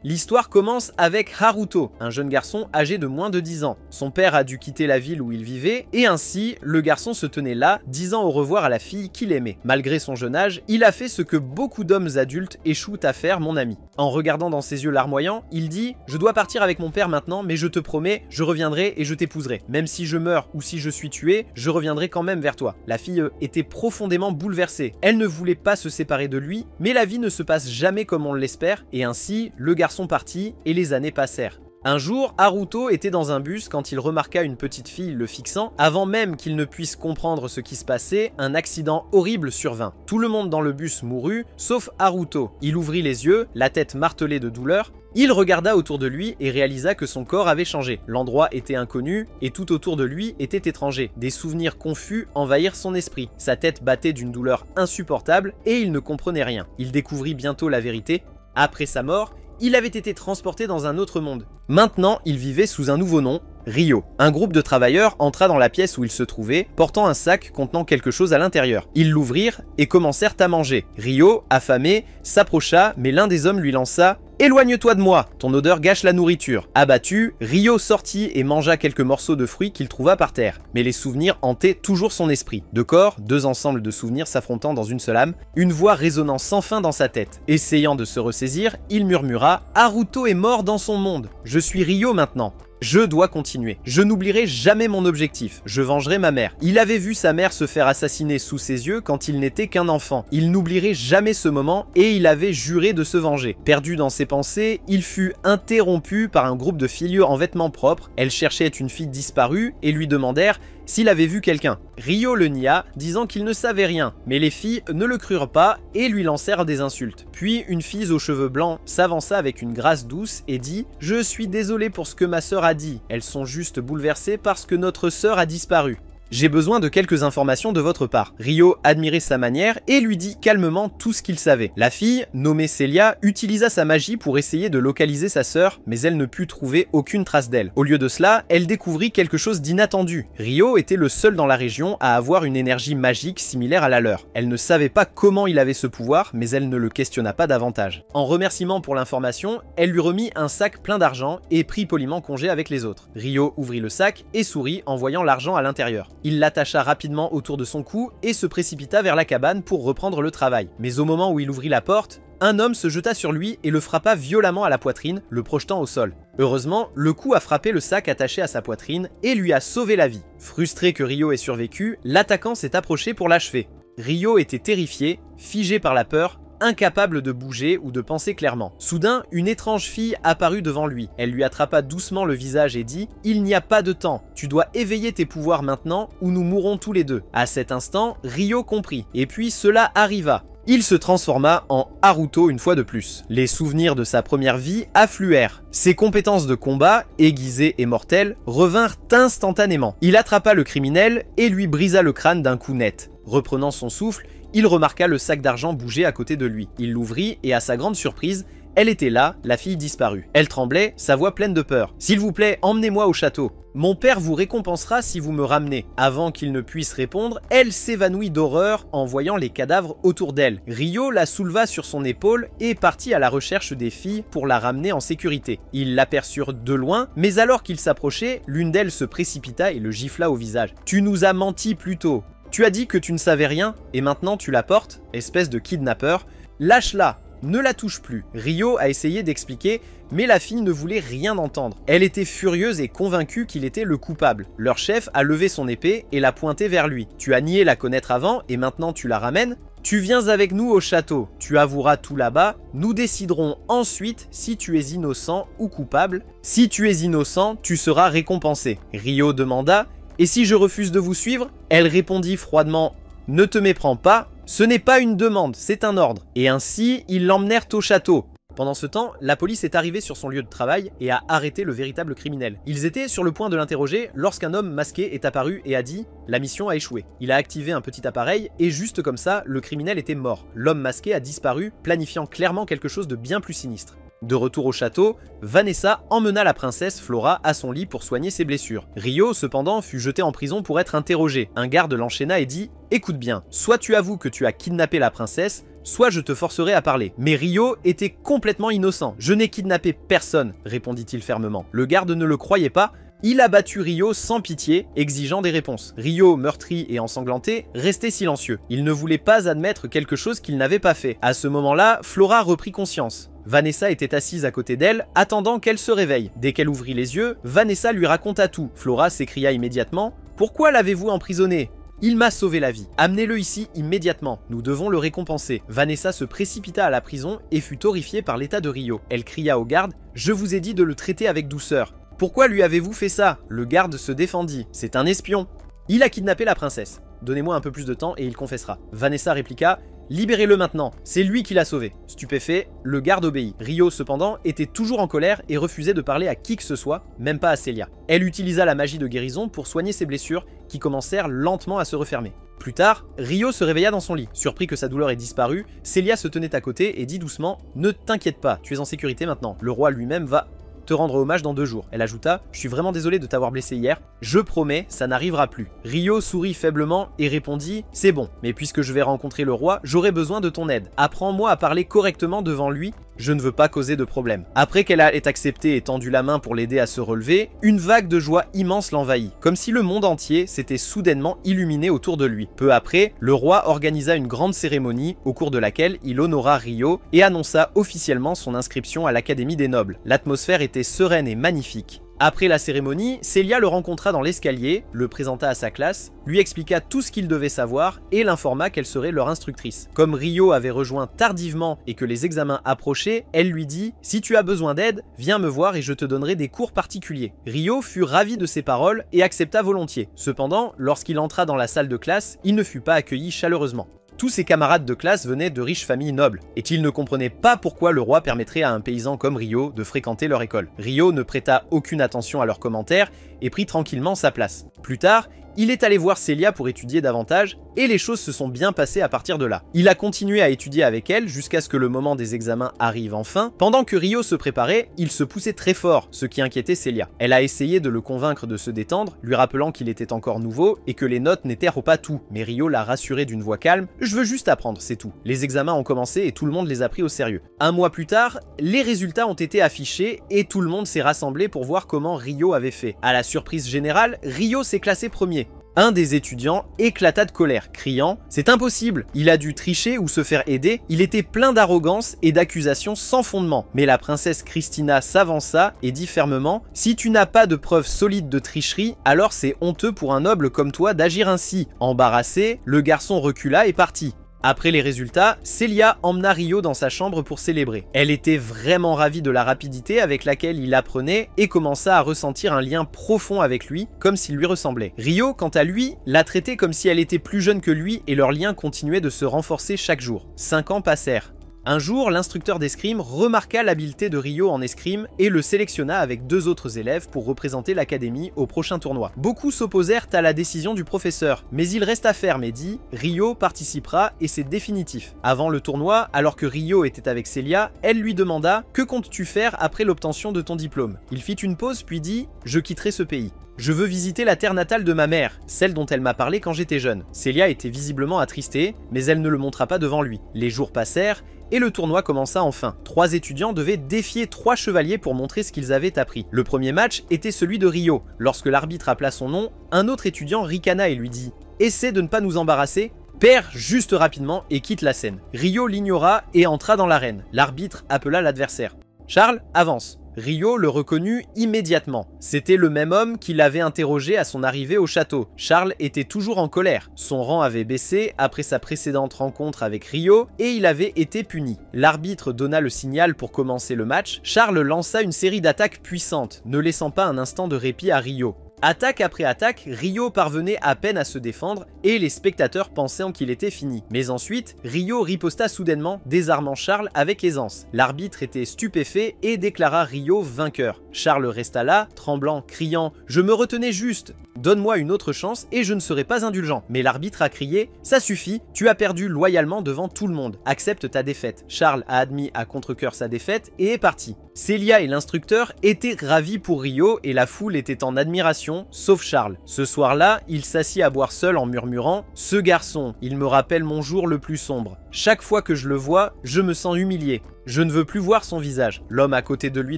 L'histoire commence avec Haruto, un jeune garçon âgé de moins de 10 ans. Son père a dû quitter la ville où il vivait, et ainsi, le garçon se tenait là, disant au revoir à la fille qu'il aimait. Malgré son jeune âge, il a fait ce que beaucoup d'hommes adultes échouent à faire, mon ami. En regardant dans ses yeux larmoyants, il dit « Je dois partir avec mon père maintenant, mais je te promets, je reviendrai et je t'épouserai. Même si je meurs ou si je suis tué, je reviendrai quand même vers toi. » La fille était profondément bouleversée. Elle ne voulait pas se séparer de lui, mais la vie ne se passe jamais comme on l'espère, et ainsi, le garçon partit et les années passèrent. Un jour, Haruto était dans un bus quand il remarqua une petite fille le fixant. Avant même qu'il ne puisse comprendre ce qui se passait, un accident horrible survint. Tout le monde dans le bus mourut, sauf Haruto. Il ouvrit les yeux, la tête martelée de douleur. Il regarda autour de lui et réalisa que son corps avait changé. L'endroit était inconnu et tout autour de lui était étranger. Des souvenirs confus envahirent son esprit. Sa tête battait d'une douleur insupportable et il ne comprenait rien. Il découvrit bientôt la vérité. Après sa mort, il avait été transporté dans un autre monde. Maintenant, il vivait sous un nouveau nom, Ryo. Un groupe de travailleurs entra dans la pièce où il se trouvait, portant un sac contenant quelque chose à l'intérieur. Ils l'ouvrirent et commencèrent à manger. Ryo, affamé, s'approcha, mais l'un des hommes lui lança « Éloigne-toi de moi, ton odeur gâche la nourriture. » Abattu, Ryo sortit et mangea quelques morceaux de fruits qu'il trouva par terre. Mais les souvenirs hantaient toujours son esprit. Deux corps, deux ensembles de souvenirs s'affrontant dans une seule âme, une voix résonnant sans fin dans sa tête. Essayant de se ressaisir, il murmura « Haruto est mort dans son monde. Je suis Ryo maintenant. Je dois continuer. Je n'oublierai jamais mon objectif. Je vengerai ma mère. » Il avait vu sa mère se faire assassiner sous ses yeux quand il n'était qu'un enfant. Il n'oublierait jamais ce moment et il avait juré de se venger. Perdu dans ses pensées, il fut interrompu par un groupe de filles en vêtements propres. Elles cherchaient une fille disparue et lui demandèrent s'il avait vu quelqu'un. Ryo le nia, disant qu'il ne savait rien, mais les filles ne le crurent pas et lui lancèrent des insultes. Puis une fille aux cheveux blancs s'avança avec une grâce douce et dit « Je suis désolé pour ce que ma sœur a dit, elles sont juste bouleversées parce que notre sœur a disparu. » J'ai besoin de quelques informations de votre part. Ryo admirait sa manière et lui dit calmement tout ce qu'il savait. La fille, nommée Celia, utilisa sa magie pour essayer de localiser sa sœur, mais elle ne put trouver aucune trace d'elle. Au lieu de cela, elle découvrit quelque chose d'inattendu. Ryo était le seul dans la région à avoir une énergie magique similaire à la leur. Elle ne savait pas comment il avait ce pouvoir, mais elle ne le questionna pas davantage. En remerciement pour l'information, elle lui remit un sac plein d'argent et prit poliment congé avec les autres. Ryo ouvrit le sac et sourit en voyant l'argent à l'intérieur. Il l'attacha rapidement autour de son cou et se précipita vers la cabane pour reprendre le travail. Mais au moment où il ouvrit la porte, un homme se jeta sur lui et le frappa violemment à la poitrine, le projetant au sol. Heureusement, le coup a frappé le sac attaché à sa poitrine et lui a sauvé la vie. Frustré que Ryo ait survécu, l'attaquant s'est approché pour l'achever. Ryo était terrifié, figé par la peur, incapable de bouger ou de penser clairement. Soudain, une étrange fille apparut devant lui. Elle lui attrapa doucement le visage et dit « Il n'y a pas de temps, tu dois éveiller tes pouvoirs maintenant ou nous mourrons tous les deux. » À cet instant, Ryo comprit, et puis cela arriva. Il se transforma en Haruto une fois de plus. Les souvenirs de sa première vie affluèrent. Ses compétences de combat, aiguisées et mortelles, revinrent instantanément. Il attrapa le criminel et lui brisa le crâne d'un coup net. Reprenant son souffle, il remarqua le sac d'argent bouger à côté de lui. Il l'ouvrit et à sa grande surprise, elle était là, la fille disparue. Elle tremblait, sa voix pleine de peur. « S'il vous plaît, emmenez-moi au château. Mon père vous récompensera si vous me ramenez. » Avant qu'il ne puisse répondre, elle s'évanouit d'horreur en voyant les cadavres autour d'elle. Ryo la souleva sur son épaule et partit à la recherche des filles pour la ramener en sécurité. Ils l'aperçurent de loin, mais alors qu'il s'approchait, l'une d'elles se précipita et le gifla au visage. « Tu nous as menti plus tôt. Tu as dit que tu ne savais rien, et maintenant tu la portes, espèce de kidnappeur. Lâche-la, ne la touche plus. » Ryo a essayé d'expliquer, mais la fille ne voulait rien entendre. Elle était furieuse et convaincue qu'il était le coupable. Leur chef a levé son épée et l'a pointée vers lui. « Tu as nié la connaître avant, et maintenant tu la ramènes ? Tu viens avec nous au château, tu avoueras tout là-bas, nous déciderons ensuite si tu es innocent ou coupable. Si tu es innocent, tu seras récompensé. » Ryo demanda « Et si je refuse de vous suivre ?» Elle répondit froidement « Ne te méprends pas, ce n'est pas une demande, c'est un ordre. » Et ainsi, ils l'emmenèrent au château. Pendant ce temps, la police est arrivée sur son lieu de travail et a arrêté le véritable criminel. Ils étaient sur le point de l'interroger lorsqu'un homme masqué est apparu et a dit « La mission a échoué ». Il a activé un petit appareil et juste comme ça, le criminel était mort. L'homme masqué a disparu, planifiant clairement quelque chose de bien plus sinistre. De retour au château, Vanessa emmena la princesse Flora à son lit pour soigner ses blessures. Ryo, cependant, fut jeté en prison pour être interrogé. Un garde l'enchaîna et dit « Écoute bien, soit tu avoues que tu as kidnappé la princesse, soit je te forcerai à parler. Mais Ryo était complètement innocent. Je n'ai kidnappé personne, répondit-il fermement. Le garde ne le croyait pas. Il a battu Ryo sans pitié, exigeant des réponses. Ryo, meurtri et ensanglanté, restait silencieux. Il ne voulait pas admettre quelque chose qu'il n'avait pas fait. À ce moment-là, Flora reprit conscience. Vanessa était assise à côté d'elle, attendant qu'elle se réveille. Dès qu'elle ouvrit les yeux, Vanessa lui raconta tout. Flora s'écria immédiatement « Pourquoi l'avez-vous emprisonné ?» « Il m'a sauvé la vie. Amenez-le ici immédiatement. Nous devons le récompenser. » Vanessa se précipita à la prison et fut horrifiée par l'état de Ryo. Elle cria au garde « Je vous ai dit de le traiter avec douceur. » « Pourquoi lui avez-vous fait ça ?» Le garde se défendit. « C'est un espion. » « Il a kidnappé la princesse. Donnez-moi un peu plus de temps et il confessera. » Vanessa répliqua « Libérez-le maintenant. C'est lui qui l'a sauvé. » Stupéfait, le garde obéit. Ryo, cependant, était toujours en colère et refusait de parler à qui que ce soit, même pas à Celia. Elle utilisa la magie de guérison pour soigner ses blessures qui commencèrent lentement à se refermer. Plus tard, Ryo se réveilla dans son lit. Surpris que sa douleur ait disparu, Celia se tenait à côté et dit doucement « Ne t'inquiète pas, tu es en sécurité maintenant. Le roi lui-même va te rendre hommage dans 2 jours. » Elle ajouta « Je suis vraiment désolé de t'avoir blessé hier. Je promets, ça n'arrivera plus. » Ryo sourit faiblement et répondit « C'est bon, mais puisque je vais rencontrer le roi, j'aurai besoin de ton aide. Apprends-moi à parler correctement devant lui. Je ne veux pas causer de problème. » Après qu'elle ait accepté et tendu la main pour l'aider à se relever, une vague de joie immense l'envahit, comme si le monde entier s'était soudainement illuminé autour de lui. Peu après, le roi organisa une grande cérémonie au cours de laquelle il honora Ryo et annonça officiellement son inscription à l'Académie des Nobles. L'atmosphère était sereine et magnifique. Après la cérémonie, Celia le rencontra dans l'escalier, le présenta à sa classe, lui expliqua tout ce qu'il devait savoir et l'informa qu'elle serait leur instructrice. Comme Ryo avait rejoint tardivement et que les examens approchaient, elle lui dit « Si tu as besoin d'aide, viens me voir et je te donnerai des cours particuliers. » Ryo fut ravi de ces paroles et accepta volontiers. Cependant, lorsqu'il entra dans la salle de classe, il ne fut pas accueilli chaleureusement. Tous ses camarades de classe venaient de riches familles nobles, et il ne comprenait pas pourquoi le roi permettrait à un paysan comme Ryo de fréquenter leur école. Ryo ne prêta aucune attention à leurs commentaires et prit tranquillement sa place. Plus tard, il est allé voir Celia pour étudier davantage, et les choses se sont bien passées à partir de là. Il a continué à étudier avec elle jusqu'à ce que le moment des examens arrive enfin. Pendant que Ryo se préparait, il se poussait très fort, ce qui inquiétait Celia. Elle a essayé de le convaincre de se détendre, lui rappelant qu'il était encore nouveau et que les notes n'étèrent pas tout. Mais Ryo l'a rassuré d'une voix calme « Je veux juste apprendre, c'est tout. » Les examens ont commencé et tout le monde les a pris au sérieux. Un mois plus tard, les résultats ont été affichés et tout le monde s'est rassemblé pour voir comment Ryo avait fait. À la surprise générale, Ryo s'est classé premier. Un des étudiants éclata de colère, criant « C'est impossible, il a dû tricher ou se faire aider, il était plein d'arrogance et d'accusations sans fondement. » Mais la princesse Christina s'avança et dit fermement « Si tu n'as pas de preuves solides de tricherie, alors c'est honteux pour un noble comme toi d'agir ainsi. » Embarrassé, le garçon recula et partit. Après les résultats, Celia emmena Ryo dans sa chambre pour célébrer. Elle était vraiment ravie de la rapidité avec laquelle il apprenait et commença à ressentir un lien profond avec lui, comme s'il lui ressemblait. Ryo, quant à lui, la traitait comme si elle était plus jeune que lui et leur lien continuait de se renforcer chaque jour. 5 ans passèrent. Un jour, l'instructeur d'escrime remarqua l'habileté de Ryo en escrime et le sélectionna avec 2 autres élèves pour représenter l'académie au prochain tournoi. Beaucoup s'opposèrent à la décision du professeur, mais il resta ferme et dit « Ryo participera et c'est définitif ». Avant le tournoi, alors que Ryo était avec Celia, elle lui demanda « Que comptes-tu faire après l'obtention de ton diplôme ?» Il fit une pause puis dit « Je quitterai ce pays. Je veux visiter la terre natale de ma mère, celle dont elle m'a parlé quand j'étais jeune. » Celia était visiblement attristée, mais elle ne le montra pas devant lui. Les jours passèrent, et le tournoi commença enfin. 3 étudiants devaient défier 3 chevaliers pour montrer ce qu'ils avaient appris. Le premier match était celui de Ryo. Lorsque l'arbitre appela son nom, un autre étudiant ricana et lui dit « Essaie de ne pas nous embarrasser, perd juste rapidement et quitte la scène. » Ryo l'ignora et entra dans l'arène. L'arbitre appela l'adversaire. « Charles, avance !» Ryo le reconnut immédiatement. C'était le même homme qui l'avait interrogé à son arrivée au château. Charles était toujours en colère. Son rang avait baissé après sa précédente rencontre avec Ryo et il avait été puni. L'arbitre donna le signal pour commencer le match. Charles lança une série d'attaques puissantes, ne laissant pas un instant de répit à Ryo. Attaque après attaque, Ryo parvenait à peine à se défendre et les spectateurs pensaient qu'il était fini. Mais ensuite, Ryo riposta soudainement, désarmant Charles avec aisance. L'arbitre était stupéfait et déclara Ryo vainqueur. Charles resta là, tremblant, criant « Je me retenais juste ! Donne-moi une autre chance et je ne serai pas indulgent. » Mais l'arbitre a crié « Ça suffit, tu as perdu loyalement devant tout le monde. Accepte ta défaite. » Charles a admis à contre-cœur sa défaite et est parti. Celia et l'instructeur étaient ravis pour Ryo et la foule était en admiration, sauf Charles. Ce soir-là, il s'assit à boire seul en murmurant « Ce garçon, il me rappelle mon jour le plus sombre. » Chaque fois que je le vois, je me sens humilié. Je ne veux plus voir son visage. » L'homme à côté de lui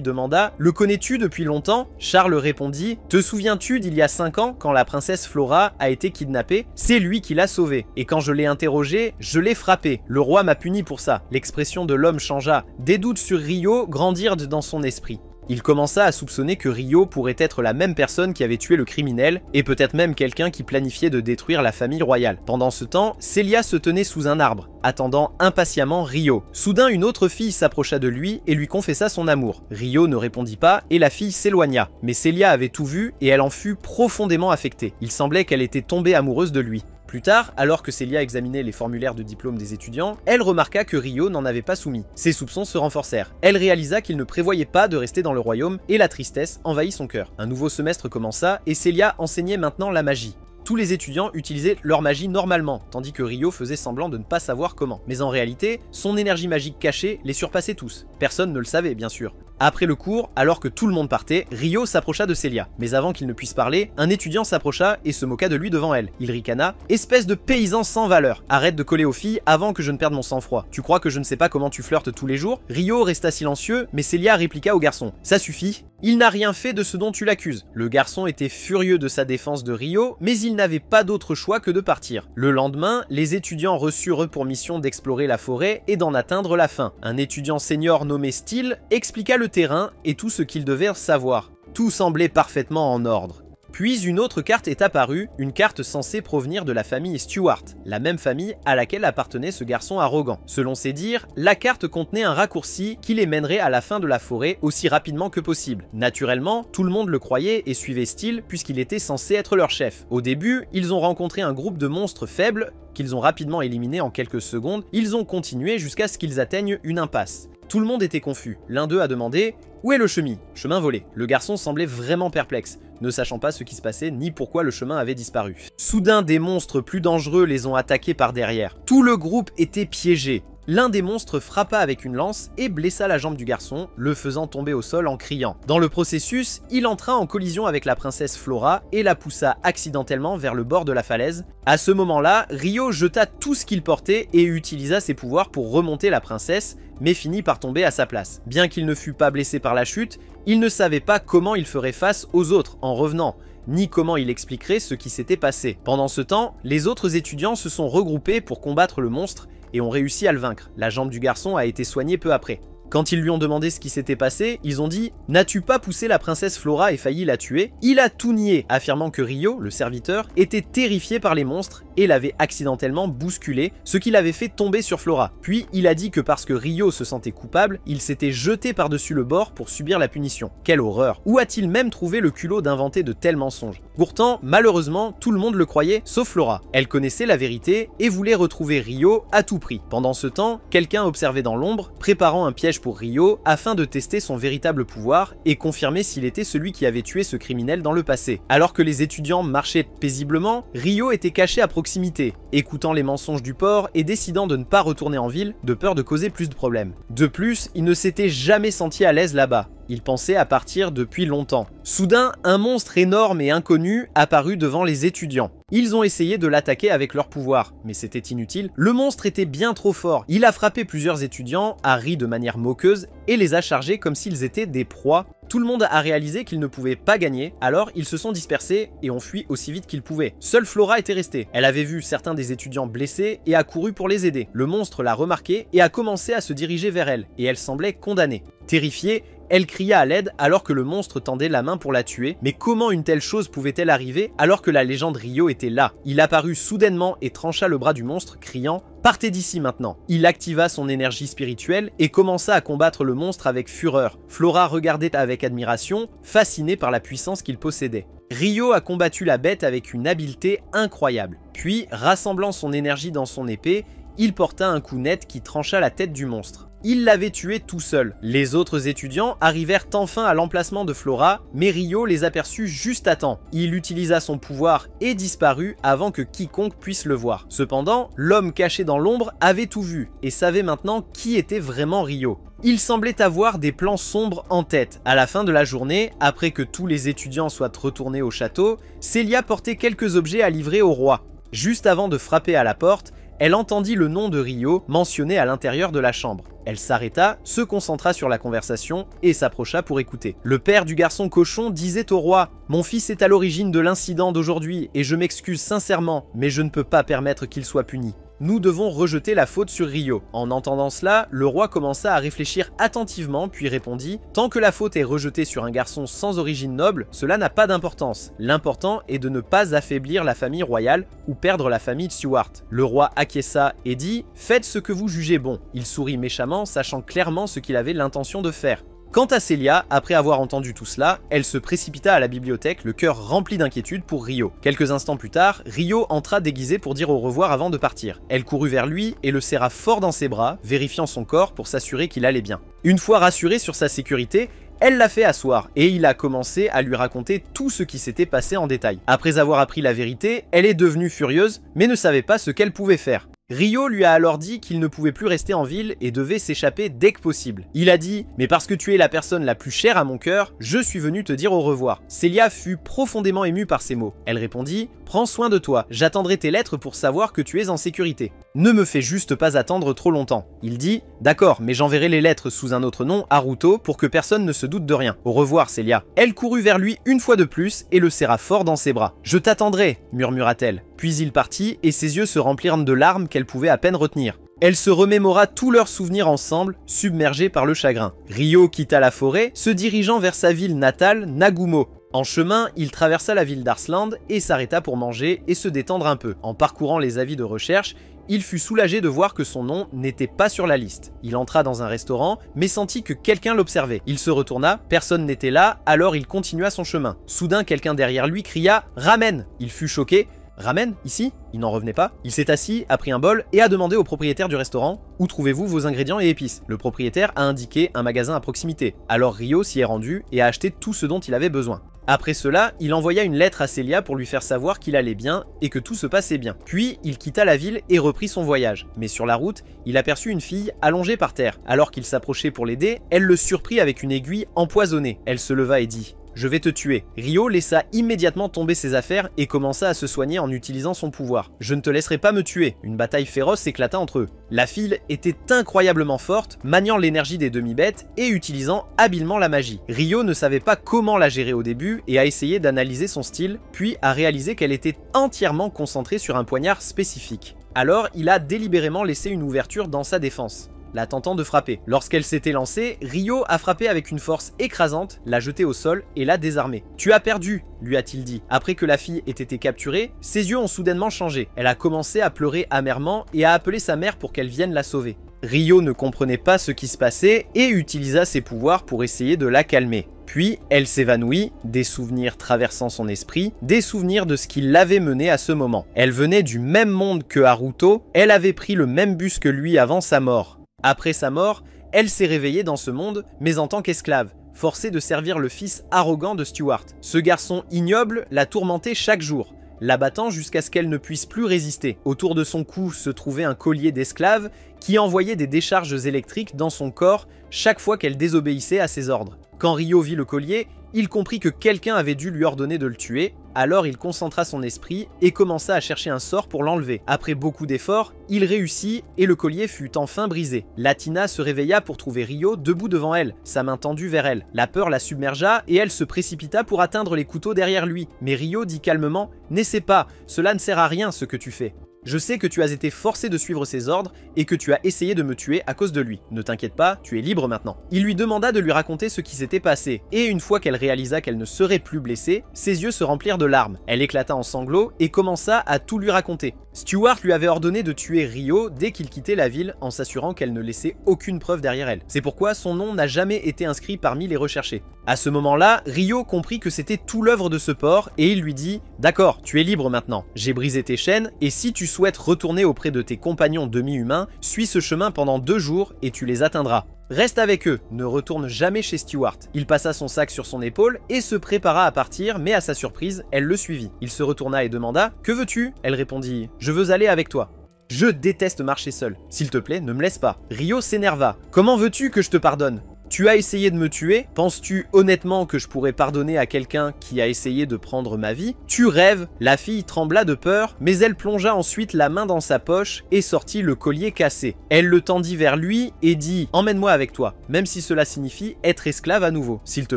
demanda « Le connais-tu depuis longtemps ?» Charles répondit « Te souviens-tu d'il y a 5 ans quand la princesse Flora a été kidnappée? C'est lui qui l'a sauvée. Et quand je l'ai interrogé, je l'ai frappé. Le roi m'a puni pour ça. » L'expression de l'homme changea. Des doutes sur Rio grandirent dans son esprit. Il commença à soupçonner que Rio pourrait être la même personne qui avait tué le criminel, et peut-être même quelqu'un qui planifiait de détruire la famille royale. Pendant ce temps, Celia se tenait sous un arbre, attendant impatiemment Rio. Soudain, une autre fille s'approcha de lui et lui confessa son amour. Rio ne répondit pas et la fille s'éloigna. Mais Celia avait tout vu et elle en fut profondément affectée. Il semblait qu'elle était tombée amoureuse de lui. Plus tard, alors que Celia examinait les formulaires de diplôme des étudiants, elle remarqua que Rio n'en avait pas soumis. Ses soupçons se renforcèrent. Elle réalisa qu'il ne prévoyait pas de rester dans le royaume et la tristesse envahit son cœur. Un nouveau semestre commença et Celia enseignait maintenant la magie. Tous les étudiants utilisaient leur magie normalement, tandis que Rio faisait semblant de ne pas savoir comment. Mais en réalité, son énergie magique cachée les surpassait tous. Personne ne le savait, bien sûr. Après le cours, alors que tout le monde partait, Rio s'approcha de Celia. Mais avant qu'il ne puisse parler, un étudiant s'approcha et se moqua de lui devant elle. Il ricana « Espèce de paysan sans valeur, arrête de coller aux filles avant que je ne perde mon sang-froid. Tu crois que je ne sais pas comment tu flirtes tous les jours ?» Rio resta silencieux, mais Celia répliqua au garçon « Ça suffit, il n'a rien fait de ce dont tu l'accuses. » Le garçon était furieux de sa défense de Rio, mais il n'avait pas d'autre choix que de partir. Le lendemain, les étudiants reçurent pour mission d'explorer la forêt et d'en atteindre la fin. Un étudiant senior nommé Steele expliqua le terrain et tout ce qu'ils devaient savoir. Tout semblait parfaitement en ordre. Puis une autre carte est apparue, une carte censée provenir de la famille Stuart, la même famille à laquelle appartenait ce garçon arrogant. Selon ses dires, la carte contenait un raccourci qui les mènerait à la fin de la forêt aussi rapidement que possible. Naturellement, tout le monde le croyait et suivait Steele puisqu'il était censé être leur chef. Au début, ils ont rencontré un groupe de monstres faibles qu'ils ont rapidement éliminés en quelques secondes. Ils ont continué jusqu'à ce qu'ils atteignent une impasse. Tout le monde était confus. L'un d'eux a demandé « Où est le chemin ?» Chemin volé. Le garçon semblait vraiment perplexe, ne sachant pas ce qui se passait ni pourquoi le chemin avait disparu. Soudain, des monstres plus dangereux les ont attaqués par derrière. Tout le groupe était piégé. L'un des monstres frappa avec une lance et blessa la jambe du garçon, le faisant tomber au sol en criant. Dans le processus, il entra en collision avec la princesse Flora et la poussa accidentellement vers le bord de la falaise. À ce moment-là, Rio jeta tout ce qu'il portait et utilisa ses pouvoirs pour remonter la princesse, mais finit par tomber à sa place. Bien qu'il ne fût pas blessé par la chute, il ne savait pas comment il ferait face aux autres en revenant, ni comment il expliquerait ce qui s'était passé. Pendant ce temps, les autres étudiants se sont regroupés pour combattre le monstre et ont réussi à le vaincre. La jambe du garçon a été soignée peu après. Quand ils lui ont demandé ce qui s'était passé, ils ont dit « N'as-tu pas poussé la princesse Flora et failli la tuer ?» Il a tout nié, affirmant que Rio, le serviteur, était terrifié par les monstres et l'avait accidentellement bousculé, ce qui l'avait fait tomber sur Flora. Puis il a dit que parce que Rio se sentait coupable, il s'était jeté par-dessus le bord pour subir la punition. Quelle horreur! Où a-t-il même trouvé le culot d'inventer de tels mensonges? Pourtant, malheureusement, tout le monde le croyait, sauf Flora. Elle connaissait la vérité et voulait retrouver Rio à tout prix. Pendant ce temps, quelqu'un observait dans l'ombre, préparant un piège pour Rio afin de tester son véritable pouvoir et confirmer s'il était celui qui avait tué ce criminel dans le passé. Alors que les étudiants marchaient paisiblement, Rio était caché à proximité, écoutant les mensonges du porc et décidant de ne pas retourner en ville de peur de causer plus de problèmes. De plus, il ne s'était jamais senti à l'aise là-bas. Il pensait à partir depuis longtemps. Soudain, un monstre énorme et inconnu apparut devant les étudiants. Ils ont essayé de l'attaquer avec leur pouvoir, mais c'était inutile. Le monstre était bien trop fort. Il a frappé plusieurs étudiants, a ri de manière moqueuse et les a chargés comme s'ils étaient des proies. Tout le monde a réalisé qu'ils ne pouvaient pas gagner, alors ils se sont dispersés et ont fui aussi vite qu'ils pouvaient. Seule Flora était restée. Elle avait vu certains des étudiants blessés et a couru pour les aider. Le monstre l'a remarqué et a commencé à se diriger vers elle, et elle semblait condamnée. Terrifiée, elle cria à l'aide alors que le monstre tendait la main pour la tuer, mais comment une telle chose pouvait-elle arriver alors que la légende Rio était là? Il apparut soudainement et trancha le bras du monstre, criant « Partez d'ici maintenant !» Il activa son énergie spirituelle et commença à combattre le monstre avec fureur. Flora regardait avec admiration, fascinée par la puissance qu'il possédait. Rio a combattu la bête avec une habileté incroyable. Puis, rassemblant son énergie dans son épée, il porta un coup net qui trancha la tête du monstre. Il l'avait tué tout seul. Les autres étudiants arrivèrent enfin à l'emplacement de Flora, mais Rio les aperçut juste à temps. Il utilisa son pouvoir et disparut avant que quiconque puisse le voir. Cependant, l'homme caché dans l'ombre avait tout vu et savait maintenant qui était vraiment Rio. Il semblait avoir des plans sombres en tête. À la fin de la journée, après que tous les étudiants soient retournés au château, Celia portait quelques objets à livrer au roi. Juste avant de frapper à la porte, elle entendit le nom de Ryo mentionné à l'intérieur de la chambre. Elle s'arrêta, se concentra sur la conversation et s'approcha pour écouter. Le père du garçon cochon disait au roi « Mon fils est à l'origine de l'incident d'aujourd'hui et je m'excuse sincèrement, mais je ne peux pas permettre qu'il soit puni. Nous devons rejeter la faute sur Ryo. » En entendant cela, le roi commença à réfléchir attentivement puis répondit « Tant que la faute est rejetée sur un garçon sans origine noble, cela n'a pas d'importance. L'important est de ne pas affaiblir la famille royale ou perdre la famille de Stuart. » Le roi acquiesça et dit « Faites ce que vous jugez bon. » Il sourit méchamment, sachant clairement ce qu'il avait l'intention de faire. Quant à Celia, après avoir entendu tout cela, elle se précipita à la bibliothèque, le cœur rempli d'inquiétude pour Ryo. Quelques instants plus tard, Ryo entra déguisé pour dire au revoir avant de partir. Elle courut vers lui et le serra fort dans ses bras, vérifiant son corps pour s'assurer qu'il allait bien. Une fois rassurée sur sa sécurité, elle l'a fait asseoir et il a commencé à lui raconter tout ce qui s'était passé en détail. Après avoir appris la vérité, elle est devenue furieuse, mais ne savait pas ce qu'elle pouvait faire. Ryo lui a alors dit qu'il ne pouvait plus rester en ville et devait s'échapper dès que possible. Il a dit « Mais parce que tu es la personne la plus chère à mon cœur, je suis venu te dire au revoir. » Celia fut profondément émue par ces mots. Elle répondit « Prends soin de toi, j'attendrai tes lettres pour savoir que tu es en sécurité. Ne me fais juste pas attendre trop longtemps. » Il dit « D'accord, mais j'enverrai les lettres sous un autre nom, Haruto, pour que personne ne se doute de rien. Au revoir, Celia. » Elle courut vers lui une fois de plus et le serra fort dans ses bras. « Je t'attendrai, » murmura-t-elle. Puis il partit et ses yeux se remplirent de larmes qu'elle pouvait à peine retenir. Elle se remémora tous leurs souvenirs ensemble, submergée par le chagrin. Ryo quitta la forêt, se dirigeant vers sa ville natale, Nagumo. En chemin, il traversa la ville d'Arsland et s'arrêta pour manger et se détendre un peu. En parcourant les avis de recherche, il fut soulagé de voir que son nom n'était pas sur la liste. Il entra dans un restaurant, mais sentit que quelqu'un l'observait. Il se retourna, personne n'était là, alors il continua son chemin. Soudain, quelqu'un derrière lui cria « Ramen !» Il fut choqué. Ramen, ici? Il n'en revenait pas. Il s'est assis, a pris un bol et a demandé au propriétaire du restaurant « Où trouvez-vous vos ingrédients et épices ?» Le propriétaire a indiqué un magasin à proximité. Alors Ryo s'y est rendu et a acheté tout ce dont il avait besoin. Après cela, il envoya une lettre à Celia pour lui faire savoir qu'il allait bien et que tout se passait bien. Puis, il quitta la ville et reprit son voyage. Mais sur la route, il aperçut une fille allongée par terre. Alors qu'il s'approchait pour l'aider, elle le surprit avec une aiguille empoisonnée. Elle se leva et dit « Je vais te tuer ». Ryo laissa immédiatement tomber ses affaires et commença à se soigner en utilisant son pouvoir. « Je ne te laisserai pas me tuer ». Une bataille féroce éclata entre eux. La fille était incroyablement forte, maniant l'énergie des demi-bêtes et utilisant habilement la magie. Ryo ne savait pas comment la gérer au début et a essayé d'analyser son style, puis a réalisé qu'elle était entièrement concentrée sur un poignard spécifique. Alors, il a délibérément laissé une ouverture dans sa défense, la tentant de frapper. Lorsqu'elle s'était lancée, Ryo a frappé avec une force écrasante, l'a jetée au sol et l'a désarmée. « Tu as perdu !» lui a-t-il dit. Après que la fille ait été capturée, ses yeux ont soudainement changé. Elle a commencé à pleurer amèrement et a appelé sa mère pour qu'elle vienne la sauver. Ryo ne comprenait pas ce qui se passait et utilisa ses pouvoirs pour essayer de la calmer. Puis, elle s'évanouit, des souvenirs traversant son esprit, des souvenirs de ce qui l'avait menée à ce moment. Elle venait du même monde que Haruto, elle avait pris le même bus que lui avant sa mort. Après sa mort, elle s'est réveillée dans ce monde, mais en tant qu'esclave, forcée de servir le fils arrogant de Stuart. Ce garçon ignoble la tourmentait chaque jour, l'abattant jusqu'à ce qu'elle ne puisse plus résister. Autour de son cou se trouvait un collier d'esclave qui envoyait des décharges électriques dans son corps chaque fois qu'elle désobéissait à ses ordres. Quand Ryo vit le collier, il comprit que quelqu'un avait dû lui ordonner de le tuer, alors il concentra son esprit et commença à chercher un sort pour l'enlever. Après beaucoup d'efforts, il réussit et le collier fut enfin brisé. Latina se réveilla pour trouver Ryo debout devant elle, sa main tendue vers elle. La peur la submergea et elle se précipita pour atteindre les couteaux derrière lui. Mais Ryo dit calmement « N'essaie pas, cela ne sert à rien ce que tu fais. Je sais que tu as été forcé de suivre ses ordres et que tu as essayé de me tuer à cause de lui. Ne t'inquiète pas, tu es libre maintenant. » Il lui demanda de lui raconter ce qui s'était passé, et une fois qu'elle réalisa qu'elle ne serait plus blessée, ses yeux se remplirent de larmes. Elle éclata en sanglots et commença à tout lui raconter. Stuart lui avait ordonné de tuer Ryo dès qu'il quittait la ville en s'assurant qu'elle ne laissait aucune preuve derrière elle. C'est pourquoi son nom n'a jamais été inscrit parmi les recherchés. À ce moment-là, Ryo comprit que c'était tout l'œuvre de ce porc et il lui dit « D'accord, tu es libre maintenant. J'ai brisé tes chaînes et si tu souhaites retourner auprès de tes compagnons demi-humains, suis ce chemin pendant 2 jours et tu les atteindras. Reste avec eux, ne retourne jamais chez Stuart. » Il passa son sac sur son épaule et se prépara à partir, mais à sa surprise, elle le suivit. Il se retourna et demanda « Que veux-tu » Elle répondit « Je veux aller avec toi. » « Je déteste marcher seul. S'il te plaît, ne me laisse pas. » Ryo s'énerva. « Comment veux-tu que je te pardonne ? Tu as essayé de me tuer? Penses-tu honnêtement que je pourrais pardonner à quelqu'un qui a essayé de prendre ma vie? Tu rêves? La fille trembla de peur, mais elle plongea ensuite la main dans sa poche et sortit le collier cassé. Elle le tendit vers lui et dit « Emmène-moi avec toi, même si cela signifie être esclave à nouveau. S'il te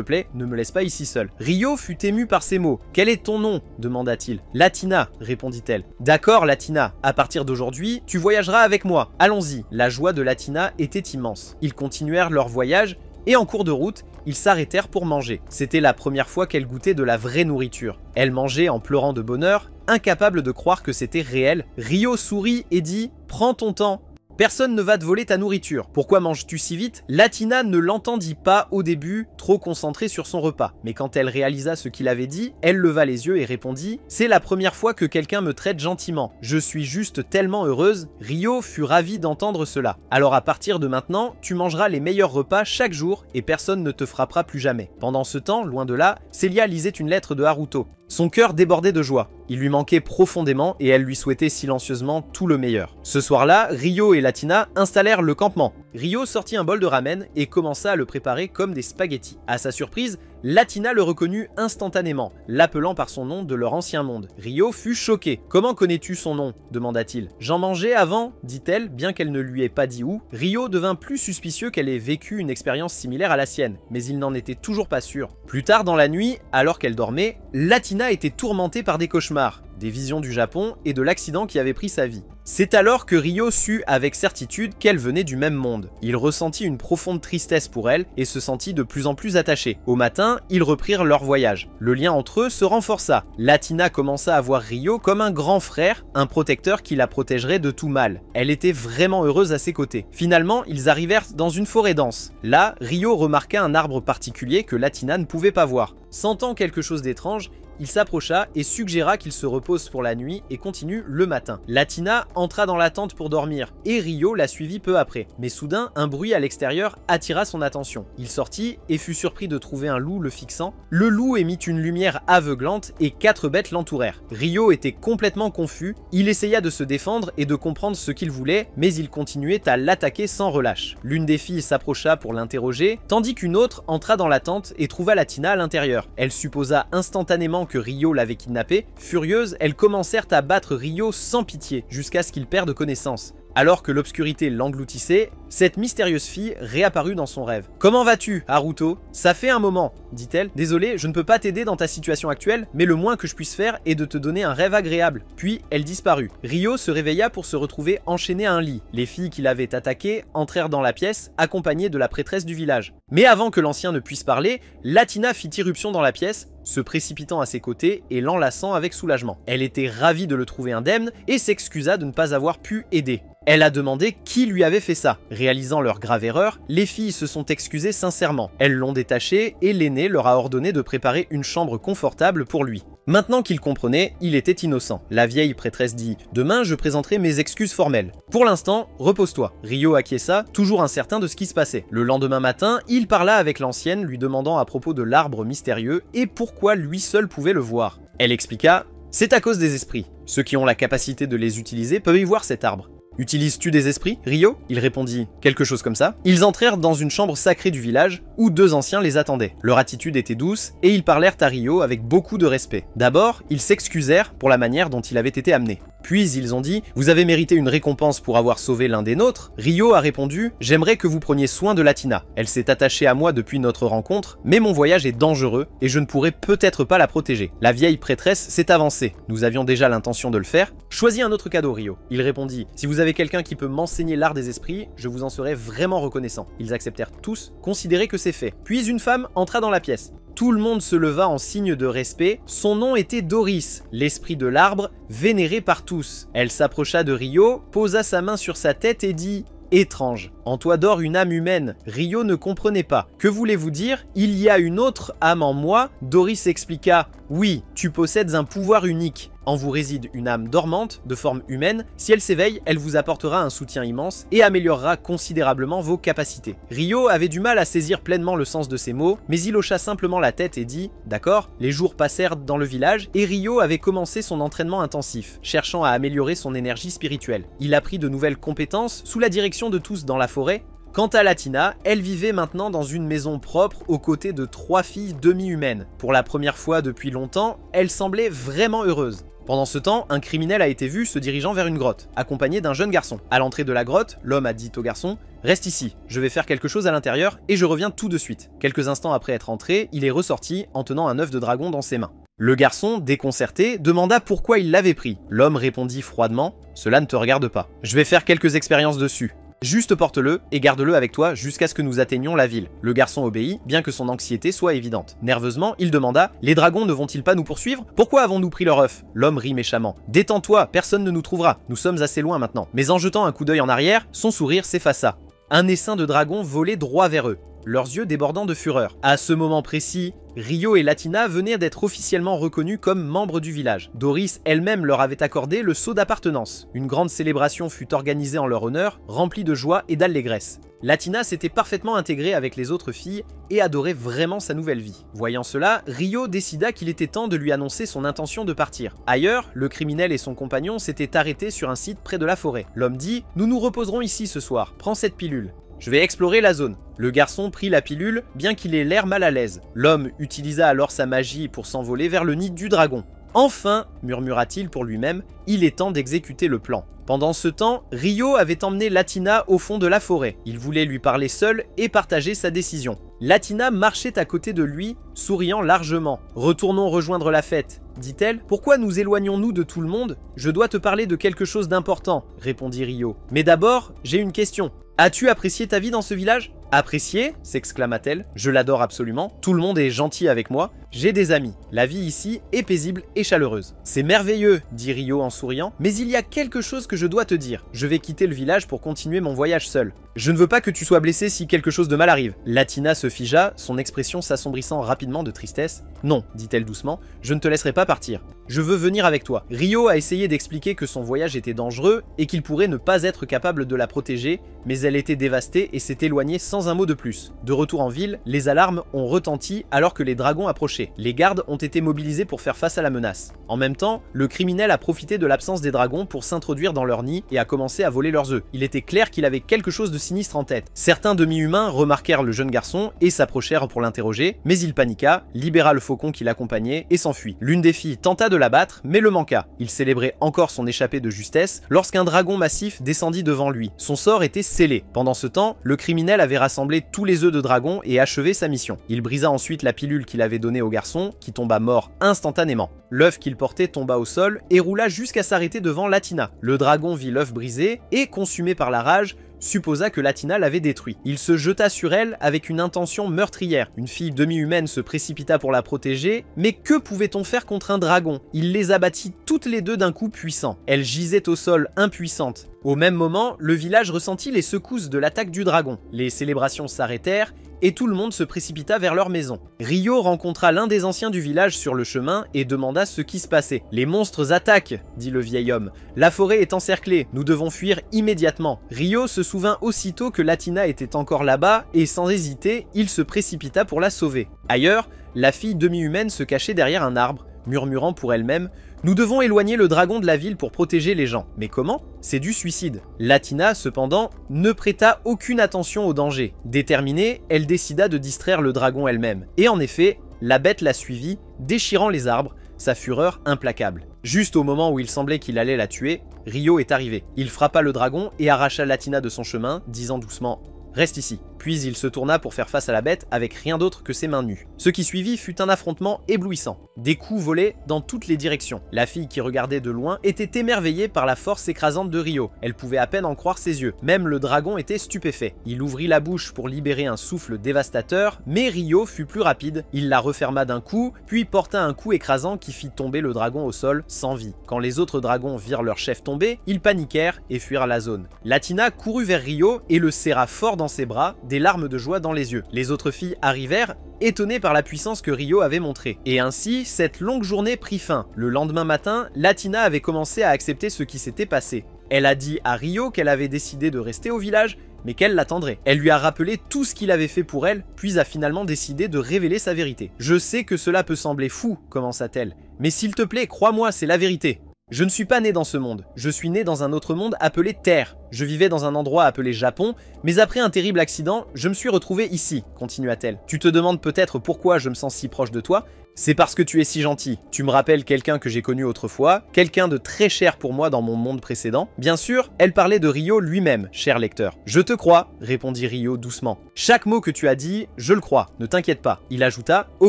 plaît, ne me laisse pas ici seul. » Rio fut ému par ces mots. « Quel est ton nom ?» demanda-t-il. « Latina » répondit-elle. « D'accord Latina, à partir d'aujourd'hui, tu voyageras avec moi. Allons-y. » La joie de Latina était immense. Ils continuèrent leur voyage et en cours de route, ils s'arrêtèrent pour manger. C'était la première fois qu'elle goûtait de la vraie nourriture. Elle mangeait en pleurant de bonheur, incapable de croire que c'était réel. Rio sourit et dit « Prends ton temps. Personne ne va te voler ta nourriture. Pourquoi manges-tu si vite ?» Latina ne l'entendit pas au début, trop concentrée sur son repas. Mais quand elle réalisa ce qu'il avait dit, elle leva les yeux et répondit « C'est la première fois que quelqu'un me traite gentiment. Je suis juste tellement heureuse. » Rio fut ravi d'entendre cela. « Alors à partir de maintenant, tu mangeras les meilleurs repas chaque jour et personne ne te frappera plus jamais. » Pendant ce temps, loin de là, Celia lisait une lettre de Haruto. Son cœur débordait de joie. Il lui manquait profondément et elle lui souhaitait silencieusement tout le meilleur. Ce soir-là, Rio et Latina installèrent le campement. Rio sortit un bol de ramen et commença à le préparer comme des spaghettis. À sa surprise, Latina le reconnut instantanément, l'appelant par son nom de leur ancien monde. Rio fut choqué. « Comment connais-tu son nom ?» demanda-t-il. « J'en mangeais avant » dit-elle, bien qu'elle ne lui ait pas dit où. Rio devint plus suspicieux qu'elle ait vécu une expérience similaire à la sienne, mais il n'en était toujours pas sûr. Plus tard dans la nuit, alors qu'elle dormait, Latina était tourmentée par des cauchemars, des visions du Japon et de l'accident qui avait pris sa vie. C'est alors que Rio sut avec certitude qu'elle venait du même monde. Il ressentit une profonde tristesse pour elle et se sentit de plus en plus attaché. Au matin, ils reprirent leur voyage. Le lien entre eux se renforça. Latina commença à voir Rio comme un grand frère, un protecteur qui la protégerait de tout mal. Elle était vraiment heureuse à ses côtés. Finalement, ils arrivèrent dans une forêt dense. Là, Rio remarqua un arbre particulier que Latina ne pouvait pas voir. Sentant quelque chose d'étrange, il s'approcha et suggéra qu'il se repose pour la nuit et continue le matin. Latina entra dans la tente pour dormir et Rio la suivit peu après. Mais soudain, un bruit à l'extérieur attira son attention. Il sortit et fut surpris de trouver un loup le fixant. Le loup émit une lumière aveuglante et 4 bêtes l'entourèrent. Rio était complètement confus. Il essaya de se défendre et de comprendre ce qu'il voulait, mais il continuait à l'attaquer sans relâche. L'une des filles s'approcha pour l'interroger, tandis qu'une autre entra dans la tente et trouva Latina à l'intérieur. Elle supposa instantanément que Rio l'avait kidnappée. Furieuses, elles commencèrent à battre Rio sans pitié, jusqu'à ce qu'il perde connaissance. Alors que l'obscurité l'engloutissait, cette mystérieuse fille réapparut dans son rêve. « Comment vas-tu, Haruto ?»« Ça fait un moment, » dit-elle. « Désolée, je ne peux pas t'aider dans ta situation actuelle, mais le moins que je puisse faire est de te donner un rêve agréable. » Puis, elle disparut. Rio se réveilla pour se retrouver enchaîné à un lit. Les filles qui l'avaient attaqué entrèrent dans la pièce, accompagnées de la prêtresse du village. Mais avant que l'ancien ne puisse parler, Latina fit irruption dans la pièce, se précipitant à ses côtés et l'enlaçant avec soulagement. Elle était ravie de le trouver indemne et s'excusa de ne pas avoir pu aider. Elle a demandé qui lui avait fait ça. Réalisant leur grave erreur, les filles se sont excusées sincèrement. Elles l'ont détaché et l'aîné leur a ordonné de préparer une chambre confortable pour lui. Maintenant qu'il comprenait, il était innocent. La vieille prêtresse dit « Demain, je présenterai mes excuses formelles. Pour l'instant, repose-toi. » Rio acquiesça, toujours incertain de ce qui se passait. Le lendemain matin, il parla avec l'ancienne, lui demandant à propos de l'arbre mystérieux et pourquoi lui seul pouvait le voir. Elle expliqua « C'est à cause des esprits. Ceux qui ont la capacité de les utiliser peuvent y voir cet arbre. » « Utilises-tu des esprits, Rio ?» Il répondit « Quelque chose comme ça. » Ils entrèrent dans une chambre sacrée du village où 2 anciens les attendaient. Leur attitude était douce et ils parlèrent à Rio avec beaucoup de respect. D'abord, ils s'excusèrent pour la manière dont il avait été amené. Puis ils ont dit « Vous avez mérité une récompense pour avoir sauvé l'un des nôtres ?» Rio a répondu « J'aimerais que vous preniez soin de Latina. Elle s'est attachée à moi depuis notre rencontre, mais mon voyage est dangereux et je ne pourrai peut-être pas la protéger. » La vieille prêtresse s'est avancée. Nous avions déjà l'intention de le faire. « Choisis un autre cadeau, Rio. » Il répondit « Si vous avez quelqu'un qui peut m'enseigner l'art des esprits, je vous en serai vraiment reconnaissant. » Ils acceptèrent tous, considérez que c'est fait. Puis une femme entra dans la pièce. Tout le monde se leva en signe de respect. Son nom était Doris, l'esprit de l'arbre, vénéré par tous. Elle s'approcha de Rio, posa sa main sur sa tête et dit « Étrange, en toi dort une âme humaine. » Rio ne comprenait pas. « Que voulez-vous dire? Il y a une autre âme en moi ?» Doris expliqua « Oui, tu possèdes un pouvoir unique. En vous réside une âme dormante, de forme humaine. Si elle s'éveille, elle vous apportera un soutien immense et améliorera considérablement vos capacités. » Rio avait du mal à saisir pleinement le sens de ces mots, mais il hocha simplement la tête et dit « D'accord ». Les jours passèrent dans le village et Rio avait commencé son entraînement intensif, cherchant à améliorer son énergie spirituelle. Il apprit de nouvelles compétences sous la direction de tous dans la forêt. Quant à Latina, elle vivait maintenant dans une maison propre aux côtés de 3 filles demi-humaines. Pour la première fois depuis longtemps, elle semblait vraiment heureuse. Pendant ce temps, un criminel a été vu se dirigeant vers une grotte, accompagné d'un jeune garçon. À l'entrée de la grotte, l'homme a dit au garçon « Reste ici, je vais faire quelque chose à l'intérieur et je reviens tout de suite ». Quelques instants après être entré, il est ressorti en tenant un œuf de dragon dans ses mains. Le garçon, déconcerté, demanda pourquoi il l'avait pris. L'homme répondit froidement « Cela ne te regarde pas. Je vais faire quelques expériences dessus. Juste porte-le et garde-le avec toi jusqu'à ce que nous atteignions la ville. » Le garçon obéit, bien que son anxiété soit évidente. Nerveusement, il demanda « Les dragons ne vont-ils pas nous poursuivre? Pourquoi avons-nous pris leur œuf ?» L'homme rit méchamment. « Détends-toi, personne ne nous trouvera. Nous sommes assez loin maintenant. » Mais en jetant un coup d'œil en arrière, son sourire s'effaça. Un essaim de dragons volait droit vers eux, leurs yeux débordant de fureur. À ce moment précis, Rio et Latina venaient d'être officiellement reconnus comme membres du village. Doris elle-même leur avait accordé le sceau d'appartenance. Une grande célébration fut organisée en leur honneur, remplie de joie et d'allégresse. Latina s'était parfaitement intégrée avec les autres filles et adorait vraiment sa nouvelle vie. Voyant cela, Rio décida qu'il était temps de lui annoncer son intention de partir. Ailleurs, le criminel et son compagnon s'étaient arrêtés sur un site près de la forêt. L'homme dit « Nous nous reposerons ici ce soir, prends cette pilule. » Je vais explorer la zone. Le garçon prit la pilule, bien qu'il ait l'air mal à l'aise. L'homme utilisa alors sa magie pour s'envoler vers le nid du dragon. Enfin, murmura-t-il pour lui-même, il est temps d'exécuter le plan. Pendant ce temps, Rio avait emmené Latina au fond de la forêt. Il voulait lui parler seul et partager sa décision. Latina marchait à côté de lui, souriant largement. « Retournons rejoindre la fête, » dit-elle. « Pourquoi nous éloignons-nous de tout le monde? Je dois te parler de quelque chose d'important, » répondit Rio. « Mais d'abord, j'ai une question. As-tu apprécié ta vie dans ce village? » « Apprécié ?» s'exclama-t-elle. « Je l'adore absolument. Tout le monde est gentil avec moi. J'ai des amis. La vie ici est paisible et chaleureuse. »« C'est merveilleux, » dit Rio en souriant. « Mais il y a quelque chose que je dois te dire. Je vais quitter le village pour continuer mon voyage seul. Je ne veux pas que tu sois blessé si quelque chose de mal arrive. » Latina se figea, son expression s'assombrissant rapidement de tristesse. « Non, dit-elle doucement, je ne te laisserai pas partir. Je veux venir avec toi. » Rio a essayé d'expliquer que son voyage était dangereux et qu'il pourrait ne pas être capable de la protéger, mais elle était dévastée et s'est éloignée sans un mot de plus. De retour en ville, les alarmes ont retenti alors que les dragons approchaient. Les gardes ont été mobilisés pour faire face à la menace. En même temps, le criminel a profité de l'absence des dragons pour s'introduire dans leur nid et a commencé à voler leurs œufs. Il était clair qu'il avait quelque chose de sinistre en tête. Certains demi-humains remarquèrent le jeune garçon et s'approchèrent pour l'interroger, mais il paniqua, libéra le faucon qui l'accompagnait et s'enfuit. L'une des filles tenta de l'abattre, mais le manqua. Il célébrait encore son échappée de justesse lorsqu'un dragon massif descendit devant lui. Son sort était scellé. Pendant ce temps, le criminel avait rassemblé tous les œufs de dragon et achevé sa mission. Il brisa ensuite la pilule qu'il avait donnée au garçon, qui tomba mort instantanément. L'œuf qu'il portait tomba au sol et roula jusqu'à s'arrêter devant Latina. Le dragon vit l'œuf brisé et, consumé par la rage, supposa que Latina l'avait détruit. Il se jeta sur elle avec une intention meurtrière. Une fille demi-humaine se précipita pour la protéger, mais que pouvait-on faire contre un dragon? Il les abattit toutes les deux d'un coup puissant. Elle gisait au sol impuissante. Au même moment, le village ressentit les secousses de l'attaque du dragon. Les célébrations s'arrêtèrent et tout le monde se précipita vers leur maison. Rio rencontra l'un des anciens du village sur le chemin et demanda ce qui se passait. « Les monstres attaquent !» dit le vieil homme. « La forêt est encerclée, nous devons fuir immédiatement. » Rio se souvint aussitôt que Latina était encore là-bas et sans hésiter, il se précipita pour la sauver. Ailleurs, la fille demi-humaine se cachait derrière un arbre, murmurant pour elle-même « Nous devons éloigner le dragon de la ville pour protéger les gens. » Mais comment? C'est du suicide. Latina, cependant, ne prêta aucune attention au danger. Déterminée, elle décida de distraire le dragon elle-même. Et en effet, la bête la suivit, déchirant les arbres, sa fureur implacable. Juste au moment où il semblait qu'il allait la tuer, Rio est arrivé. Il frappa le dragon et arracha Latina de son chemin, disant doucement « Reste ici ». Puis il se tourna pour faire face à la bête avec rien d'autre que ses mains nues. Ce qui suivit fut un affrontement éblouissant. Des coups volaient dans toutes les directions. La fille qui regardait de loin était émerveillée par la force écrasante de Rio. Elle pouvait à peine en croire ses yeux. Même le dragon était stupéfait. Il ouvrit la bouche pour libérer un souffle dévastateur, mais Rio fut plus rapide. Il la referma d'un coup, puis porta un coup écrasant qui fit tomber le dragon au sol sans vie. Quand les autres dragons virent leur chef tomber, ils paniquèrent et fuirent la zone. Latina courut vers Rio et le serra fort dans ses bras, des larmes de joie dans les yeux. Les autres filles arrivèrent, étonnées par la puissance que Rio avait montrée. Et ainsi, cette longue journée prit fin. Le lendemain matin, Latina avait commencé à accepter ce qui s'était passé. Elle a dit à Rio qu'elle avait décidé de rester au village, mais qu'elle l'attendrait. Elle lui a rappelé tout ce qu'il avait fait pour elle, puis a finalement décidé de révéler sa vérité. « Je sais que cela peut sembler fou, » commença-t-elle, « mais s'il te plaît, crois-moi, c'est la vérité. Je ne suis pas né dans ce monde, je suis né dans un autre monde appelé Terre. Je vivais dans un endroit appelé Japon, mais après un terrible accident, je me suis retrouvé ici, continua-t-elle. Tu te demandes peut-être pourquoi je me sens si proche de toi? C'est parce que tu es si gentil. Tu me rappelles quelqu'un que j'ai connu autrefois, quelqu'un de très cher pour moi dans mon monde précédent. Bien sûr, elle parlait de Ryo lui-même, cher lecteur. Je te crois, répondit Ryo doucement. Chaque mot que tu as dit, je le crois, ne t'inquiète pas. Il ajouta, au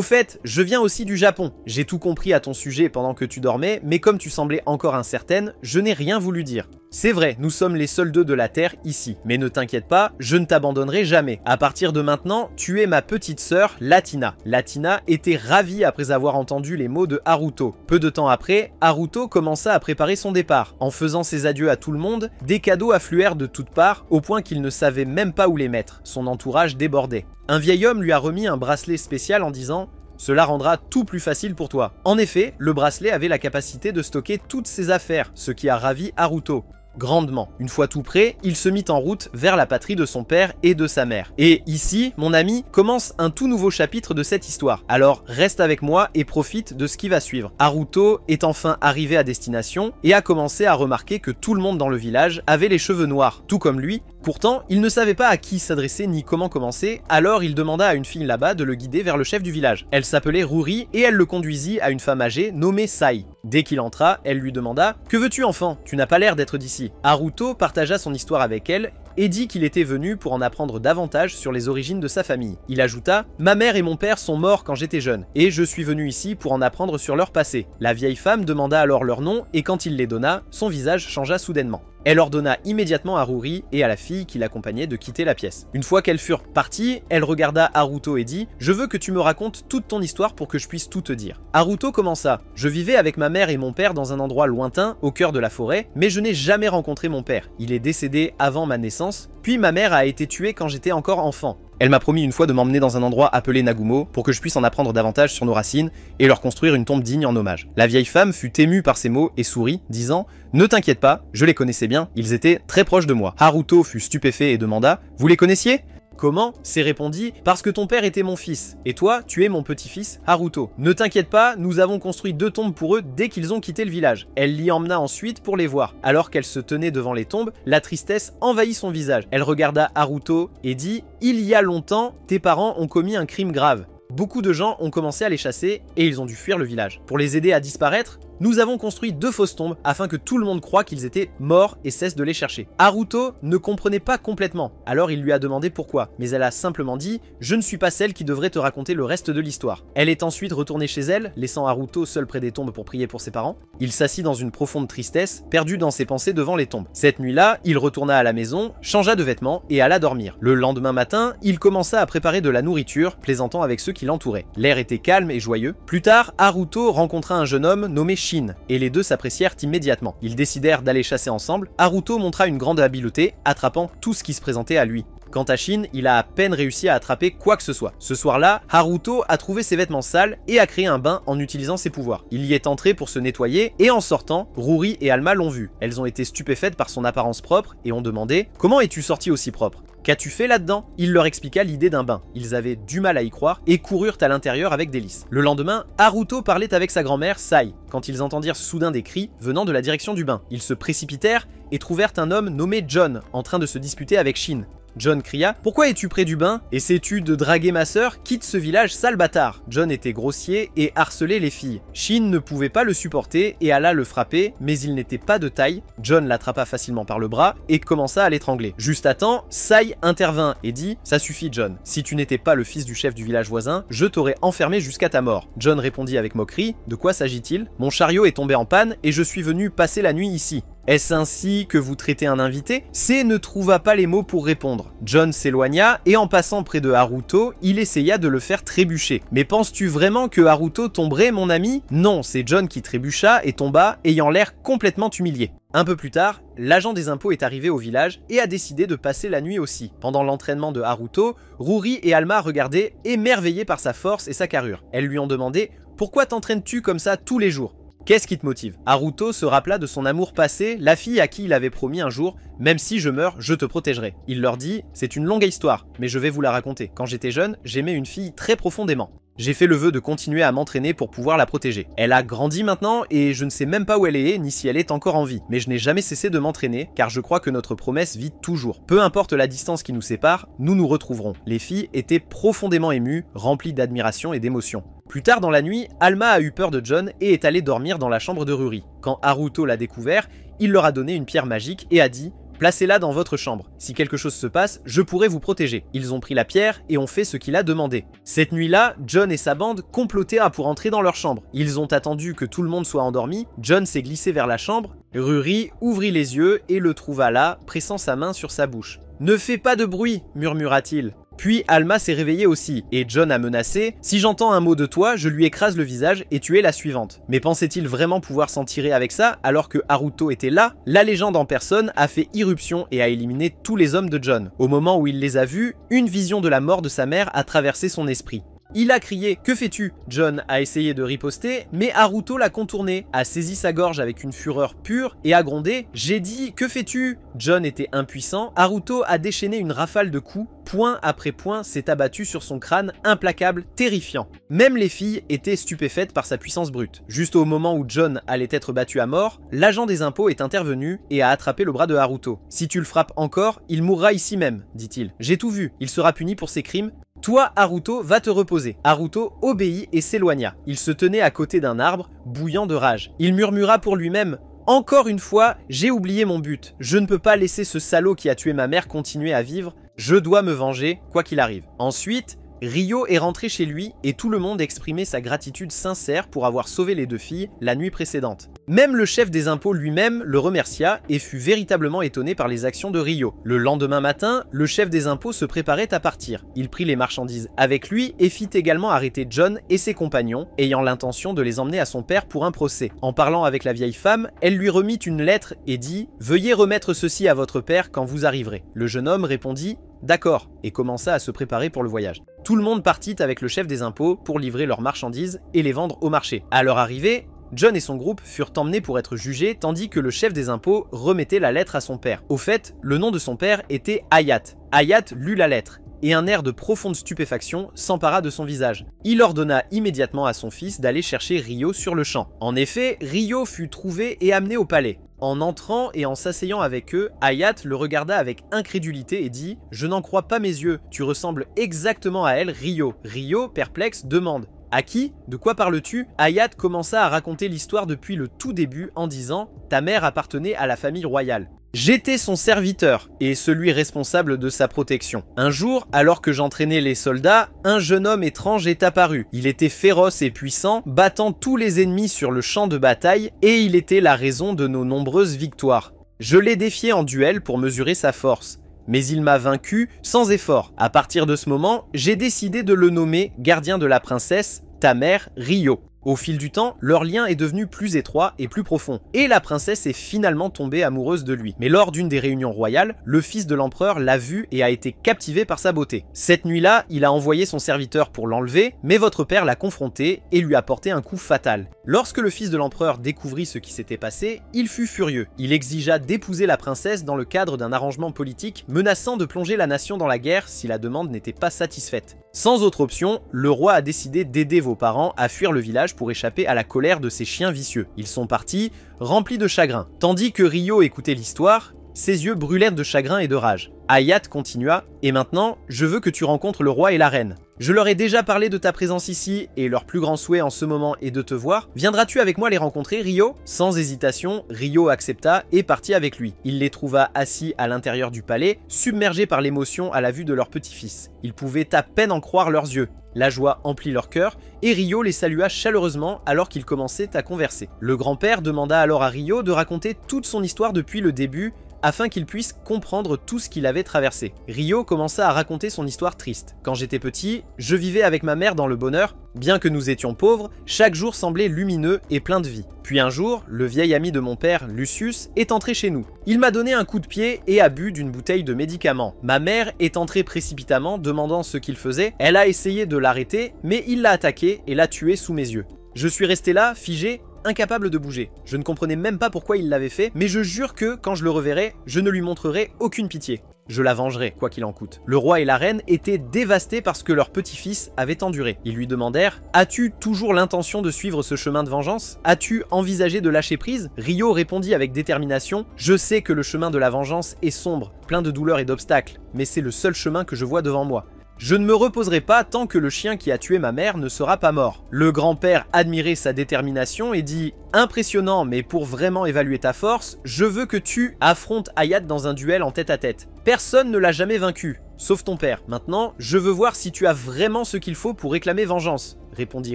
fait, je viens aussi du Japon. J'ai tout compris à ton sujet pendant que tu dormais, mais comme tu semblais encore incertaine, je n'ai rien voulu dire. C'est vrai, nous sommes les seuls deux de la Terre ici. Mais ne t'inquiète pas, je ne t'abandonnerai jamais. À partir de maintenant, tu es ma petite sœur, Latina. Latina était ravie après avoir entendu les mots de Haruto. Peu de temps après, Haruto commença à préparer son départ. En faisant ses adieux à tout le monde, des cadeaux affluèrent de toutes parts, au point qu'il ne savait même pas où les mettre. Son entourage débordait. Un vieil homme lui a remis un bracelet spécial en disant « Cela rendra tout plus facile pour toi ». En effet, le bracelet avait la capacité de stocker toutes ses affaires, ce qui a ravi Haruto grandement. Une fois tout prêt, il se mit en route vers la patrie de son père et de sa mère. Et ici, mon ami, commence un tout nouveau chapitre de cette histoire. Alors reste avec moi et profite de ce qui va suivre. Haruto est enfin arrivé à destination et a commencé à remarquer que tout le monde dans le village avait les cheveux noirs, tout comme lui. Pourtant, il ne savait pas à qui s'adresser ni comment commencer, alors il demanda à une fille là-bas de le guider vers le chef du village. Elle s'appelait Ruri et elle le conduisit à une femme âgée nommée Sai. Dès qu'il entra, elle lui demanda « Que veux-tu enfant? Tu n'as pas l'air d'être d'ici. » Haruto partagea son histoire avec elle et dit qu'il était venu pour en apprendre davantage sur les origines de sa famille. Il ajouta « Ma mère et mon père sont morts quand j'étais jeune, et je suis venu ici pour en apprendre sur leur passé. » La vieille femme demanda alors leur nom, et quand il les donna, son visage changea soudainement. Elle ordonna immédiatement à Ruri et à la fille qui l'accompagnait de quitter la pièce. Une fois qu'elles furent parties, elle regarda Haruto et dit « Je veux que tu me racontes toute ton histoire pour que je puisse tout te dire. » Haruto commença « Je vivais avec ma mère et mon père dans un endroit lointain, au cœur de la forêt, mais je n'ai jamais rencontré mon père. Il est décédé avant ma naissance, puis ma mère a été tuée quand j'étais encore enfant. Elle m'a promis une fois de m'emmener dans un endroit appelé Nagumo pour que je puisse en apprendre davantage sur nos racines et leur construire une tombe digne en hommage. » La vieille femme fut émue par ces mots et sourit, disant « Ne t'inquiète pas, je les connaissais bien, ils étaient très proches de moi. » Haruto fut stupéfait et demanda « Vous les connaissiez ?» Comment? C'est répondit « Parce que ton père était mon fils, et toi, tu es mon petit-fils, Haruto. Ne t'inquiète pas, nous avons construit 2 tombes pour eux dès qu'ils ont quitté le village. » Elle l'y emmena ensuite pour les voir. Alors qu'elle se tenait devant les tombes, la tristesse envahit son visage. Elle regarda Haruto et dit « Il y a longtemps, tes parents ont commis un crime grave. Beaucoup de gens ont commencé à les chasser et ils ont dû fuir le village. Pour les aider à disparaître, nous avons construit 2 fausses tombes afin que tout le monde croie qu'ils étaient morts et cesse de les chercher. » Haruto ne comprenait pas complètement, alors il lui a demandé pourquoi, mais elle a simplement dit « Je ne suis pas celle qui devrait te raconter le reste de l'histoire. » Elle est ensuite retournée chez elle, laissant Haruto seul près des tombes pour prier pour ses parents. Il s'assit dans une profonde tristesse, perdu dans ses pensées devant les tombes. Cette nuit-là, il retourna à la maison, changea de vêtements et alla dormir. Le lendemain matin, il commença à préparer de la nourriture, plaisantant avec ceux qui l'entouraient. L'air était calme et joyeux. Plus tard, Haruto rencontra un jeune homme nommé Shin, et les deux s'apprécièrent immédiatement. Ils décidèrent d'aller chasser ensemble. Haruto montra une grande habileté, attrapant tout ce qui se présentait à lui. Quant à Shin, il a à peine réussi à attraper quoi que ce soit. Ce soir-là, Haruto a trouvé ses vêtements sales et a créé un bain en utilisant ses pouvoirs. Il y est entré pour se nettoyer et en sortant, Ruri et Alma l'ont vu. Elles ont été stupéfaites par son apparence propre et ont demandé « Comment es-tu sorti aussi propre ? Qu'as-tu fait là-dedans ?» Il leur expliqua l'idée d'un bain. Ils avaient du mal à y croire et coururent à l'intérieur avec délice. Le lendemain, Haruto parlait avec sa grand-mère Sai, quand ils entendirent soudain des cris venant de la direction du bain. Ils se précipitèrent et trouvèrent un homme nommé John en train de se disputer avec Shin. John cria « Pourquoi es-tu près du bain? Essaies-tu de draguer ma sœur? Quitte ce village, sale bâtard !» John était grossier et harcelait les filles. Shin ne pouvait pas le supporter et alla le frapper, mais il n'était pas de taille. John l'attrapa facilement par le bras et commença à l'étrangler. Juste à temps, Sai intervint et dit « Ça suffit John, si tu n'étais pas le fils du chef du village voisin, je t'aurais enfermé jusqu'à ta mort. » John répondit avec moquerie « De quoi s'agit-il? Mon chariot est tombé en panne et je suis venu passer la nuit ici. » Est-ce ainsi que vous traitez un invité? C ne trouva pas les mots pour répondre. John s'éloigna et en passant près de Haruto, il essaya de le faire trébucher. Mais penses-tu vraiment que Haruto tomberait, mon ami? Non, c'est John qui trébucha et tomba, ayant l'air complètement humilié. Un peu plus tard, l'agent des impôts est arrivé au village et a décidé de passer la nuit aussi. Pendant l'entraînement de Haruto, Ruri et Alma regardaient, émerveillés par sa force et sa carrure. Elles lui ont demandé « Pourquoi t'entraînes-tu comme ça tous les jours ?» Qu'est-ce qui te motive? Haruto se rappela de son amour passé, la fille à qui il avait promis un jour « Même si je meurs, je te protégerai ». Il leur dit « C'est une longue histoire, mais je vais vous la raconter. Quand j'étais jeune, j'aimais une fille très profondément. J'ai fait le vœu de continuer à m'entraîner pour pouvoir la protéger. Elle a grandi maintenant et je ne sais même pas où elle est ni si elle est encore en vie. Mais je n'ai jamais cessé de m'entraîner car je crois que notre promesse vit toujours. Peu importe la distance qui nous sépare, nous nous retrouverons. Les filles étaient profondément émues, remplies d'admiration et d'émotion. Plus tard dans la nuit, Alma a eu peur de John et est allée dormir dans la chambre de Ruri. Quand Haruto l'a découvert, il leur a donné une pierre magique et a dit « Placez-la dans votre chambre. Si quelque chose se passe, je pourrai vous protéger. » Ils ont pris la pierre et ont fait ce qu'il a demandé. Cette nuit-là, John et sa bande complotaient pour entrer dans leur chambre. Ils ont attendu que tout le monde soit endormi. John s'est glissé vers la chambre. Ruri ouvrit les yeux et le trouva là, pressant sa main sur sa bouche. « Ne fais pas de bruit !» murmura-t-il. Puis Alma s'est réveillée aussi, et John a menacé « Si j'entends un mot de toi, je lui écrase le visage et tu es la suivante. » Mais pensait-il vraiment pouvoir s'en tirer avec ça alors que Haruto était là? La légende en personne a fait irruption et a éliminé tous les hommes de John. Au moment où il les a vus, une vision de la mort de sa mère a traversé son esprit. Il a crié « Que fais-tu » John a essayé de riposter, mais Haruto l'a contourné, a saisi sa gorge avec une fureur pure et a grondé « J'ai dit, que fais-tu » John était impuissant, Haruto a déchaîné une rafale de coups, point après point s'est abattu sur son crâne, implacable, terrifiant. Même les filles étaient stupéfaites par sa puissance brute. Juste au moment où John allait être battu à mort, l'agent des impôts est intervenu et a attrapé le bras de Haruto. « Si tu le frappes encore, il mourra ici même, dit-il. J'ai tout vu, il sera puni pour ses crimes. Toi, Haruto, va te reposer. » Haruto obéit et s'éloigna. Il se tenait à côté d'un arbre, bouillant de rage. Il murmura pour lui-même « Encore une fois, j'ai oublié mon but. Je ne peux pas laisser ce salaud qui a tué ma mère continuer à vivre. Je dois me venger, quoi qu'il arrive. » Ensuite, Ryo est rentré chez lui et tout le monde exprimait sa gratitude sincère pour avoir sauvé les deux filles la nuit précédente. Même le chef des impôts lui-même le remercia et fut véritablement étonné par les actions de Ryo. Le lendemain matin, le chef des impôts se préparait à partir. Il prit les marchandises avec lui et fit également arrêter John et ses compagnons, ayant l'intention de les emmener à son père pour un procès. En parlant avec la vieille femme, elle lui remit une lettre et dit « Veuillez remettre ceci à votre père quand vous arriverez. » Le jeune homme répondit « D'accord » et commença à se préparer pour le voyage. Tout le monde partit avec le chef des impôts pour livrer leurs marchandises et les vendre au marché. À leur arrivée, John et son groupe furent emmenés pour être jugés tandis que le chef des impôts remettait la lettre à son père. Au fait, le nom de son père était Hayat. Hayat lut la lettre et un air de profonde stupéfaction s'empara de son visage. Il ordonna immédiatement à son fils d'aller chercher Ryo sur le champ. En effet, Ryo fut trouvé et amené au palais. En entrant et en s'asseyant avec eux, Hayat le regarda avec incrédulité et dit « Je n'en crois pas mes yeux, tu ressembles exactement à elle, Ryo. » Ryo, perplexe, demande « À qui? De quoi parles-tu » Hayat commença à raconter l'histoire depuis le tout début en disant « Ta mère appartenait à la famille royale. J'étais son serviteur et celui responsable de sa protection. Un jour, alors que j'entraînais les soldats, un jeune homme étrange est apparu. Il était féroce et puissant, battant tous les ennemis sur le champ de bataille et il était la raison de nos nombreuses victoires. Je l'ai défié en duel pour mesurer sa force. Mais il m'a vaincu sans effort. À partir de ce moment, j'ai décidé de le nommer gardien de la princesse, ta mère, Ryo. Au fil du temps, leur lien est devenu plus étroit et plus profond, et la princesse est finalement tombée amoureuse de lui. Mais lors d'une des réunions royales, le fils de l'empereur l'a vu et a été captivé par sa beauté. Cette nuit-là, il a envoyé son serviteur pour l'enlever, mais votre père l'a confronté et lui a porté un coup fatal. Lorsque le fils de l'empereur découvrit ce qui s'était passé, il fut furieux. Il exigea d'épouser la princesse dans le cadre d'un arrangement politique, menaçant de plonger la nation dans la guerre si la demande n'était pas satisfaite. Sans autre option, le roi a décidé d'aider vos parents à fuir le village pour échapper à la colère de ces chiens vicieux. Ils sont partis, remplis de chagrin. Tandis que Ryo écoutait l'histoire, ses yeux brûlèrent de chagrin et de rage. Hayat continua « Et maintenant, je veux que tu rencontres le roi et la reine. Je leur ai déjà parlé de ta présence ici, et leur plus grand souhait en ce moment est de te voir. Viendras-tu avec moi les rencontrer, Ryo ?» Sans hésitation, Ryo accepta et partit avec lui. Il les trouva assis à l'intérieur du palais, submergés par l'émotion à la vue de leur petit-fils. Ils pouvaient à peine en croire leurs yeux. La joie emplit leur cœur, et Ryo les salua chaleureusement alors qu'ils commençaient à converser. Le grand-père demanda alors à Ryo de raconter toute son histoire depuis le début, afin qu'il puisse comprendre tout ce qu'il avait traversé. Ryo commença à raconter son histoire triste. Quand j'étais petit, je vivais avec ma mère dans le bonheur. Bien que nous étions pauvres, chaque jour semblait lumineux et plein de vie. Puis un jour, le vieil ami de mon père, Lucius, est entré chez nous. Il m'a donné un coup de pied et a bu d'une bouteille de médicaments. Ma mère est entrée précipitamment, demandant ce qu'il faisait. Elle a essayé de l'arrêter, mais il l'a attaqué et l'a tué sous mes yeux. Je suis resté là, figé, incapable de bouger. Je ne comprenais même pas pourquoi il l'avait fait, mais je jure que, quand je le reverrai, je ne lui montrerai aucune pitié. Je la vengerai, quoi qu'il en coûte. Le roi et la reine étaient dévastés parce que leur petit-fils avait enduré. Ils lui demandèrent « As-tu toujours l'intention de suivre ce chemin de vengeance? As-tu envisagé de lâcher prise ?» Ryo répondit avec détermination « Je sais que le chemin de la vengeance est sombre, plein de douleurs et d'obstacles, mais c'est le seul chemin que je vois devant moi. Je ne me reposerai pas tant que le chien qui a tué ma mère ne sera pas mort. » Le grand-père admirait sa détermination et dit « Impressionnant, mais pour vraiment évaluer ta force, je veux que tu affrontes Hayat dans un duel en tête-à-tête. Personne ne l'a jamais vaincu, sauf ton père. Maintenant, je veux voir si tu as vraiment ce qu'il faut pour réclamer vengeance. » répondit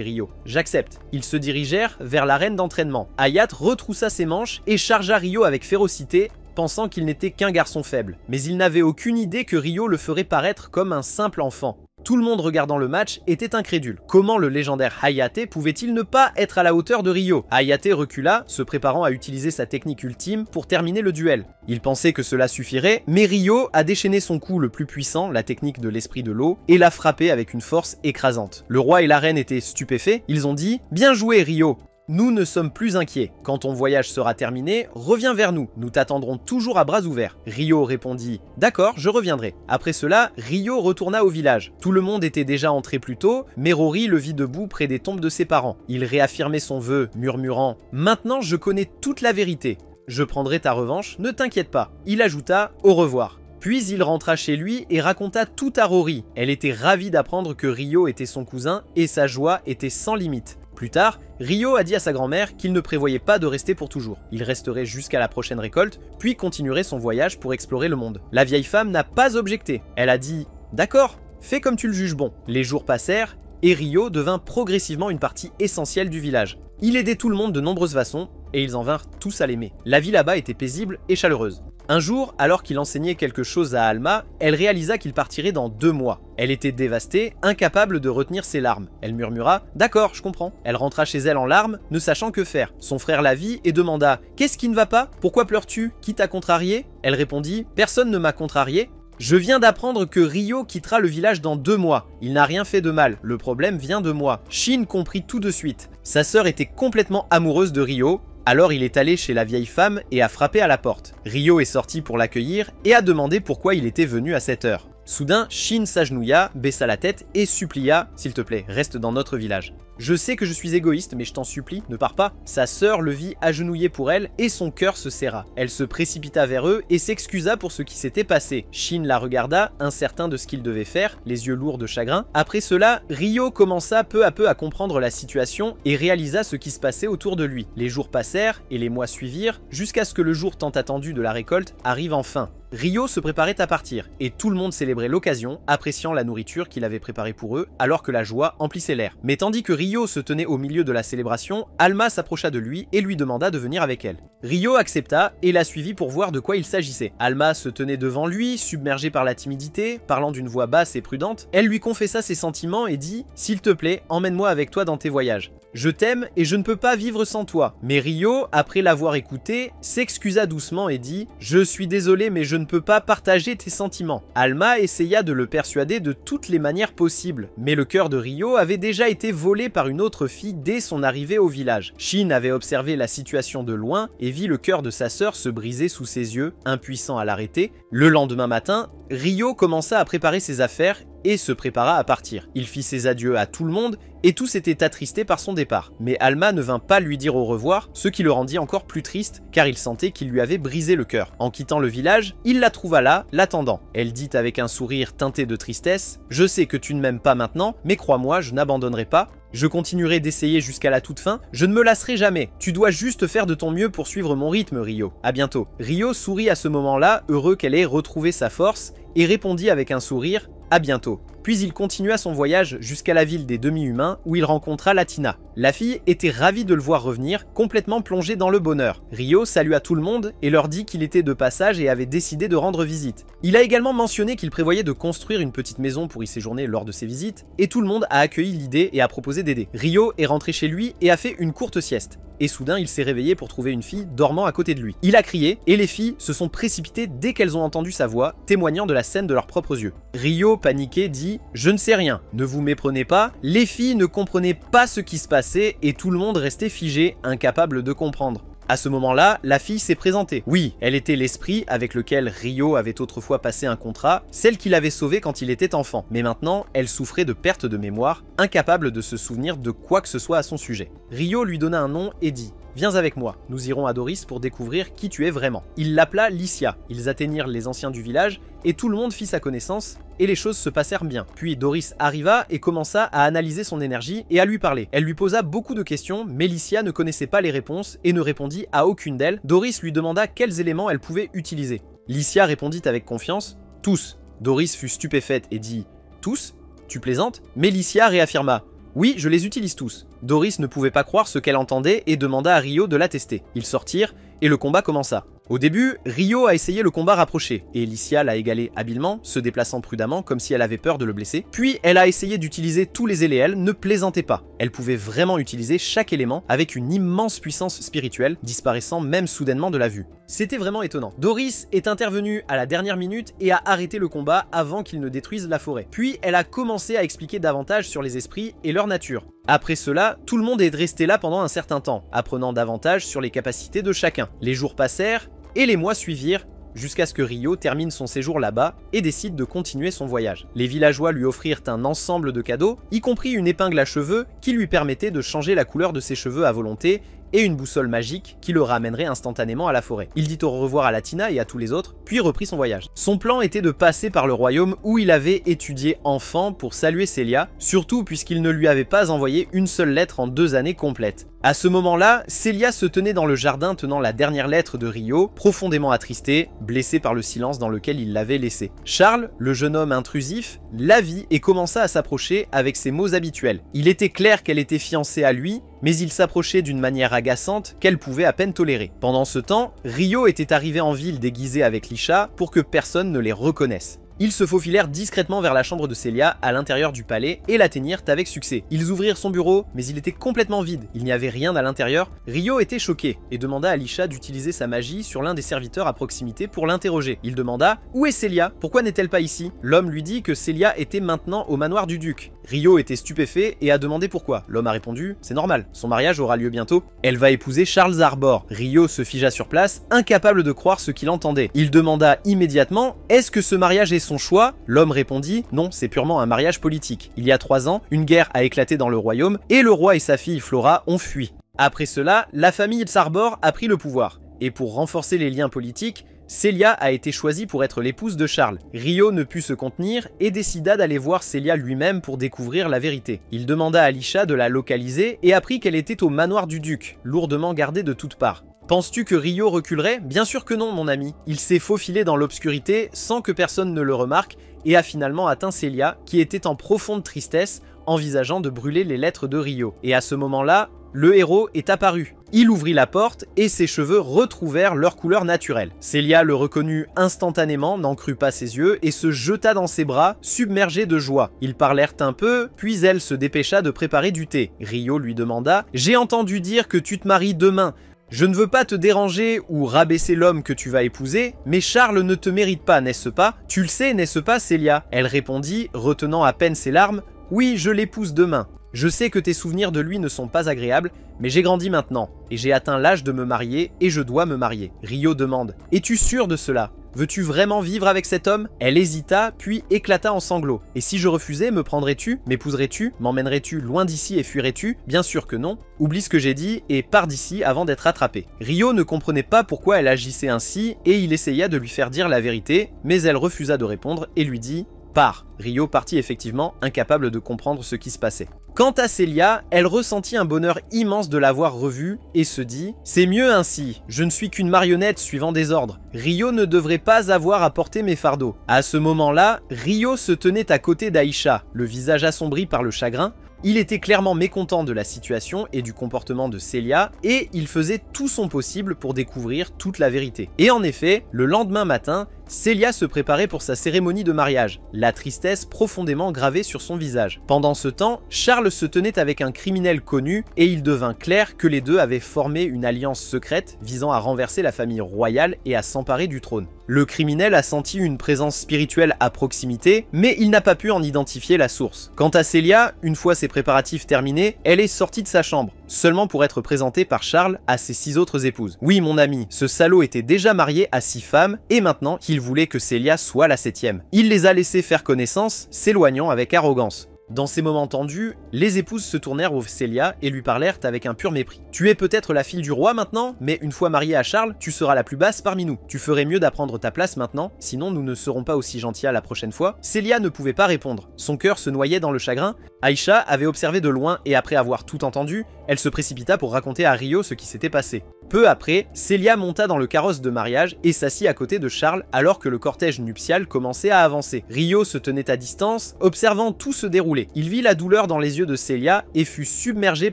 Ryo. « J'accepte. » Ils se dirigèrent vers l'arène d'entraînement. Hayat retroussa ses manches et chargea Ryo avec férocité, pensant qu'il n'était qu'un garçon faible. Mais il n'avait aucune idée que Ryo le ferait paraître comme un simple enfant. Tout le monde regardant le match était incrédule. Comment le légendaire Hayate pouvait-il ne pas être à la hauteur de Ryo? Hayate recula, se préparant à utiliser sa technique ultime pour terminer le duel. Il pensait que cela suffirait, mais Ryo a déchaîné son coup le plus puissant, la technique de l'esprit de l'eau, et l'a frappé avec une force écrasante. Le roi et la reine étaient stupéfaits, ils ont dit « Bien joué Ryo !» Nous ne sommes plus inquiets. Quand ton voyage sera terminé, reviens vers nous. Nous t'attendrons toujours à bras ouverts. Ryo répondit « D'accord, je reviendrai. » Après cela, Ryo retourna au village. Tout le monde était déjà entré plus tôt, mais Rory le vit debout près des tombes de ses parents. Il réaffirmait son vœu, murmurant « Maintenant je connais toute la vérité. Je prendrai ta revanche, ne t'inquiète pas. » Il ajouta « Au revoir. » Puis il rentra chez lui et raconta tout à Rory. Elle était ravie d'apprendre que Ryo était son cousin et sa joie était sans limite. Plus tard, Ryo a dit à sa grand-mère qu'il ne prévoyait pas de rester pour toujours. Il resterait jusqu'à la prochaine récolte, puis continuerait son voyage pour explorer le monde. La vieille femme n'a pas objecté. Elle a dit « D'accord, fais comme tu le juges bon. » Les jours passèrent et Ryo devint progressivement une partie essentielle du village. Il aidait tout le monde de nombreuses façons et ils en vinrent tous à l'aimer. La vie là-bas était paisible et chaleureuse. Un jour, alors qu'il enseignait quelque chose à Alma, elle réalisa qu'il partirait dans 2 mois. Elle était dévastée, incapable de retenir ses larmes. Elle murmura « D'accord, je comprends ». Elle rentra chez elle en larmes, ne sachant que faire. Son frère la vit et demanda « Qu'est-ce qui ne va pas? Pourquoi pleures-tu? Qui t'a contrarié ?» Elle répondit « Personne ne m'a contrarié. Je viens d'apprendre que Ryo quittera le village dans 2 mois. Il n'a rien fait de mal, le problème vient de moi. » Shin comprit tout de suite. Sa sœur était complètement amoureuse de Ryo. Alors il est allé chez la vieille femme et a frappé à la porte. Ryo est sorti pour l'accueillir et a demandé pourquoi il était venu à cette heure. Soudain, Shin s'agenouilla, baissa la tête et supplia « S'il te plaît, reste dans notre village. » Je sais que je suis égoïste, mais je t'en supplie, ne pars pas. Sa sœur le vit agenouillé pour elle et son cœur se serra. Elle se précipita vers eux et s'excusa pour ce qui s'était passé. Shin la regarda, incertain de ce qu'il devait faire, les yeux lourds de chagrin. Après cela, Ryo commença peu à peu à comprendre la situation et réalisa ce qui se passait autour de lui. Les jours passèrent et les mois suivirent, jusqu'à ce que le jour tant attendu de la récolte arrive enfin. Ryo se préparait à partir, et tout le monde célébrait l'occasion, appréciant la nourriture qu'il avait préparée pour eux, alors que la joie emplissait l'air. Mais tandis que Ryo se tenait au milieu de la célébration, Alma s'approcha de lui et lui demanda de venir avec elle. Ryo accepta et la suivit pour voir de quoi il s'agissait. Alma se tenait devant lui, submergée par la timidité, parlant d'une voix basse et prudente. Elle lui confessa ses sentiments et dit « S'il te plaît, emmène-moi avec toi dans tes voyages. Je t'aime et je ne peux pas vivre sans toi. » Mais Ryo, après l'avoir écouté, s'excusa doucement et dit « Je suis désolé mais je ne peux pas partager tes sentiments. » Alma essaya de le persuader de toutes les manières possibles, mais le cœur de Ryo avait déjà été volé par une autre fille dès son arrivée au village. Shin avait observé la situation de loin et vit le cœur de sa sœur se briser sous ses yeux, impuissant à l'arrêter. Le lendemain matin, Ryo commença à préparer ses affaires et se prépara à partir. Il fit ses adieux à tout le monde et tous étaient attristés par son départ. Mais Alma ne vint pas lui dire au revoir, ce qui le rendit encore plus triste car il sentait qu'il lui avait brisé le cœur. En quittant le village, il la trouva là, l'attendant. Elle dit avec un sourire teinté de tristesse « Je sais que tu ne m'aimes pas maintenant, mais crois-moi, je n'abandonnerai pas. Je continuerai d'essayer jusqu'à la toute fin, je ne me lasserai jamais. Tu dois juste faire de ton mieux pour suivre mon rythme, Ryo. À bientôt. » Ryo sourit à ce moment-là, heureux qu'elle ait retrouvé sa force, et répondit avec un sourire « À bientôt ». Puis il continua son voyage jusqu'à la ville des demi-humains où il rencontra Latina. La fille était ravie de le voir revenir, complètement plongée dans le bonheur. Ryo salua tout le monde et leur dit qu'il était de passage et avait décidé de rendre visite. Il a également mentionné qu'il prévoyait de construire une petite maison pour y séjourner lors de ses visites, et tout le monde a accueilli l'idée et a proposé d'aider. Ryo est rentré chez lui et a fait une courte sieste. Et soudain, il s'est réveillé pour trouver une fille dormant à côté de lui. Il a crié, et les filles se sont précipitées dès qu'elles ont entendu sa voix, témoignant de la scène de leurs propres yeux. Ryo, paniqué, dit « Je ne sais rien, ne vous méprenez pas ». Les filles ne comprenaient pas ce qui se passait et tout le monde restait figé, incapable de comprendre. À ce moment-là, la fille s'est présentée. Oui, elle était l'esprit avec lequel Ryo avait autrefois passé un contrat, celle qu'il avait sauvée quand il était enfant. Mais maintenant, elle souffrait de perte de mémoire, incapable de se souvenir de quoi que ce soit à son sujet. Ryo lui donna un nom et dit « Viens avec moi, nous irons à Doris pour découvrir qui tu es vraiment. » Il l'appela Lycia. Ils atteignirent les anciens du village et tout le monde fit sa connaissance et les choses se passèrent bien. Puis Doris arriva et commença à analyser son énergie et à lui parler. Elle lui posa beaucoup de questions, mais Lycia ne connaissait pas les réponses et ne répondit à aucune d'elles. Doris lui demanda quels éléments elle pouvait utiliser. Lycia répondit avec confiance « Tous ». Doris fut stupéfaite et dit « Tous ? Tu plaisantes ?» Mais Lycia réaffirma « Oui, je les utilise tous ». Doris ne pouvait pas croire ce qu'elle entendait et demanda à Ryo de la tester. Ils sortirent et le combat commença. Au début, Ryo a essayé le combat rapproché, et Lycia l'a égalé habilement, se déplaçant prudemment comme si elle avait peur de le blesser. Puis elle a essayé d'utiliser tous les éléments, ne plaisantez pas. Elle pouvait vraiment utiliser chaque élément avec une immense puissance spirituelle, disparaissant même soudainement de la vue. C'était vraiment étonnant. Doris est intervenue à la dernière minute et a arrêté le combat avant qu'il ne détruise la forêt. Puis elle a commencé à expliquer davantage sur les esprits et leur nature. Après cela, tout le monde est resté là pendant un certain temps, apprenant davantage sur les capacités de chacun. Les jours passèrent, et les mois suivirent, jusqu'à ce que Ryo termine son séjour là-bas et décide de continuer son voyage. Les villageois lui offrirent un ensemble de cadeaux, y compris une épingle à cheveux qui lui permettait de changer la couleur de ses cheveux à volonté, et une boussole magique qui le ramènerait instantanément à la forêt. Il dit au revoir à Latina et à tous les autres, puis reprit son voyage. Son plan était de passer par le royaume où il avait étudié enfant pour saluer Célia, surtout puisqu'il ne lui avait pas envoyé une seule lettre en 2 années complètes. À ce moment-là, Célia se tenait dans le jardin tenant la dernière lettre de Ryo, profondément attristée, blessée par le silence dans lequel il l'avait laissée. Charles, le jeune homme intrusif, la vit et commença à s'approcher avec ses mots habituels. Il était clair qu'elle était fiancée à lui, mais il s'approchait d'une manière agaçante qu'elle pouvait à peine tolérer. Pendant ce temps, Ryo était arrivé en ville déguisé avec Lisha pour que personne ne les reconnaisse. Ils se faufilèrent discrètement vers la chambre de Célia à l'intérieur du palais et l'atteignirent avec succès. Ils ouvrirent son bureau, mais il était complètement vide, il n'y avait rien à l'intérieur. Ryo était choqué et demanda à Lisha d'utiliser sa magie sur l'un des serviteurs à proximité pour l'interroger. Il demanda « Où est Célia? Pourquoi n'est-elle pas ici ?» L'homme lui dit que Célia était maintenant au manoir du duc. Ryo était stupéfait et a demandé pourquoi. L'homme a répondu « C'est normal, son mariage aura lieu bientôt. Elle va épouser Charles Arbor. » Ryo se figea sur place, incapable de croire ce qu'il entendait. Il demanda immédiatement « Est-ce que ce mariage est son choix ?» L'homme répondit « Non, c'est purement un mariage politique. Il y a 3 ans, une guerre a éclaté dans le royaume et le roi et sa fille Flora ont fui. Après cela, la famille Arbor a pris le pouvoir. Et pour renforcer les liens politiques, Célia a été choisie pour être l'épouse de Charles. Ryo ne put se contenir et décida d'aller voir Célia lui-même pour découvrir la vérité. Il demanda à Lisha de la localiser et apprit qu'elle était au manoir du duc, lourdement gardée de toutes parts. Penses-tu que Ryo reculerait? Bien sûr que non, mon ami. Il s'est faufilé dans l'obscurité sans que personne ne le remarque et a finalement atteint Célia, qui était en profonde tristesse, envisageant de brûler les lettres de Ryo. Et à ce moment-là, le héros est apparu. Il ouvrit la porte et ses cheveux retrouvèrent leur couleur naturelle. Célia le reconnut instantanément, n'en crut pas ses yeux et se jeta dans ses bras, submergée de joie. Ils parlèrent un peu, puis elle se dépêcha de préparer du thé. Ryo lui demanda « J'ai entendu dire que tu te maries demain. Je ne veux pas te déranger ou rabaisser l'homme que tu vas épouser, mais Charles ne te mérite pas, n'est-ce pas? Tu le sais, n'est-ce pas, Célia ?» Elle répondit, retenant à peine ses larmes « Oui, je l'épouse demain. Je sais que tes souvenirs de lui ne sont pas agréables, mais j'ai grandi maintenant, et j'ai atteint l'âge de me marier, et je dois me marier. » Ryo demande « Es-tu sûr de cela? Veux-tu vraiment vivre avec cet homme ?» Elle hésita, puis éclata en sanglots. « Et si je refusais, me prendrais-tu? M'épouserais-tu? M'emmènerais-tu loin d'ici et fuirais-tu? Bien sûr que non. Oublie ce que j'ai dit et pars d'ici avant d'être attrapé. » Ryo ne comprenait pas pourquoi elle agissait ainsi, et il essaya de lui faire dire la vérité, mais elle refusa de répondre et lui dit « Pars !» Ryo partit effectivement, incapable de comprendre ce qui se passait. Quant à Célia, elle ressentit un bonheur immense de l'avoir revue et se dit « C'est mieux ainsi, je ne suis qu'une marionnette suivant des ordres. Ryo ne devrait pas avoir à porter mes fardeaux. » À ce moment-là, Ryo se tenait à côté d'Aïcha, le visage assombri par le chagrin. Il était clairement mécontent de la situation et du comportement de Célia, et il faisait tout son possible pour découvrir toute la vérité. Et en effet, le lendemain matin, Célia se préparait pour sa cérémonie de mariage, la tristesse profondément gravée sur son visage. Pendant ce temps, Charles se tenait avec un criminel connu et il devint clair que les deux avaient formé une alliance secrète visant à renverser la famille royale et à s'emparer du trône. Le criminel a senti une présence spirituelle à proximité, mais il n'a pas pu en identifier la source. Quant à Célia, une fois ses préparatifs terminés, elle est sortie de sa chambre, seulement pour être présentée par Charles à ses 6 autres épouses. Oui mon ami, ce salaud était déjà marié à 6 femmes, et maintenant il voulait que Célia soit la 7e. Il les a laissées faire connaissance, s'éloignant avec arrogance. Dans ces moments tendus, les épouses se tournèrent vers Célia et lui parlèrent avec un pur mépris. « Tu es peut-être la fille du roi maintenant, mais une fois mariée à Charles, tu seras la plus basse parmi nous. Tu ferais mieux d'apprendre ta place maintenant, sinon nous ne serons pas aussi gentils à la prochaine fois. » Célia ne pouvait pas répondre. Son cœur se noyait dans le chagrin. Aïcha avait observé de loin et après avoir tout entendu, elle se précipita pour raconter à Rio ce qui s'était passé. Peu après, Célia monta dans le carrosse de mariage et s'assit à côté de Charles alors que le cortège nuptial commençait à avancer. Rio se tenait à distance, observant tout se dérouler. Il vit la douleur dans les yeux de Célia et fut submergé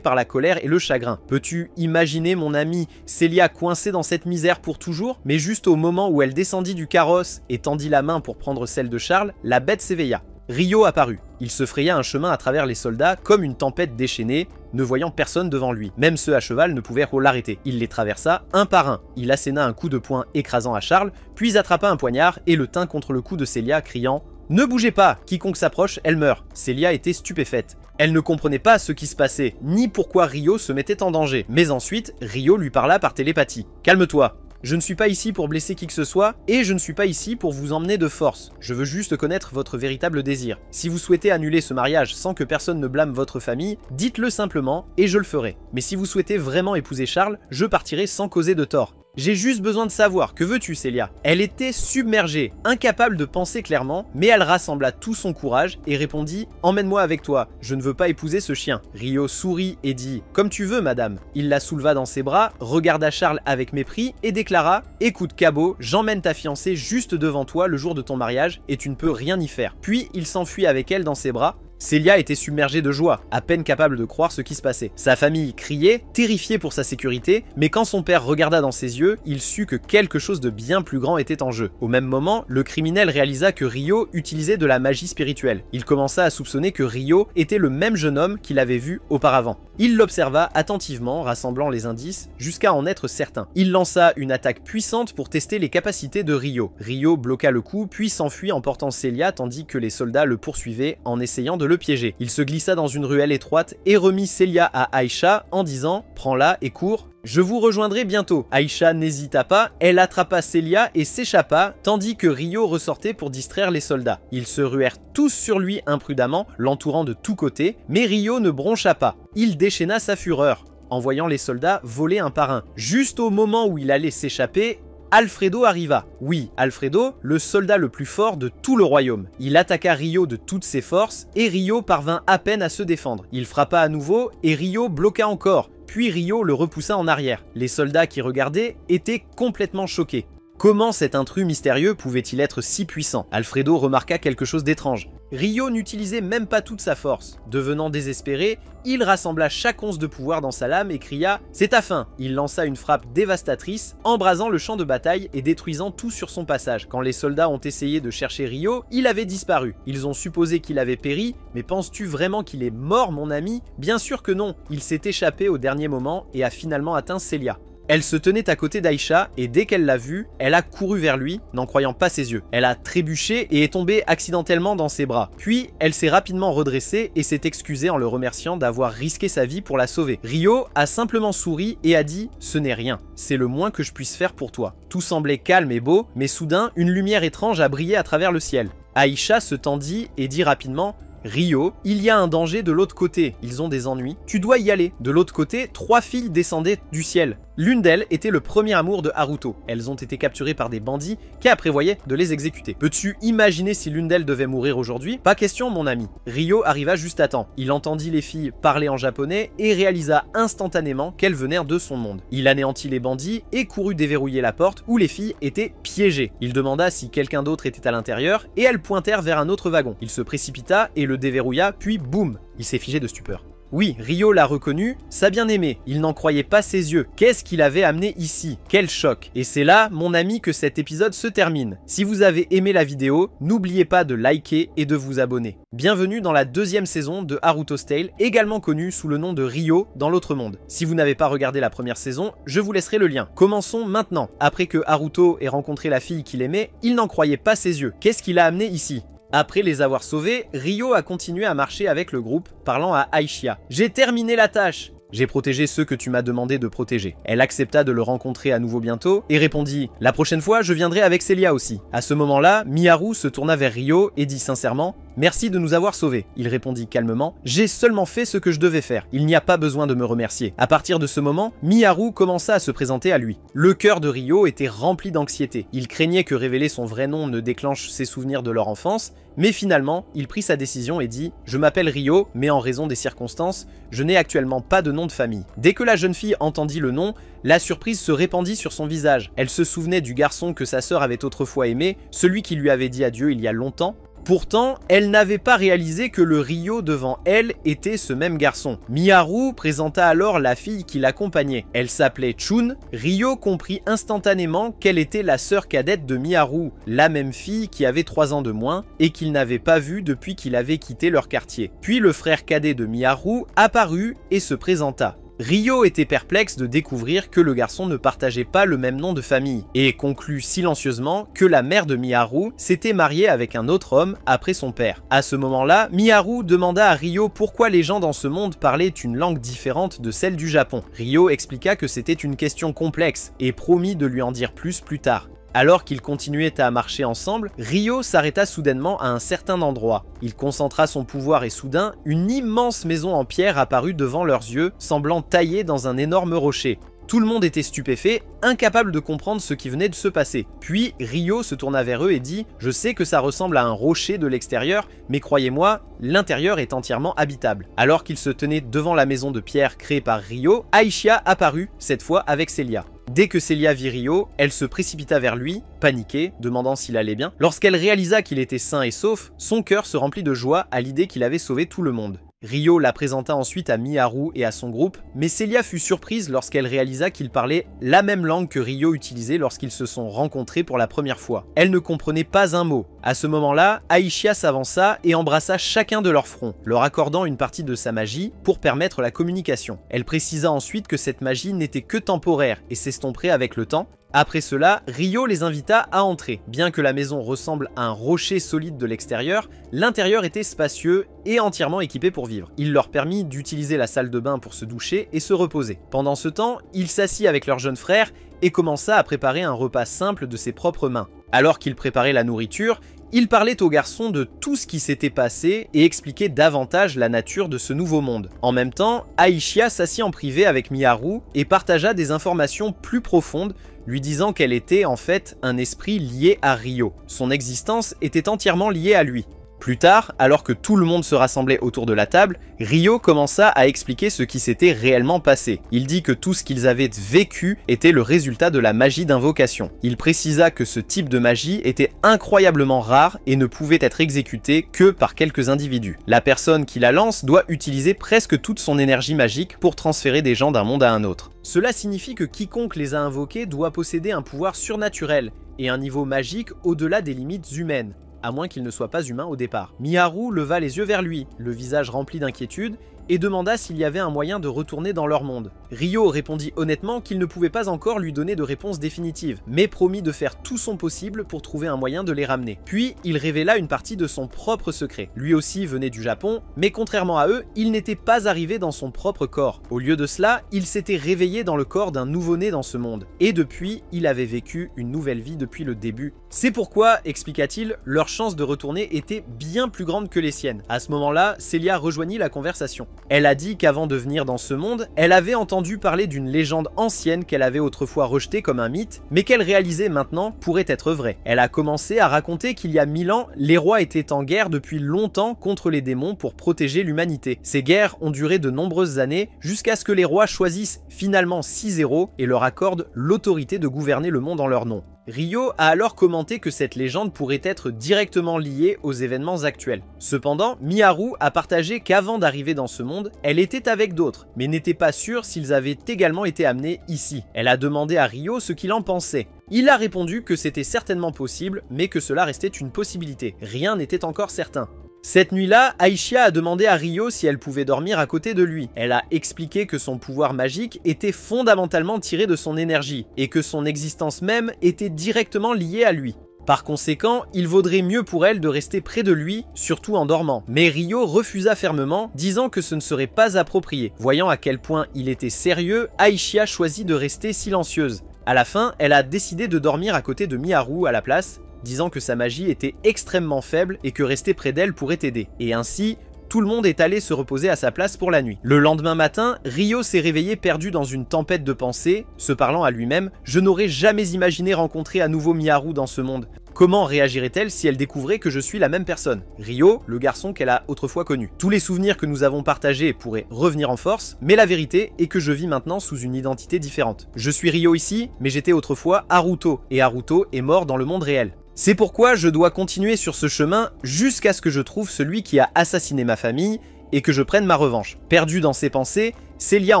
par la colère et le chagrin. Peux-tu imaginer mon ami Célia coincée dans cette misère pour toujours? Mais juste au moment où elle descendit du carrosse et tendit la main pour prendre celle de Charles, la bête s'éveilla. Rio apparut. Il se fraya un chemin à travers les soldats comme une tempête déchaînée, ne voyant personne devant lui. Même ceux à cheval ne pouvaient l'arrêter. Il les traversa un par un. Il asséna un coup de poing écrasant à Charles, puis attrapa un poignard et le tint contre le cou de Célia, criant « Ne bougez pas, quiconque s'approche, elle meurt !» Célia était stupéfaite. Elle ne comprenait pas ce qui se passait, ni pourquoi Rio se mettait en danger. Mais ensuite, Rio lui parla par télépathie. « Calme-toi. Je ne suis pas ici pour blesser qui que ce soit, et je ne suis pas ici pour vous emmener de force. Je veux juste connaître votre véritable désir. Si vous souhaitez annuler ce mariage sans que personne ne blâme votre famille, dites-le simplement, et je le ferai. Mais si vous souhaitez vraiment épouser Charles, je partirai sans causer de tort. J'ai juste besoin de savoir, que veux-tu Célia ?» Elle était submergée, incapable de penser clairement, mais elle rassembla tout son courage et répondit « Emmène-moi avec toi, je ne veux pas épouser ce chien. » Rio sourit et dit « Comme tu veux madame. » Il la souleva dans ses bras, regarda Charles avec mépris et déclara « Écoute Cabot, j'emmène ta fiancée juste devant toi le jour de ton mariage et tu ne peux rien y faire. » Puis il s'enfuit avec elle dans ses bras. Célia était submergée de joie, à peine capable de croire ce qui se passait. Sa famille criait, terrifiée pour sa sécurité, mais quand son père regarda dans ses yeux, il sut que quelque chose de bien plus grand était en jeu. Au même moment, le criminel réalisa que Rio utilisait de la magie spirituelle. Il commença à soupçonner que Rio était le même jeune homme qu'il avait vu auparavant. Il l'observa attentivement, rassemblant les indices, jusqu'à en être certain. Il lança une attaque puissante pour tester les capacités de Rio. Rio bloqua le coup, puis s'enfuit en portant Célia tandis que les soldats le poursuivaient en essayant de le piéger. Il se glissa dans une ruelle étroite et remit Célia à Aïcha en disant « Prends-la et cours ». Je vous rejoindrai bientôt. Aïcha n'hésita pas, elle attrapa Célia et s'échappa, tandis que Rio ressortait pour distraire les soldats. Ils se ruèrent tous sur lui imprudemment, l'entourant de tous côtés, mais Rio ne broncha pas. Il déchaîna sa fureur, en voyant les soldats voler un par un. Juste au moment où il allait s'échapper, Alfredo arriva. Oui, Alfredo, le soldat le plus fort de tout le royaume. Il attaqua Rio de toutes ses forces et Rio parvint à peine à se défendre. Il frappa à nouveau et Rio bloqua encore, puis Rio le repoussa en arrière. Les soldats qui regardaient étaient complètement choqués. Comment cet intrus mystérieux pouvait-il être si puissant? Alfredo remarqua quelque chose d'étrange. Rio n'utilisait même pas toute sa force. Devenant désespéré, il rassembla chaque once de pouvoir dans sa lame et cria « C'est ta fin !» Il lança une frappe dévastatrice, embrasant le champ de bataille et détruisant tout sur son passage. Quand les soldats ont essayé de chercher Rio, il avait disparu. Ils ont supposé qu'il avait péri, mais penses-tu vraiment qu'il est mort, mon ami? Bien sûr que non, il s'est échappé au dernier moment et a finalement atteint Célia. Elle se tenait à côté d'Aïcha et dès qu'elle l'a vu, elle a couru vers lui, n'en croyant pas ses yeux. Elle a trébuché et est tombée accidentellement dans ses bras. Puis, elle s'est rapidement redressée et s'est excusée en le remerciant d'avoir risqué sa vie pour la sauver. Rio a simplement souri et a dit « Ce n'est rien, c'est le moins que je puisse faire pour toi ». Tout semblait calme et beau, mais soudain, une lumière étrange a brillé à travers le ciel. Aïcha se tendit et dit rapidement « Rio, il y a un danger de l'autre côté, ils ont des ennuis, tu dois y aller. » De l'autre côté, 3 filles descendaient du ciel. L'une d'elles était le premier amour de Haruto. Elles ont été capturées par des bandits qui prévoyaient de les exécuter. Peux-tu imaginer si l'une d'elles devait mourir aujourd'hui? Pas question mon ami. Rio arriva juste à temps. Il entendit les filles parler en japonais et réalisa instantanément qu'elles venaient de son monde. Il anéantit les bandits et courut déverrouiller la porte où les filles étaient piégées. Il demanda si quelqu'un d'autre était à l'intérieur et elles pointèrent vers un autre wagon. Il se précipita et le déverrouilla puis boum, il s'est figé de stupeur. Oui, Ryo l'a reconnu, sa bien-aimée, il n'en croyait pas ses yeux. Qu'est-ce qu'il avait amené ici? Quel choc! Et c'est là, mon ami, que cet épisode se termine. Si vous avez aimé la vidéo, n'oubliez pas de liker et de vous abonner. Bienvenue dans la deuxième saison de Haruto's Tale, également connue sous le nom de Ryo dans l'autre monde. Si vous n'avez pas regardé la première saison, je vous laisserai le lien. Commençons maintenant. Après que Haruto ait rencontré la fille qu'il aimait, il n'en croyait pas ses yeux. Qu'est-ce qu'il a amené ici? Après les avoir sauvés, Ryo a continué à marcher avec le groupe, parlant à Aishia. « J'ai terminé la tâche !» J'ai protégé ceux que tu m'as demandé de protéger. Elle accepta de le rencontrer à nouveau bientôt et répondit « La prochaine fois, je viendrai avec Celia aussi. » À ce moment-là, Miharu se tourna vers Ryo et dit sincèrement « Merci de nous avoir sauvés. » Il répondit calmement « J'ai seulement fait ce que je devais faire. Il n'y a pas besoin de me remercier. » À partir de ce moment, Miharu commença à se présenter à lui. Le cœur de Ryo était rempli d'anxiété. Il craignait que révéler son vrai nom ne déclenche ses souvenirs de leur enfance, mais finalement, il prit sa décision et dit « Je m'appelle Ryo, mais en raison des circonstances, je n'ai actuellement pas de nom de famille. » Dès que la jeune fille entendit le nom, la surprise se répandit sur son visage. Elle se souvenait du garçon que sa sœur avait autrefois aimé, celui qui lui avait dit adieu il y a longtemps. Pourtant, elle n'avait pas réalisé que le Ryo devant elle était ce même garçon. Miharu présenta alors la fille qui l'accompagnait. Elle s'appelait Chun. Ryo comprit instantanément qu'elle était la sœur cadette de Miharu, la même fille qui avait 3 ans de moins et qu'il n'avait pas vue depuis qu'il avait quitté leur quartier. Puis le frère cadet de Miharu apparut et se présenta. Ryo était perplexe de découvrir que le garçon ne partageait pas le même nom de famille, et conclut silencieusement que la mère de Miharu s'était mariée avec un autre homme après son père. À ce moment-là, Miharu demanda à Ryo pourquoi les gens dans ce monde parlaient une langue différente de celle du Japon. Ryo expliqua que c'était une question complexe, et promit de lui en dire plus tard. Alors qu'ils continuaient à marcher ensemble, Ryo s'arrêta soudainement à un certain endroit. Il concentra son pouvoir et soudain, une immense maison en pierre apparut devant leurs yeux, semblant taillée dans un énorme rocher. Tout le monde était stupéfait, incapable de comprendre ce qui venait de se passer. Puis Ryo se tourna vers eux et dit « Je sais que ça ressemble à un rocher de l'extérieur, mais croyez-moi, l'intérieur est entièrement habitable. » Alors qu'il se tenait devant la maison de pierre créée par Ryo, Aishia apparut, cette fois avec Celia. Dès que Celia vit Ryo, elle se précipita vers lui, paniquée, demandant s'il allait bien. Lorsqu'elle réalisa qu'il était sain et sauf, son cœur se remplit de joie à l'idée qu'il avait sauvé tout le monde. Ryo la présenta ensuite à Miharu et à son groupe, mais Celia fut surprise lorsqu'elle réalisa qu'il parlait la même langue que Ryo utilisait lorsqu'ils se sont rencontrés pour la première fois. Elle ne comprenait pas un mot. À ce moment-là, Aishia s'avança et embrassa chacun de leurs fronts, leur accordant une partie de sa magie pour permettre la communication. Elle précisa ensuite que cette magie n'était que temporaire et s'estomperait avec le temps. Après cela, Ryo les invita à entrer. Bien que la maison ressemble à un rocher solide de l'extérieur, l'intérieur était spacieux et entièrement équipé pour vivre. Il leur permit d'utiliser la salle de bain pour se doucher et se reposer. Pendant ce temps, il s'assit avec leur jeune frère et commença à préparer un repas simple de ses propres mains. Alors qu'il préparait la nourriture, il parlait au garçon de tout ce qui s'était passé et expliquait davantage la nature de ce nouveau monde. En même temps, Aishia s'assit en privé avec Miharu et partagea des informations plus profondes, lui disant qu'elle était en fait un esprit lié à Ryo. Son existence était entièrement liée à lui. Plus tard, alors que tout le monde se rassemblait autour de la table, Ryo commença à expliquer ce qui s'était réellement passé. Il dit que tout ce qu'ils avaient vécu était le résultat de la magie d'invocation. Il précisa que ce type de magie était incroyablement rare et ne pouvait être exécuté que par quelques individus. La personne qui la lance doit utiliser presque toute son énergie magique pour transférer des gens d'un monde à un autre. Cela signifie que quiconque les a invoqués doit posséder un pouvoir surnaturel et un niveau magique au-delà des limites humaines, à moins qu'il ne soit pas humain au départ. Miharu leva les yeux vers lui, le visage rempli d'inquiétude, et demanda s'il y avait un moyen de retourner dans leur monde. Ryo répondit honnêtement qu'il ne pouvait pas encore lui donner de réponse définitive, mais promit de faire tout son possible pour trouver un moyen de les ramener. Puis, il révéla une partie de son propre secret. Lui aussi venait du Japon, mais contrairement à eux, il n'était pas arrivé dans son propre corps. Au lieu de cela, il s'était réveillé dans le corps d'un nouveau-né dans ce monde. Et depuis, il avait vécu une nouvelle vie depuis le début. C'est pourquoi, expliqua-t-il, leur chance de retourner était bien plus grande que les siennes. À ce moment-là, Celia rejoignit la conversation. Elle a dit qu'avant de venir dans ce monde, elle avait entendu parler d'une légende ancienne qu'elle avait autrefois rejetée comme un mythe, mais qu'elle réalisait maintenant pourrait être vraie. Elle a commencé à raconter qu'il y a 1000 ans, les rois étaient en guerre depuis longtemps contre les démons pour protéger l'humanité. Ces guerres ont duré de nombreuses années, jusqu'à ce que les rois choisissent finalement 6 héros et leur accordent l'autorité de gouverner le monde en leur nom. Ryo a alors commenté que cette légende pourrait être directement liée aux événements actuels. Cependant, Miharu a partagé qu'avant d'arriver dans ce monde, elle était avec d'autres, mais n'était pas sûre s'ils avaient également été amenés ici. Elle a demandé à Ryo ce qu'il en pensait. Il a répondu que c'était certainement possible, mais que cela restait une possibilité. Rien n'était encore certain. Cette nuit-là, Aishia a demandé à Ryo si elle pouvait dormir à côté de lui. Elle a expliqué que son pouvoir magique était fondamentalement tiré de son énergie, et que son existence même était directement liée à lui. Par conséquent, il vaudrait mieux pour elle de rester près de lui, surtout en dormant. Mais Ryo refusa fermement, disant que ce ne serait pas approprié. Voyant à quel point il était sérieux, Aishia choisit de rester silencieuse. À la fin, elle a décidé de dormir à côté de Miharu à la place, disant que sa magie était extrêmement faible et que rester près d'elle pourrait aider. Et ainsi, tout le monde est allé se reposer à sa place pour la nuit. Le lendemain matin, Ryo s'est réveillé perdu dans une tempête de pensées, se parlant à lui-même « Je n'aurais jamais imaginé rencontrer à nouveau Miharu dans ce monde. Comment réagirait-elle si elle découvrait que je suis la même personne ?» Ryo, le garçon qu'elle a autrefois connu. Tous les souvenirs que nous avons partagés pourraient revenir en force, mais la vérité est que je vis maintenant sous une identité différente. Je suis Ryo ici, mais j'étais autrefois Haruto, et Haruto est mort dans le monde réel. C'est pourquoi je dois continuer sur ce chemin jusqu'à ce que je trouve celui qui a assassiné ma famille et que je prenne ma revanche. Perdue dans ses pensées, Célia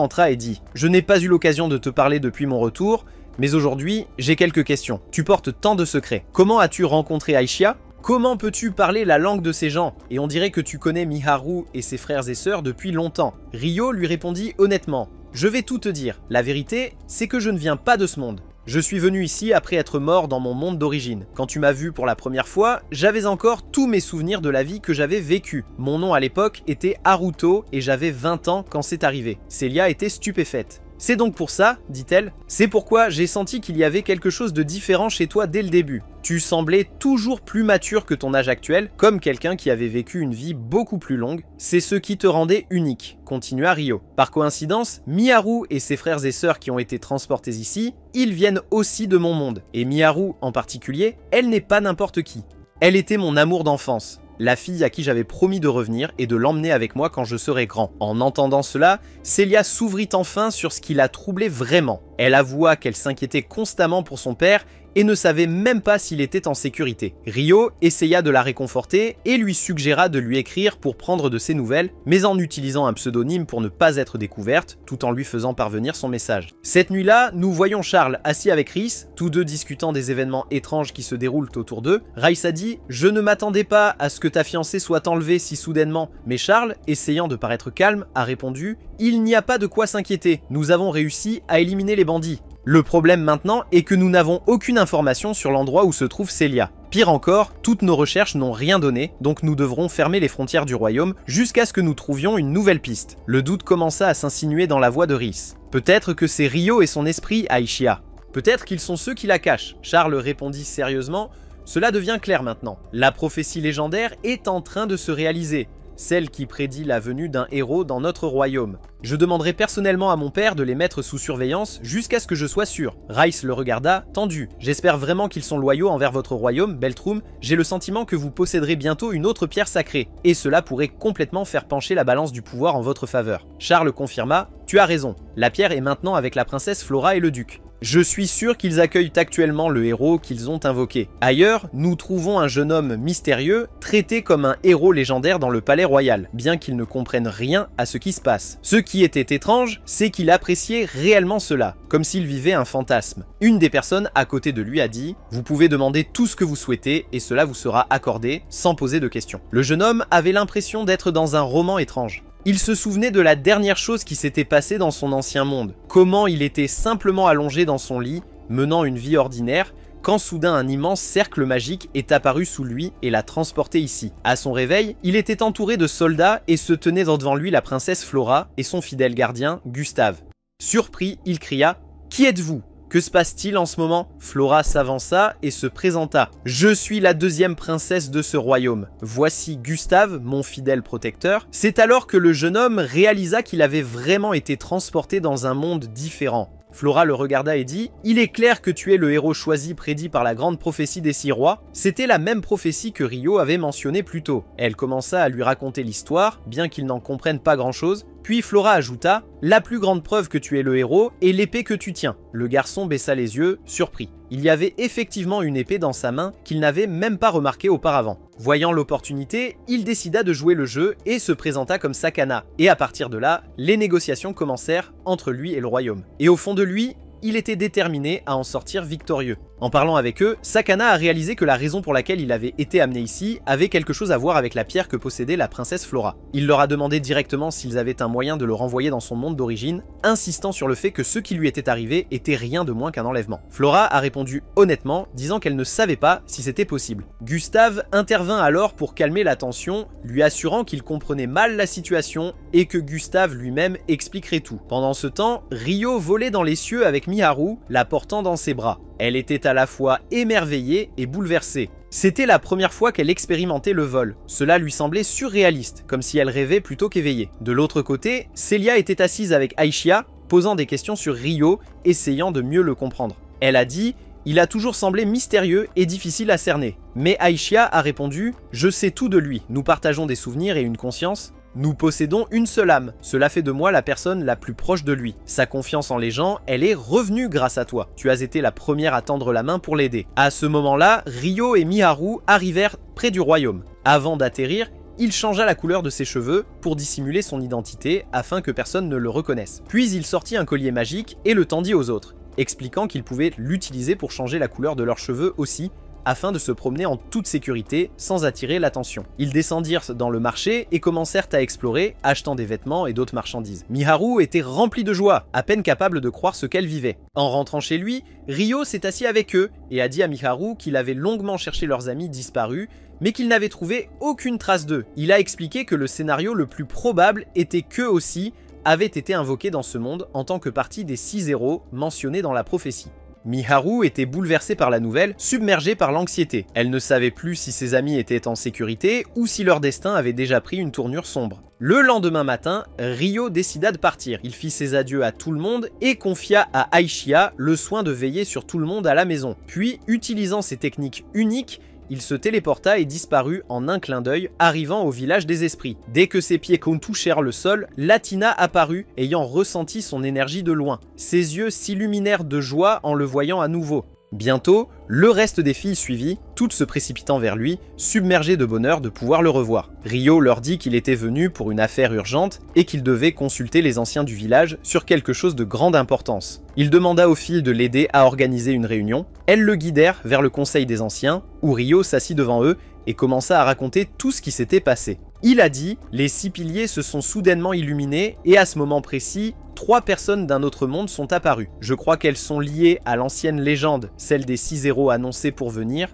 entra et dit « Je n'ai pas eu l'occasion de te parler depuis mon retour, mais aujourd'hui, j'ai quelques questions. Tu portes tant de secrets. Comment as-tu rencontré Aishia ? Comment peux-tu parler la langue de ces gens ? Et on dirait que tu connais Miharu et ses frères et sœurs depuis longtemps. » Ryo lui répondit honnêtement « Je vais tout te dire. La vérité, c'est que je ne viens pas de ce monde. Je suis venu ici après être mort dans mon monde d'origine. Quand tu m'as vu pour la première fois, j'avais encore tous mes souvenirs de la vie que j'avais vécue. Mon nom à l'époque était Haruto et j'avais 20 ans quand c'est arrivé. Célia était stupéfaite. C'est donc pour ça, dit-elle, c'est pourquoi j'ai senti qu'il y avait quelque chose de différent chez toi dès le début. Tu semblais toujours plus mature que ton âge actuel, comme quelqu'un qui avait vécu une vie beaucoup plus longue. C'est ce qui te rendait unique, continua Ryo. Par coïncidence, Miharu et ses frères et sœurs qui ont été transportés ici, ils viennent aussi de mon monde. Et Miharu en particulier, elle n'est pas n'importe qui. Elle était mon amour d'enfance. La fille à qui j'avais promis de revenir et de l'emmener avec moi quand je serai grand. En entendant cela, Célia s'ouvrit enfin sur ce qui la troublait vraiment. Elle avoua qu'elle s'inquiétait constamment pour son père et ne savait même pas s'il était en sécurité. Ryo essaya de la réconforter et lui suggéra de lui écrire pour prendre de ses nouvelles, mais en utilisant un pseudonyme pour ne pas être découverte, tout en lui faisant parvenir son message. Cette nuit-là, nous voyons Charles assis avec Rhys, tous deux discutant des événements étranges qui se déroulent autour d'eux. Rhys a dit « Je ne m'attendais pas à ce que ta fiancée soit enlevée si soudainement », mais Charles, essayant de paraître calme, a répondu « Il n'y a pas de quoi s'inquiéter, nous avons réussi à éliminer les bandits. » Le problème maintenant est que nous n'avons aucune information sur l'endroit où se trouve Célia. Pire encore, toutes nos recherches n'ont rien donné, donc nous devrons fermer les frontières du royaume jusqu'à ce que nous trouvions une nouvelle piste. Le doute commença à s'insinuer dans la voix de Rhys. Peut-être que c'est Ryo et son esprit Aishia. Peut-être qu'ils sont ceux qui la cachent. Charles répondit sérieusement, cela devient clair maintenant. La prophétie légendaire est en train de se réaliser. Celle qui prédit la venue d'un héros dans notre royaume. Je demanderai personnellement à mon père de les mettre sous surveillance jusqu'à ce que je sois sûr. Rhys le regarda, tendu. J'espère vraiment qu'ils sont loyaux envers votre royaume, Beltrum. J'ai le sentiment que vous posséderez bientôt une autre pierre sacrée, et cela pourrait complètement faire pencher la balance du pouvoir en votre faveur. Charles confirma, tu as raison. La pierre est maintenant avec la princesse Flora et le duc. Je suis sûr qu'ils accueillent actuellement le héros qu'ils ont invoqué. Ailleurs, nous trouvons un jeune homme mystérieux, traité comme un héros légendaire dans le palais royal, bien qu'il ne comprenne rien à ce qui se passe. Ce qui était étrange, c'est qu'il appréciait réellement cela, comme s'il vivait un fantasme. Une des personnes à côté de lui a dit « Vous pouvez demander tout ce que vous souhaitez et cela vous sera accordé, sans poser de questions. » Le jeune homme avait l'impression d'être dans un roman étrange. Il se souvenait de la dernière chose qui s'était passée dans son ancien monde. Comment il était simplement allongé dans son lit, menant une vie ordinaire, quand soudain un immense cercle magique est apparu sous lui et l'a transporté ici. À son réveil, il était entouré de soldats et se tenait devant lui la princesse Flora et son fidèle gardien, Gustave. Surpris, il cria « Qui êtes-vous ? Que se passe-t-il en ce moment ?» Flora s'avança et se présenta. « Je suis la deuxième princesse de ce royaume. Voici Gustave, mon fidèle protecteur. » C'est alors que le jeune homme réalisa qu'il avait vraiment été transporté dans un monde différent. Flora le regarda et dit « Il est clair que tu es le héros choisi prédit par la grande prophétie des 6 rois. » C'était la même prophétie que Ryo avait mentionnée plus tôt. Elle commença à lui raconter l'histoire, bien qu'il n'en comprenne pas grand-chose. Puis Flora ajouta « La plus grande preuve que tu es le héros est l'épée que tu tiens. » Le garçon baissa les yeux, surpris. Il y avait effectivement une épée dans sa main qu'il n'avait même pas remarquée auparavant. Voyant l'opportunité, il décida de jouer le jeu et se présenta comme Sakana. Et à partir de là, les négociations commencèrent entre lui et le royaume. Et au fond de lui, il était déterminé à en sortir victorieux. En parlant avec eux, Sakana a réalisé que la raison pour laquelle il avait été amené ici avait quelque chose à voir avec la pierre que possédait la princesse Flora. Il leur a demandé directement s'ils avaient un moyen de le renvoyer dans son monde d'origine, insistant sur le fait que ce qui lui était arrivé était rien de moins qu'un enlèvement. Flora a répondu honnêtement, disant qu'elle ne savait pas si c'était possible. Gustave intervint alors pour calmer la tension, lui assurant qu'il comprenait mal la situation et que Gustave lui-même expliquerait tout. Pendant ce temps, Ryo volait dans les cieux avec Miharu, la portant dans ses bras. Elle était à la fois émerveillée et bouleversée. C'était la première fois qu'elle expérimentait le vol. Cela lui semblait surréaliste, comme si elle rêvait plutôt qu'éveillée. De l'autre côté, Celia était assise avec Aishia, posant des questions sur Ryo, essayant de mieux le comprendre. Elle a dit « Il a toujours semblé mystérieux et difficile à cerner. » Mais Aishia a répondu « Je sais tout de lui, nous partageons des souvenirs et une conscience. » Nous possédons une seule âme, cela fait de moi la personne la plus proche de lui. Sa confiance en les gens, elle est revenue grâce à toi. Tu as été la première à tendre la main pour l'aider. À ce moment-là, Ryo et Miharu arrivèrent près du royaume. Avant d'atterrir, il changea la couleur de ses cheveux pour dissimuler son identité afin que personne ne le reconnaisse. Puis il sortit un collier magique et le tendit aux autres, expliquant qu'ils pouvaient l'utiliser pour changer la couleur de leurs cheveux aussi, afin de se promener en toute sécurité sans attirer l'attention. Ils descendirent dans le marché et commencèrent à explorer, achetant des vêtements et d'autres marchandises. Miharu était remplie de joie, à peine capable de croire ce qu'elle vivait. En rentrant chez lui, Ryo s'est assis avec eux et a dit à Miharu qu'il avait longuement cherché leurs amis disparus, mais qu'il n'avait trouvé aucune trace d'eux. Il a expliqué que le scénario le plus probable était qu'eux aussi avaient été invoqués dans ce monde en tant que partie des 6 héros mentionnés dans la prophétie. Miharu était bouleversée par la nouvelle, submergée par l'anxiété. Elle ne savait plus si ses amis étaient en sécurité ou si leur destin avait déjà pris une tournure sombre. Le lendemain matin, Ryo décida de partir. Il fit ses adieux à tout le monde et confia à Aishia le soin de veiller sur tout le monde à la maison. Puis, utilisant ses techniques uniques, il se téléporta et disparut en un clin d'œil, arrivant au village des esprits. Dès que ses pieds touchèrent le sol, Latina apparut, ayant ressenti son énergie de loin. Ses yeux s'illuminèrent de joie en le voyant à nouveau. Bientôt, le reste des filles suivit, toutes se précipitant vers lui, submergées de bonheur de pouvoir le revoir. Ryo leur dit qu'il était venu pour une affaire urgente et qu'il devait consulter les anciens du village sur quelque chose de grande importance. Il demanda aux filles de l'aider à organiser une réunion. Elles le guidèrent vers le conseil des anciens, où Ryo s'assit devant eux et commença à raconter tout ce qui s'était passé. Il a dit « Les 6 piliers se sont soudainement illuminés et à ce moment précis, 3 personnes d'un autre monde sont apparues. Je crois qu'elles sont liées à l'ancienne légende, celle des 6 héros annoncés pour venir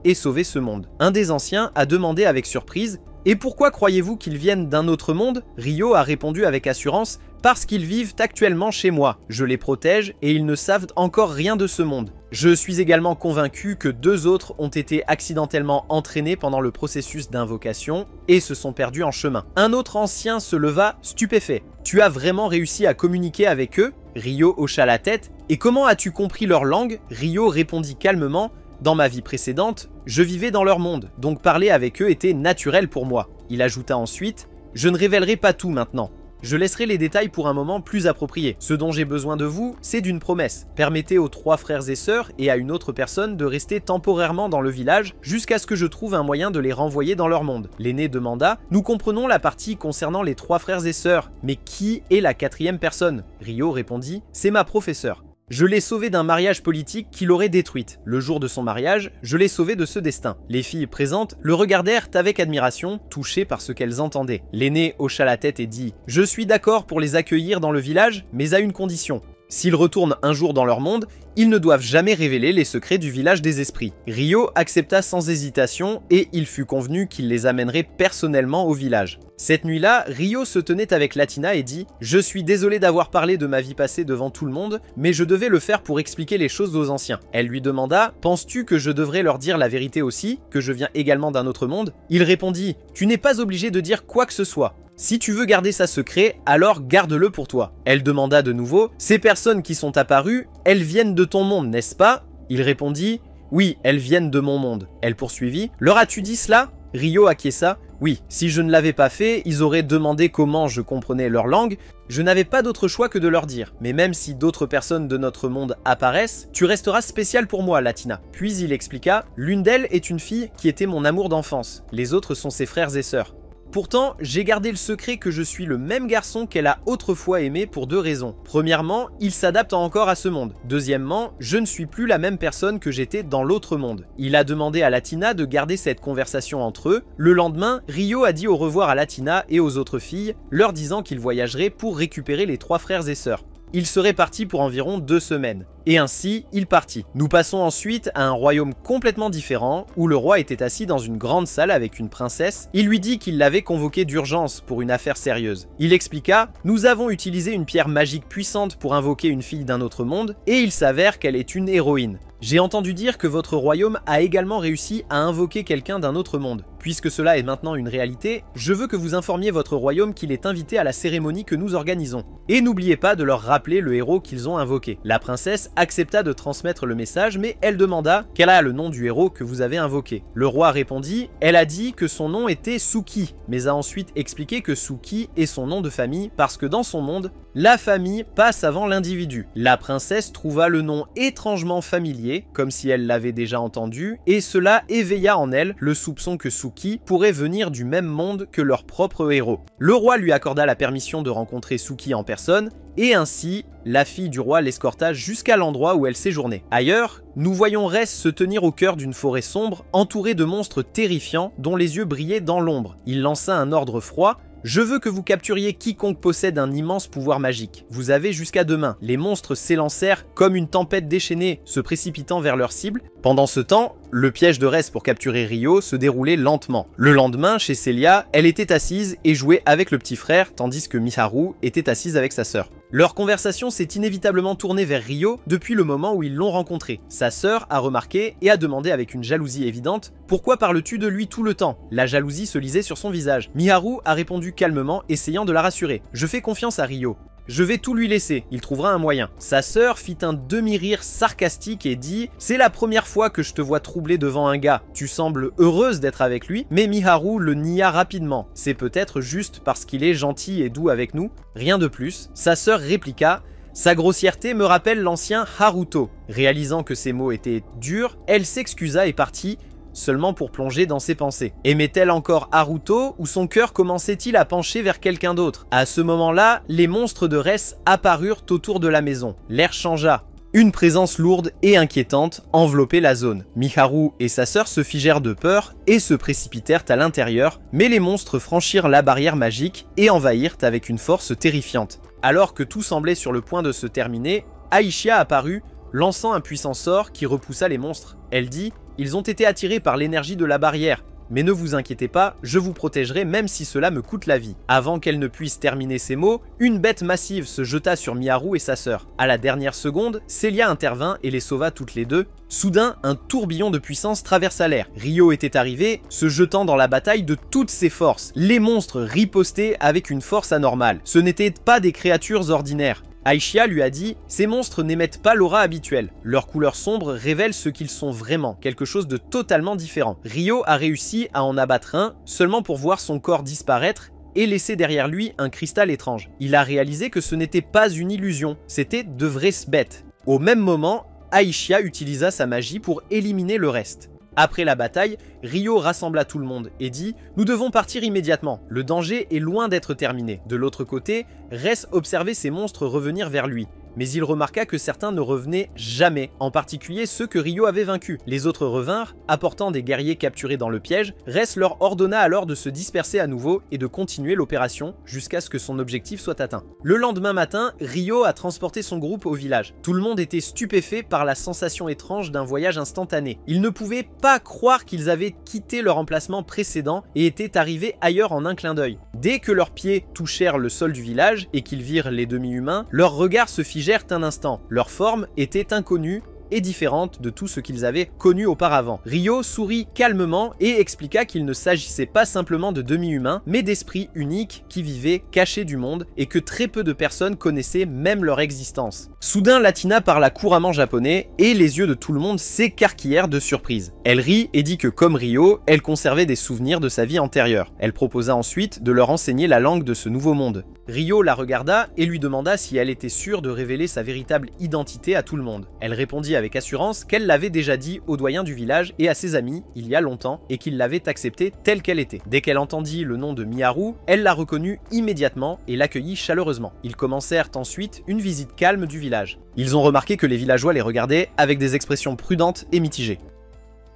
et sauver ce monde. » Un des anciens a demandé avec surprise « Et pourquoi croyez-vous qu'ils viennent d'un autre monde ?» Ryo a répondu avec assurance « Parce qu'ils vivent actuellement chez moi. Je les protège et ils ne savent encore rien de ce monde. Je suis également convaincu que 2 autres ont été accidentellement entraînés pendant le processus d'invocation et se sont perdus en chemin. » Un autre ancien se leva, stupéfait. « Tu as vraiment réussi à communiquer avec eux ?» Ryo hocha la tête. « Et comment as-tu compris leur langue ?» Ryo répondit calmement. Dans ma vie précédente, je vivais dans leur monde, donc parler avec eux était naturel pour moi. Il ajouta ensuite, je ne révélerai pas tout maintenant. Je laisserai les détails pour un moment plus approprié. Ce dont j'ai besoin de vous, c'est d'une promesse. Permettez aux 3 frères et sœurs et à une autre personne de rester temporairement dans le village jusqu'à ce que je trouve un moyen de les renvoyer dans leur monde. L'aîné demanda, nous comprenons la partie concernant les 3 frères et sœurs, mais qui est la 4e personne? Ryo répondit, c'est ma professeure. Je l'ai sauvée d'un mariage politique qui l'aurait détruite. Le jour de son mariage, je l'ai sauvée de ce destin. Les filles présentes le regardèrent avec admiration, touchées par ce qu'elles entendaient. L'aîné hocha la tête et dit « Je suis d'accord pour les accueillir dans le village, mais à une condition. S'ils retournent un jour dans leur monde, ils ne doivent jamais révéler les secrets du village des esprits. » Ryo accepta sans hésitation et il fut convenu qu'il les amènerait personnellement au village. Cette nuit-là, Ryo se tenait avec Latina et dit « Je suis désolé d'avoir parlé de ma vie passée devant tout le monde, mais je devais le faire pour expliquer les choses aux anciens. » Elle lui demanda « Penses-tu que je devrais leur dire la vérité aussi, que je viens également d'un autre monde ?» Il répondit « Tu n'es pas obligé de dire quoi que ce soit. Si tu veux garder ça secret, alors garde-le pour toi. Elle demanda de nouveau, ces personnes qui sont apparues, elles viennent de ton monde, n'est-ce pas? Il répondit, oui, elles viennent de mon monde. Elle poursuivit, leur as-tu dit cela? Ryo acquiesça. Oui, si je ne l'avais pas fait, ils auraient demandé comment je comprenais leur langue, je n'avais pas d'autre choix que de leur dire. Mais même si d'autres personnes de notre monde apparaissent, tu resteras spéciale pour moi, Latina. Puis il expliqua, l'une d'elles est une fille qui était mon amour d'enfance, les autres sont ses frères et sœurs. Pourtant, j'ai gardé le secret que je suis le même garçon qu'elle a autrefois aimé pour 2 raisons. Premièrement, il s'adapte encore à ce monde. Deuxièmement, je ne suis plus la même personne que j'étais dans l'autre monde. Il a demandé à Latina de garder cette conversation entre eux. Le lendemain, Ryo a dit au revoir à Latina et aux autres filles, leur disant qu'il voyagerait pour récupérer les 3 frères et sœurs. Il serait parti pour environ 2 semaines. Et ainsi, il partit. Nous passons ensuite à un royaume complètement différent, où le roi était assis dans une grande salle avec une princesse. Il lui dit qu'il l'avait convoqué d'urgence pour une affaire sérieuse. Il expliqua, nous avons utilisé une pierre magique puissante pour invoquer une fille d'un autre monde, et il s'avère qu'elle est une héroïne. J'ai entendu dire que votre royaume a également réussi à invoquer quelqu'un d'un autre monde. Puisque cela est maintenant une réalité, je veux que vous informiez votre royaume qu'il est invité à la cérémonie que nous organisons. Et n'oubliez pas de leur rappeler le héros qu'ils ont invoqué. La princesse accepta de transmettre le message, mais elle demanda quel est le nom du héros que vous avez invoqué. Le roi répondit, elle a dit que son nom était Suki, mais a ensuite expliqué que Suki est son nom de famille parce que dans son monde, la famille passe avant l'individu. La princesse trouva le nom étrangement familier, comme si elle l'avait déjà entendu, et cela éveilla en elle le soupçon que Suki pourrait venir du même monde que leur propre héros. Le roi lui accorda la permission de rencontrer Suki en personne, et ainsi, la fille du roi l'escorta jusqu'à l'endroit où elle séjournait. Ailleurs, nous voyons Res se tenir au cœur d'une forêt sombre, entourée de monstres terrifiants dont les yeux brillaient dans l'ombre. Il lança un ordre froid. Je veux que vous capturiez quiconque possède un immense pouvoir magique. Vous avez jusqu'à demain. Les monstres s'élancèrent comme une tempête déchaînée, se précipitant vers leur cible. Pendant ce temps, le piège de Res pour capturer Ryo se déroulait lentement. Le lendemain, chez Celia, elle était assise et jouait avec le petit frère, tandis que Miharu était assise avec sa sœur. Leur conversation s'est inévitablement tournée vers Ryo depuis le moment où ils l'ont rencontré. Sa sœur a remarqué et a demandé avec une jalousie évidente « Pourquoi parles-tu de lui tout le temps ?» La jalousie se lisait sur son visage. Miharu a répondu calmement, essayant de la rassurer. « Je fais confiance à Ryo. Je vais tout lui laisser, il trouvera un moyen. » Sa sœur fit un demi-rire sarcastique et dit « C'est la première fois que je te vois troublée devant un gars. Tu sembles heureuse d'être avec lui. » Mais Miharu le nia rapidement. « C'est peut-être juste parce qu'il est gentil et doux avec nous. » Rien de plus. Sa sœur répliqua « Sa grossièreté me rappelle l'ancien Haruto. » Réalisant que ces mots étaient durs, elle s'excusa et partit, seulement pour plonger dans ses pensées. Aimait-elle encore Haruto ou son cœur commençait-il à pencher vers quelqu'un d'autre? À ce moment-là, les monstres de Res apparurent autour de la maison. L'air changea. Une présence lourde et inquiétante enveloppait la zone. Miharu et sa sœur se figèrent de peur et se précipitèrent à l'intérieur, mais les monstres franchirent la barrière magique et envahirent avec une force terrifiante. Alors que tout semblait sur le point de se terminer, Aishia apparut, lançant un puissant sort qui repoussa les monstres. Elle dit « Ils ont été attirés par l'énergie de la barrière, mais ne vous inquiétez pas, je vous protégerai même si cela me coûte la vie. » Avant qu'elle ne puisse terminer ces mots, une bête massive se jeta sur Miharu et sa sœur. À la dernière seconde, Celia intervint et les sauva toutes les deux. Soudain, un tourbillon de puissance traversa l'air. Ryo était arrivé, se jetant dans la bataille de toutes ses forces. Les monstres ripostaient avec une force anormale. Ce n'étaient pas des créatures ordinaires. Aishia lui a dit « Ces monstres n'émettent pas l'aura habituelle. Leur couleur sombre révèle ce qu'ils sont vraiment, quelque chose de totalement différent. » Ryo a réussi à en abattre un, seulement pour voir son corps disparaître et laisser derrière lui un cristal étrange. Il a réalisé que ce n'était pas une illusion, c'était de vraies bêtes. Au même moment, Aishia utilisa sa magie pour éliminer le reste. Après la bataille, Ryo rassembla tout le monde et dit « Nous devons partir immédiatement, le danger est loin d'être terminé. » De l'autre côté, Res observait ces monstres revenir vers lui. Mais il remarqua que certains ne revenaient jamais, en particulier ceux que Ryo avait vaincus. Les autres revinrent, apportant des guerriers capturés dans le piège. Res leur ordonna alors de se disperser à nouveau et de continuer l'opération jusqu'à ce que son objectif soit atteint. Le lendemain matin, Ryo a transporté son groupe au village. Tout le monde était stupéfait par la sensation étrange d'un voyage instantané. Ils ne pouvaient pas croire qu'ils avaient quitté leur emplacement précédent et étaient arrivés ailleurs en un clin d'œil. Dès que leurs pieds touchèrent le sol du village et qu'ils virent les demi-humains, leurs regards se figèrent un instant. Leur forme était inconnue et différente de tout ce qu'ils avaient connu auparavant. Ryo sourit calmement et expliqua qu'il ne s'agissait pas simplement de demi-humains, mais d'esprits uniques qui vivaient cachés du monde et que très peu de personnes connaissaient même leur existence. Soudain, Latina parla couramment japonais et les yeux de tout le monde s'écarquillèrent de surprise. Elle rit et dit que comme Ryo, elle conservait des souvenirs de sa vie antérieure. Elle proposa ensuite de leur enseigner la langue de ce nouveau monde. Ryo la regarda et lui demanda si elle était sûre de révéler sa véritable identité à tout le monde. Elle répondit avec assurance qu'elle l'avait déjà dit au doyen du village et à ses amis il y a longtemps et qu'il l'avait acceptée telle qu'elle était. Dès qu'elle entendit le nom de Miharu, elle la reconnut immédiatement et l'accueillit chaleureusement. Ils commencèrent ensuite une visite calme du village. Ils ont remarqué que les villageois les regardaient avec des expressions prudentes et mitigées.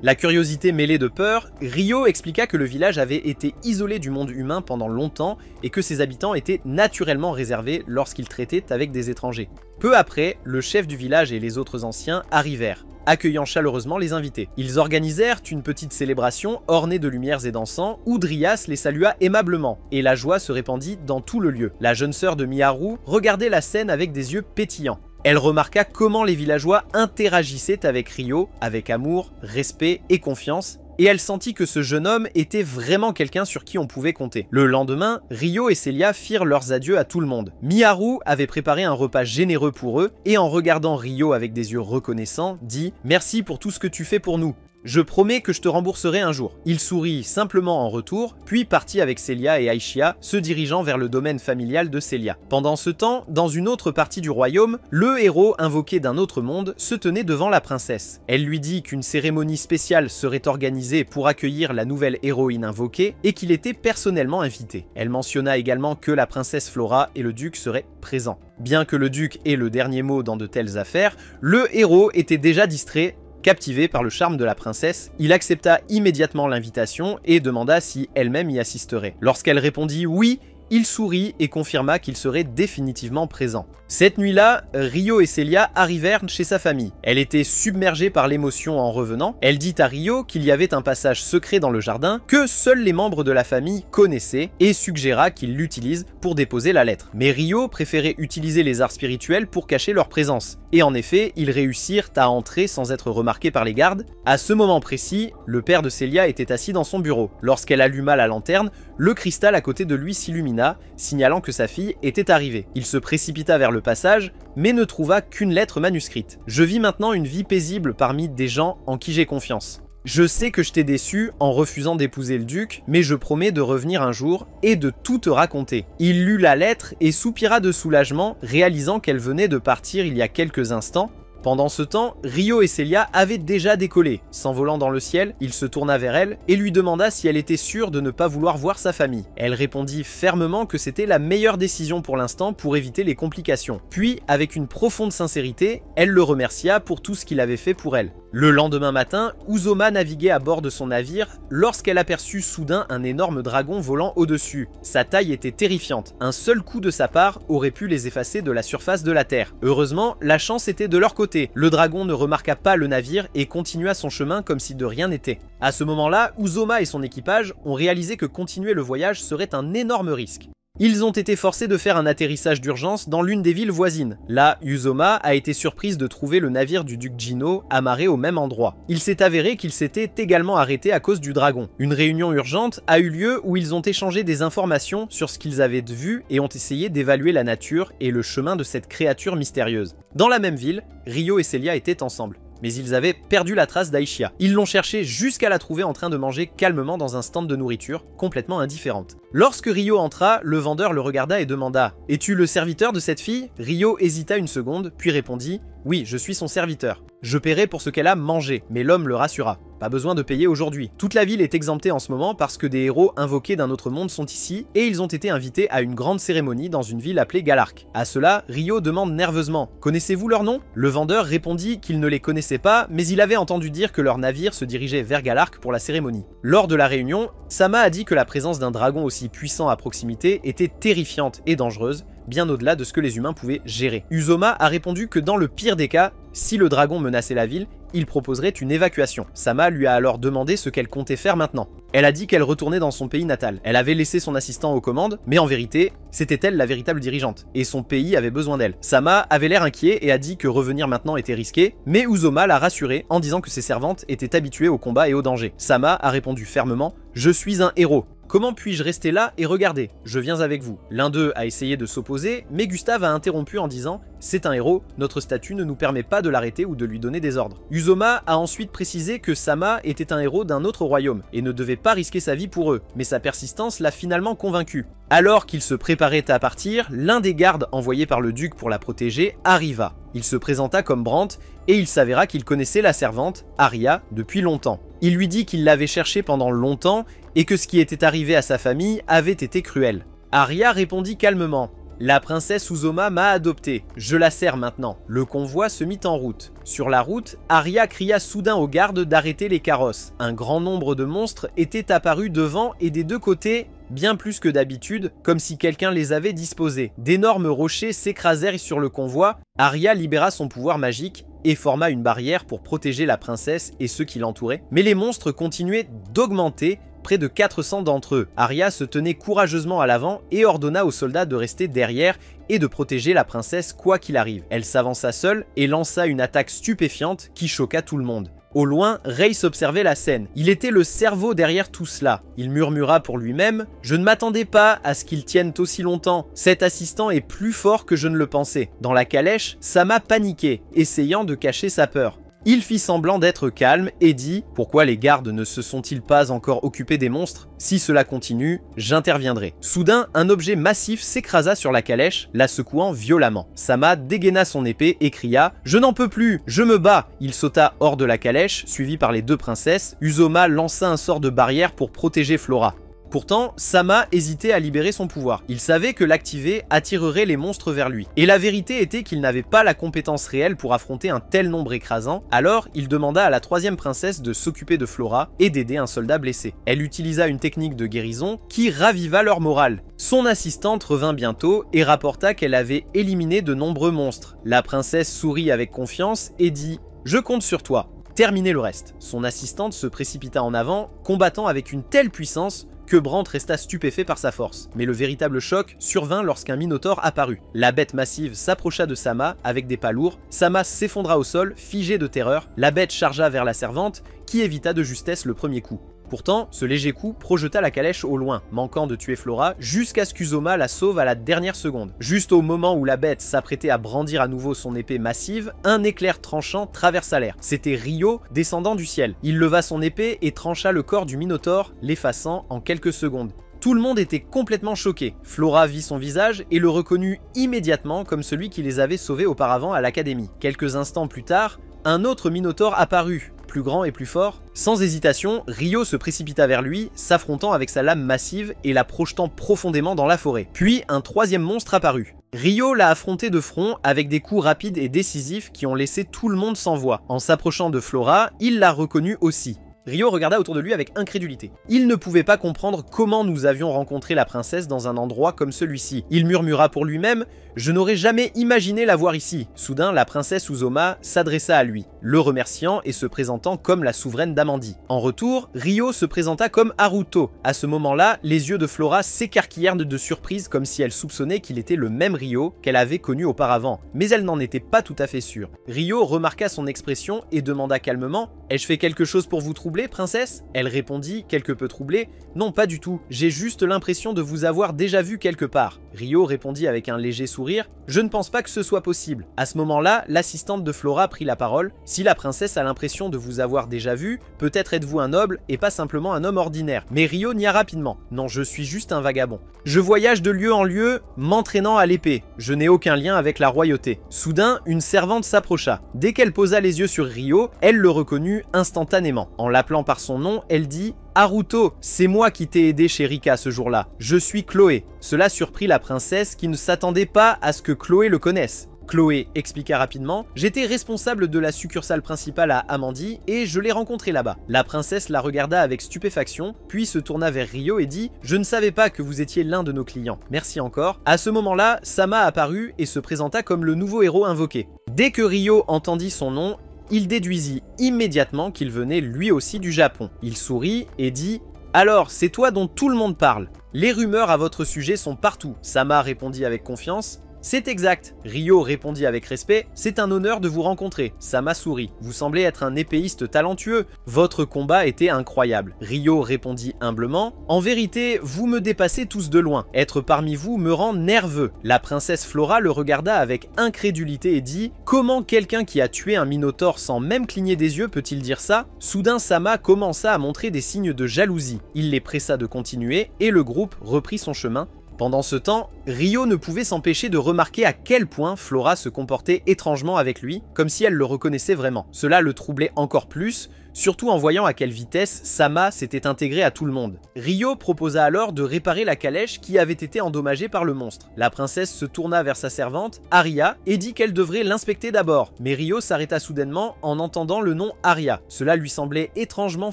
La curiosité mêlée de peur, Ryo expliqua que le village avait été isolé du monde humain pendant longtemps et que ses habitants étaient naturellement réservés lorsqu'ils traitaient avec des étrangers. Peu après, le chef du village et les autres anciens arrivèrent, accueillant chaleureusement les invités. Ils organisèrent une petite célébration ornée de lumières et d'encens où Dryas les salua aimablement, et la joie se répandit dans tout le lieu. La jeune sœur de Miharu regardait la scène avec des yeux pétillants. Elle remarqua comment les villageois interagissaient avec Ryo, avec amour, respect et confiance, et elle sentit que ce jeune homme était vraiment quelqu'un sur qui on pouvait compter. Le lendemain, Ryo et Celia firent leurs adieux à tout le monde. Miharu avait préparé un repas généreux pour eux, et en regardant Ryo avec des yeux reconnaissants, dit « Merci pour tout ce que tu fais pour nous. Je promets que je te rembourserai un jour. » Il sourit simplement en retour, puis partit avec Celia et Aishia, se dirigeant vers le domaine familial de Celia. Pendant ce temps, dans une autre partie du royaume, le héros invoqué d'un autre monde se tenait devant la princesse. Elle lui dit qu'une cérémonie spéciale serait organisée pour accueillir la nouvelle héroïne invoquée et qu'il était personnellement invité. Elle mentionna également que la princesse Flora et le duc seraient présents. Bien que le duc ait le dernier mot dans de telles affaires, le héros était déjà distrait. Captivé par le charme de la princesse, il accepta immédiatement l'invitation et demanda si elle-même y assisterait. Lorsqu'elle répondit oui, il sourit et confirma qu'il serait définitivement présent. Cette nuit-là, Ryo et Celia arrivèrent chez sa famille. Elle était submergée par l'émotion en revenant. Elle dit à Ryo qu'il y avait un passage secret dans le jardin que seuls les membres de la famille connaissaient et suggéra qu'ils l'utilisent pour déposer la lettre. Mais Ryo préférait utiliser les arts spirituels pour cacher leur présence. Et en effet, ils réussirent à entrer sans être remarqués par les gardes. À ce moment précis, le père de Celia était assis dans son bureau. Lorsqu'elle alluma la lanterne, le cristal à côté de lui s'illumina, signalant que sa fille était arrivée. Il se précipita vers le passage, mais ne trouva qu'une lettre manuscrite. « Je vis maintenant une vie paisible parmi des gens en qui j'ai confiance. Je sais que je t'ai déçu en refusant d'épouser le duc, mais je promets de revenir un jour et de tout te raconter. » Il lut la lettre et soupira de soulagement, réalisant qu'elle venait de partir il y a quelques instants. Pendant ce temps, Ryo et Celia avaient déjà décollé. S'envolant dans le ciel, il se tourna vers elle et lui demanda si elle était sûre de ne pas vouloir voir sa famille. Elle répondit fermement que c'était la meilleure décision pour l'instant pour éviter les complications. Puis, avec une profonde sincérité, elle le remercia pour tout ce qu'il avait fait pour elle. Le lendemain matin, Uzoma naviguait à bord de son navire lorsqu'elle aperçut soudain un énorme dragon volant au-dessus. Sa taille était terrifiante. Un seul coup de sa part aurait pu les effacer de la surface de la Terre. Heureusement, la chance était de leur côté. Le dragon ne remarqua pas le navire et continua son chemin comme si de rien n'était. À ce moment-là, Uzoma et son équipage ont réalisé que continuer le voyage serait un énorme risque. Ils ont été forcés de faire un atterrissage d'urgence dans l'une des villes voisines. Là, Uzoma a été surprise de trouver le navire du duc Jino amarré au même endroit. Il s'est avéré qu'il s'était également arrêté à cause du dragon. Une réunion urgente a eu lieu où ils ont échangé des informations sur ce qu'ils avaient vu et ont essayé d'évaluer la nature et le chemin de cette créature mystérieuse. Dans la même ville, Ryo et Celia étaient ensemble. Mais ils avaient perdu la trace d'Aishia. Ils l'ont cherchée jusqu'à la trouver en train de manger calmement dans un stand de nourriture, complètement indifférente. Lorsque Ryo entra, le vendeur le regarda et demanda « Es-tu le serviteur de cette fille ?» Ryo hésita une seconde, puis répondit « Oui, je suis son serviteur. Je paierai pour ce qu'elle a mangé. » Mais l'homme le rassura. Pas besoin de payer aujourd'hui. Toute la ville est exemptée en ce moment parce que des héros invoqués d'un autre monde sont ici et ils ont été invités à une grande cérémonie dans une ville appelée Galark. À cela, Ryo demande nerveusement « Connaissez-vous leur nom ?» Le vendeur répondit qu'il ne les connaissait pas, mais il avait entendu dire que leur navire se dirigeait vers Galark pour la cérémonie. Lors de la réunion, Sama a dit que la présence d'un dragon aussi puissant à proximité était terrifiante et dangereuse, bien au-delà de ce que les humains pouvaient gérer. Uzoma a répondu que dans le pire des cas, si le dragon menaçait la ville, il proposerait une évacuation. Sama lui a alors demandé ce qu'elle comptait faire maintenant. Elle a dit qu'elle retournait dans son pays natal. Elle avait laissé son assistant aux commandes, mais en vérité, c'était elle la véritable dirigeante, et son pays avait besoin d'elle. Sama avait l'air inquiet et a dit que revenir maintenant était risqué, mais Uzoma l'a rassuré en disant que ses servantes étaient habituées au combat et au danger. Sama a répondu fermement « Je suis un héros ». Comment puis-je rester là et regarder? Je viens avec vous. L'un d'eux a essayé de s'opposer, mais Gustave a interrompu en disant « C'est un héros, notre statut ne nous permet pas de l'arrêter ou de lui donner des ordres ». Uzoma a ensuite précisé que Sama était un héros d'un autre royaume et ne devait pas risquer sa vie pour eux, mais sa persistance l'a finalement convaincu. Alors qu'il se préparait à partir, l'un des gardes envoyés par le duc pour la protéger arriva. Il se présenta comme Brandt et il s'avéra qu'il connaissait la servante, Arya, depuis longtemps. Il lui dit qu'il l'avait cherchée pendant longtemps et que ce qui était arrivé à sa famille avait été cruel. Arya répondit calmement « La princesse Uzoma m'a adopté, je la sers maintenant ». Le convoi se mit en route. Sur la route, Arya cria soudain aux gardes d'arrêter les carrosses. Un grand nombre de monstres étaient apparus devant et des deux côtés, bien plus que d'habitude, comme si quelqu'un les avait disposés. D'énormes rochers s'écrasèrent sur le convoi. Arya libéra son pouvoir magique et forma une barrière pour protéger la princesse et ceux qui l'entouraient. Mais les monstres continuaient d'augmenter, près de 400 d'entre eux. Arya se tenait courageusement à l'avant et ordonna aux soldats de rester derrière et de protéger la princesse quoi qu'il arrive. Elle s'avança seule et lança une attaque stupéfiante qui choqua tout le monde. Au loin, Reiss observait la scène. Il était le cerveau derrière tout cela. Il murmura pour lui-même « Je ne m'attendais pas à ce qu'il tienne aussi longtemps. Cet assistant est plus fort que je ne le pensais. » Dans la calèche, Sama paniquait, essayant de cacher sa peur. Il fit semblant d'être calme et dit « Pourquoi les gardes ne se sont-ils pas encore occupés des monstres? Si cela continue, j'interviendrai. » Soudain, un objet massif s'écrasa sur la calèche, la secouant violemment. Sama dégaina son épée et cria « Je n'en peux plus, je me bats !» Il sauta hors de la calèche, suivi par les deux princesses. Uzoma lança un sort de barrière pour protéger Flora. Pourtant, Sama hésitait à libérer son pouvoir. Il savait que l'activer attirerait les monstres vers lui. Et la vérité était qu'il n'avait pas la compétence réelle pour affronter un tel nombre écrasant, alors il demanda à la troisième princesse de s'occuper de Flora et d'aider un soldat blessé. Elle utilisa une technique de guérison qui raviva leur morale. Son assistante revint bientôt et rapporta qu'elle avait éliminé de nombreux monstres. La princesse sourit avec confiance et dit « Je compte sur toi. Terminez le reste. » Son assistante se précipita en avant, combattant avec une telle puissance que Brandt resta stupéfait par sa force. Mais le véritable choc survint lorsqu'un minotaure apparut. La bête massive s'approcha de Sama avec des pas lourds. Sama s'effondra au sol, figé de terreur. La bête chargea vers la servante, qui évita de justesse le premier coup. Pourtant, ce léger coup projeta la calèche au loin, manquant de tuer Flora, jusqu'à ce qu'Uzoma la sauve à la dernière seconde. Juste au moment où la bête s'apprêtait à brandir à nouveau son épée massive, un éclair tranchant traversa l'air. C'était Ryo descendant du ciel. Il leva son épée et trancha le corps du Minotaure, l'effaçant en quelques secondes. Tout le monde était complètement choqué. Flora vit son visage et le reconnut immédiatement comme celui qui les avait sauvés auparavant à l'académie. Quelques instants plus tard, un autre Minotaure apparut, plus grand et plus fort. Sans hésitation, Ryo se précipita vers lui, s'affrontant avec sa lame massive et la projetant profondément dans la forêt. Puis un troisième monstre apparut. Ryo l'a affronté de front avec des coups rapides et décisifs qui ont laissé tout le monde sans voix. En s'approchant de Flora, il l'a reconnue aussi. Ryo regarda autour de lui avec incrédulité. Il ne pouvait pas comprendre comment nous avions rencontré la princesse dans un endroit comme celui-ci. Il murmura pour lui-même « Je n'aurais jamais imaginé la voir ici ». Soudain, la princesse Uzoma s'adressa à lui, le remerciant et se présentant comme la souveraine d'Amandi. En retour, Ryo se présenta comme Haruto. À ce moment-là, les yeux de Flora s'écarquillèrent de surprise comme si elle soupçonnait qu'il était le même Ryo qu'elle avait connu auparavant. Mais elle n'en était pas tout à fait sûre. Ryo remarqua son expression et demanda calmement « Ai-je fait quelque chose pour vous troubler, princesse ?» Elle répondit, quelque peu troublée, « Non, pas du tout, j'ai juste l'impression de vous avoir déjà vu quelque part. » Ryo répondit avec un léger sourire, « Je ne pense pas que ce soit possible. » À ce moment-là, l'assistante de Flora prit la parole, « Si la princesse a l'impression de vous avoir déjà vu, peut-être êtes-vous un noble et pas simplement un homme ordinaire. » Mais Ryo nia rapidement, « Non, je suis juste un vagabond. Je voyage de lieu en lieu, m'entraînant à l'épée. Je n'ai aucun lien avec la royauté. » Soudain, une servante s'approcha. Dès qu'elle posa les yeux sur Ryo, elle le reconnut instantanément. En l'appelant par son nom, elle dit « Haruto, c'est moi qui t'ai aidé chez Rika ce jour-là. Je suis Chloé. » Cela surprit la princesse qui ne s'attendait pas à ce que Chloé le connaisse. Chloé expliqua rapidement « J'étais responsable de la succursale principale à Amandi et je l'ai rencontré là-bas. » La princesse la regarda avec stupéfaction, puis se tourna vers Ryo et dit « Je ne savais pas que vous étiez l'un de nos clients. Merci encore. » À ce moment-là, Sama apparut et se présenta comme le nouveau héros invoqué. Dès que Ryo entendit son nom, il déduisit immédiatement qu'il venait lui aussi du Japon. Il sourit et dit « Alors, c'est toi dont tout le monde parle. Les rumeurs à votre sujet sont partout. » Sama répondit avec confiance. C'est exact. Ryo répondit avec respect. C'est un honneur de vous rencontrer. Sama sourit. Vous semblez être un épéiste talentueux. Votre combat était incroyable. Ryo répondit humblement. En vérité, vous me dépassez tous de loin. Être parmi vous me rend nerveux. La princesse Flora le regarda avec incrédulité et dit « Comment quelqu'un qui a tué un minotaure sans même cligner des yeux peut-il dire ça ?» Soudain, Sama commença à montrer des signes de jalousie. Il les pressa de continuer et le groupe reprit son chemin. Pendant ce temps, Ryo ne pouvait s'empêcher de remarquer à quel point Flora se comportait étrangement avec lui, comme si elle le reconnaissait vraiment. Cela le troublait encore plus, surtout en voyant à quelle vitesse Sama s'était intégré à tout le monde. Ryo proposa alors de réparer la calèche qui avait été endommagée par le monstre. La princesse se tourna vers sa servante, Aria, et dit qu'elle devrait l'inspecter d'abord. Mais Ryo s'arrêta soudainement en entendant le nom Aria. Cela lui semblait étrangement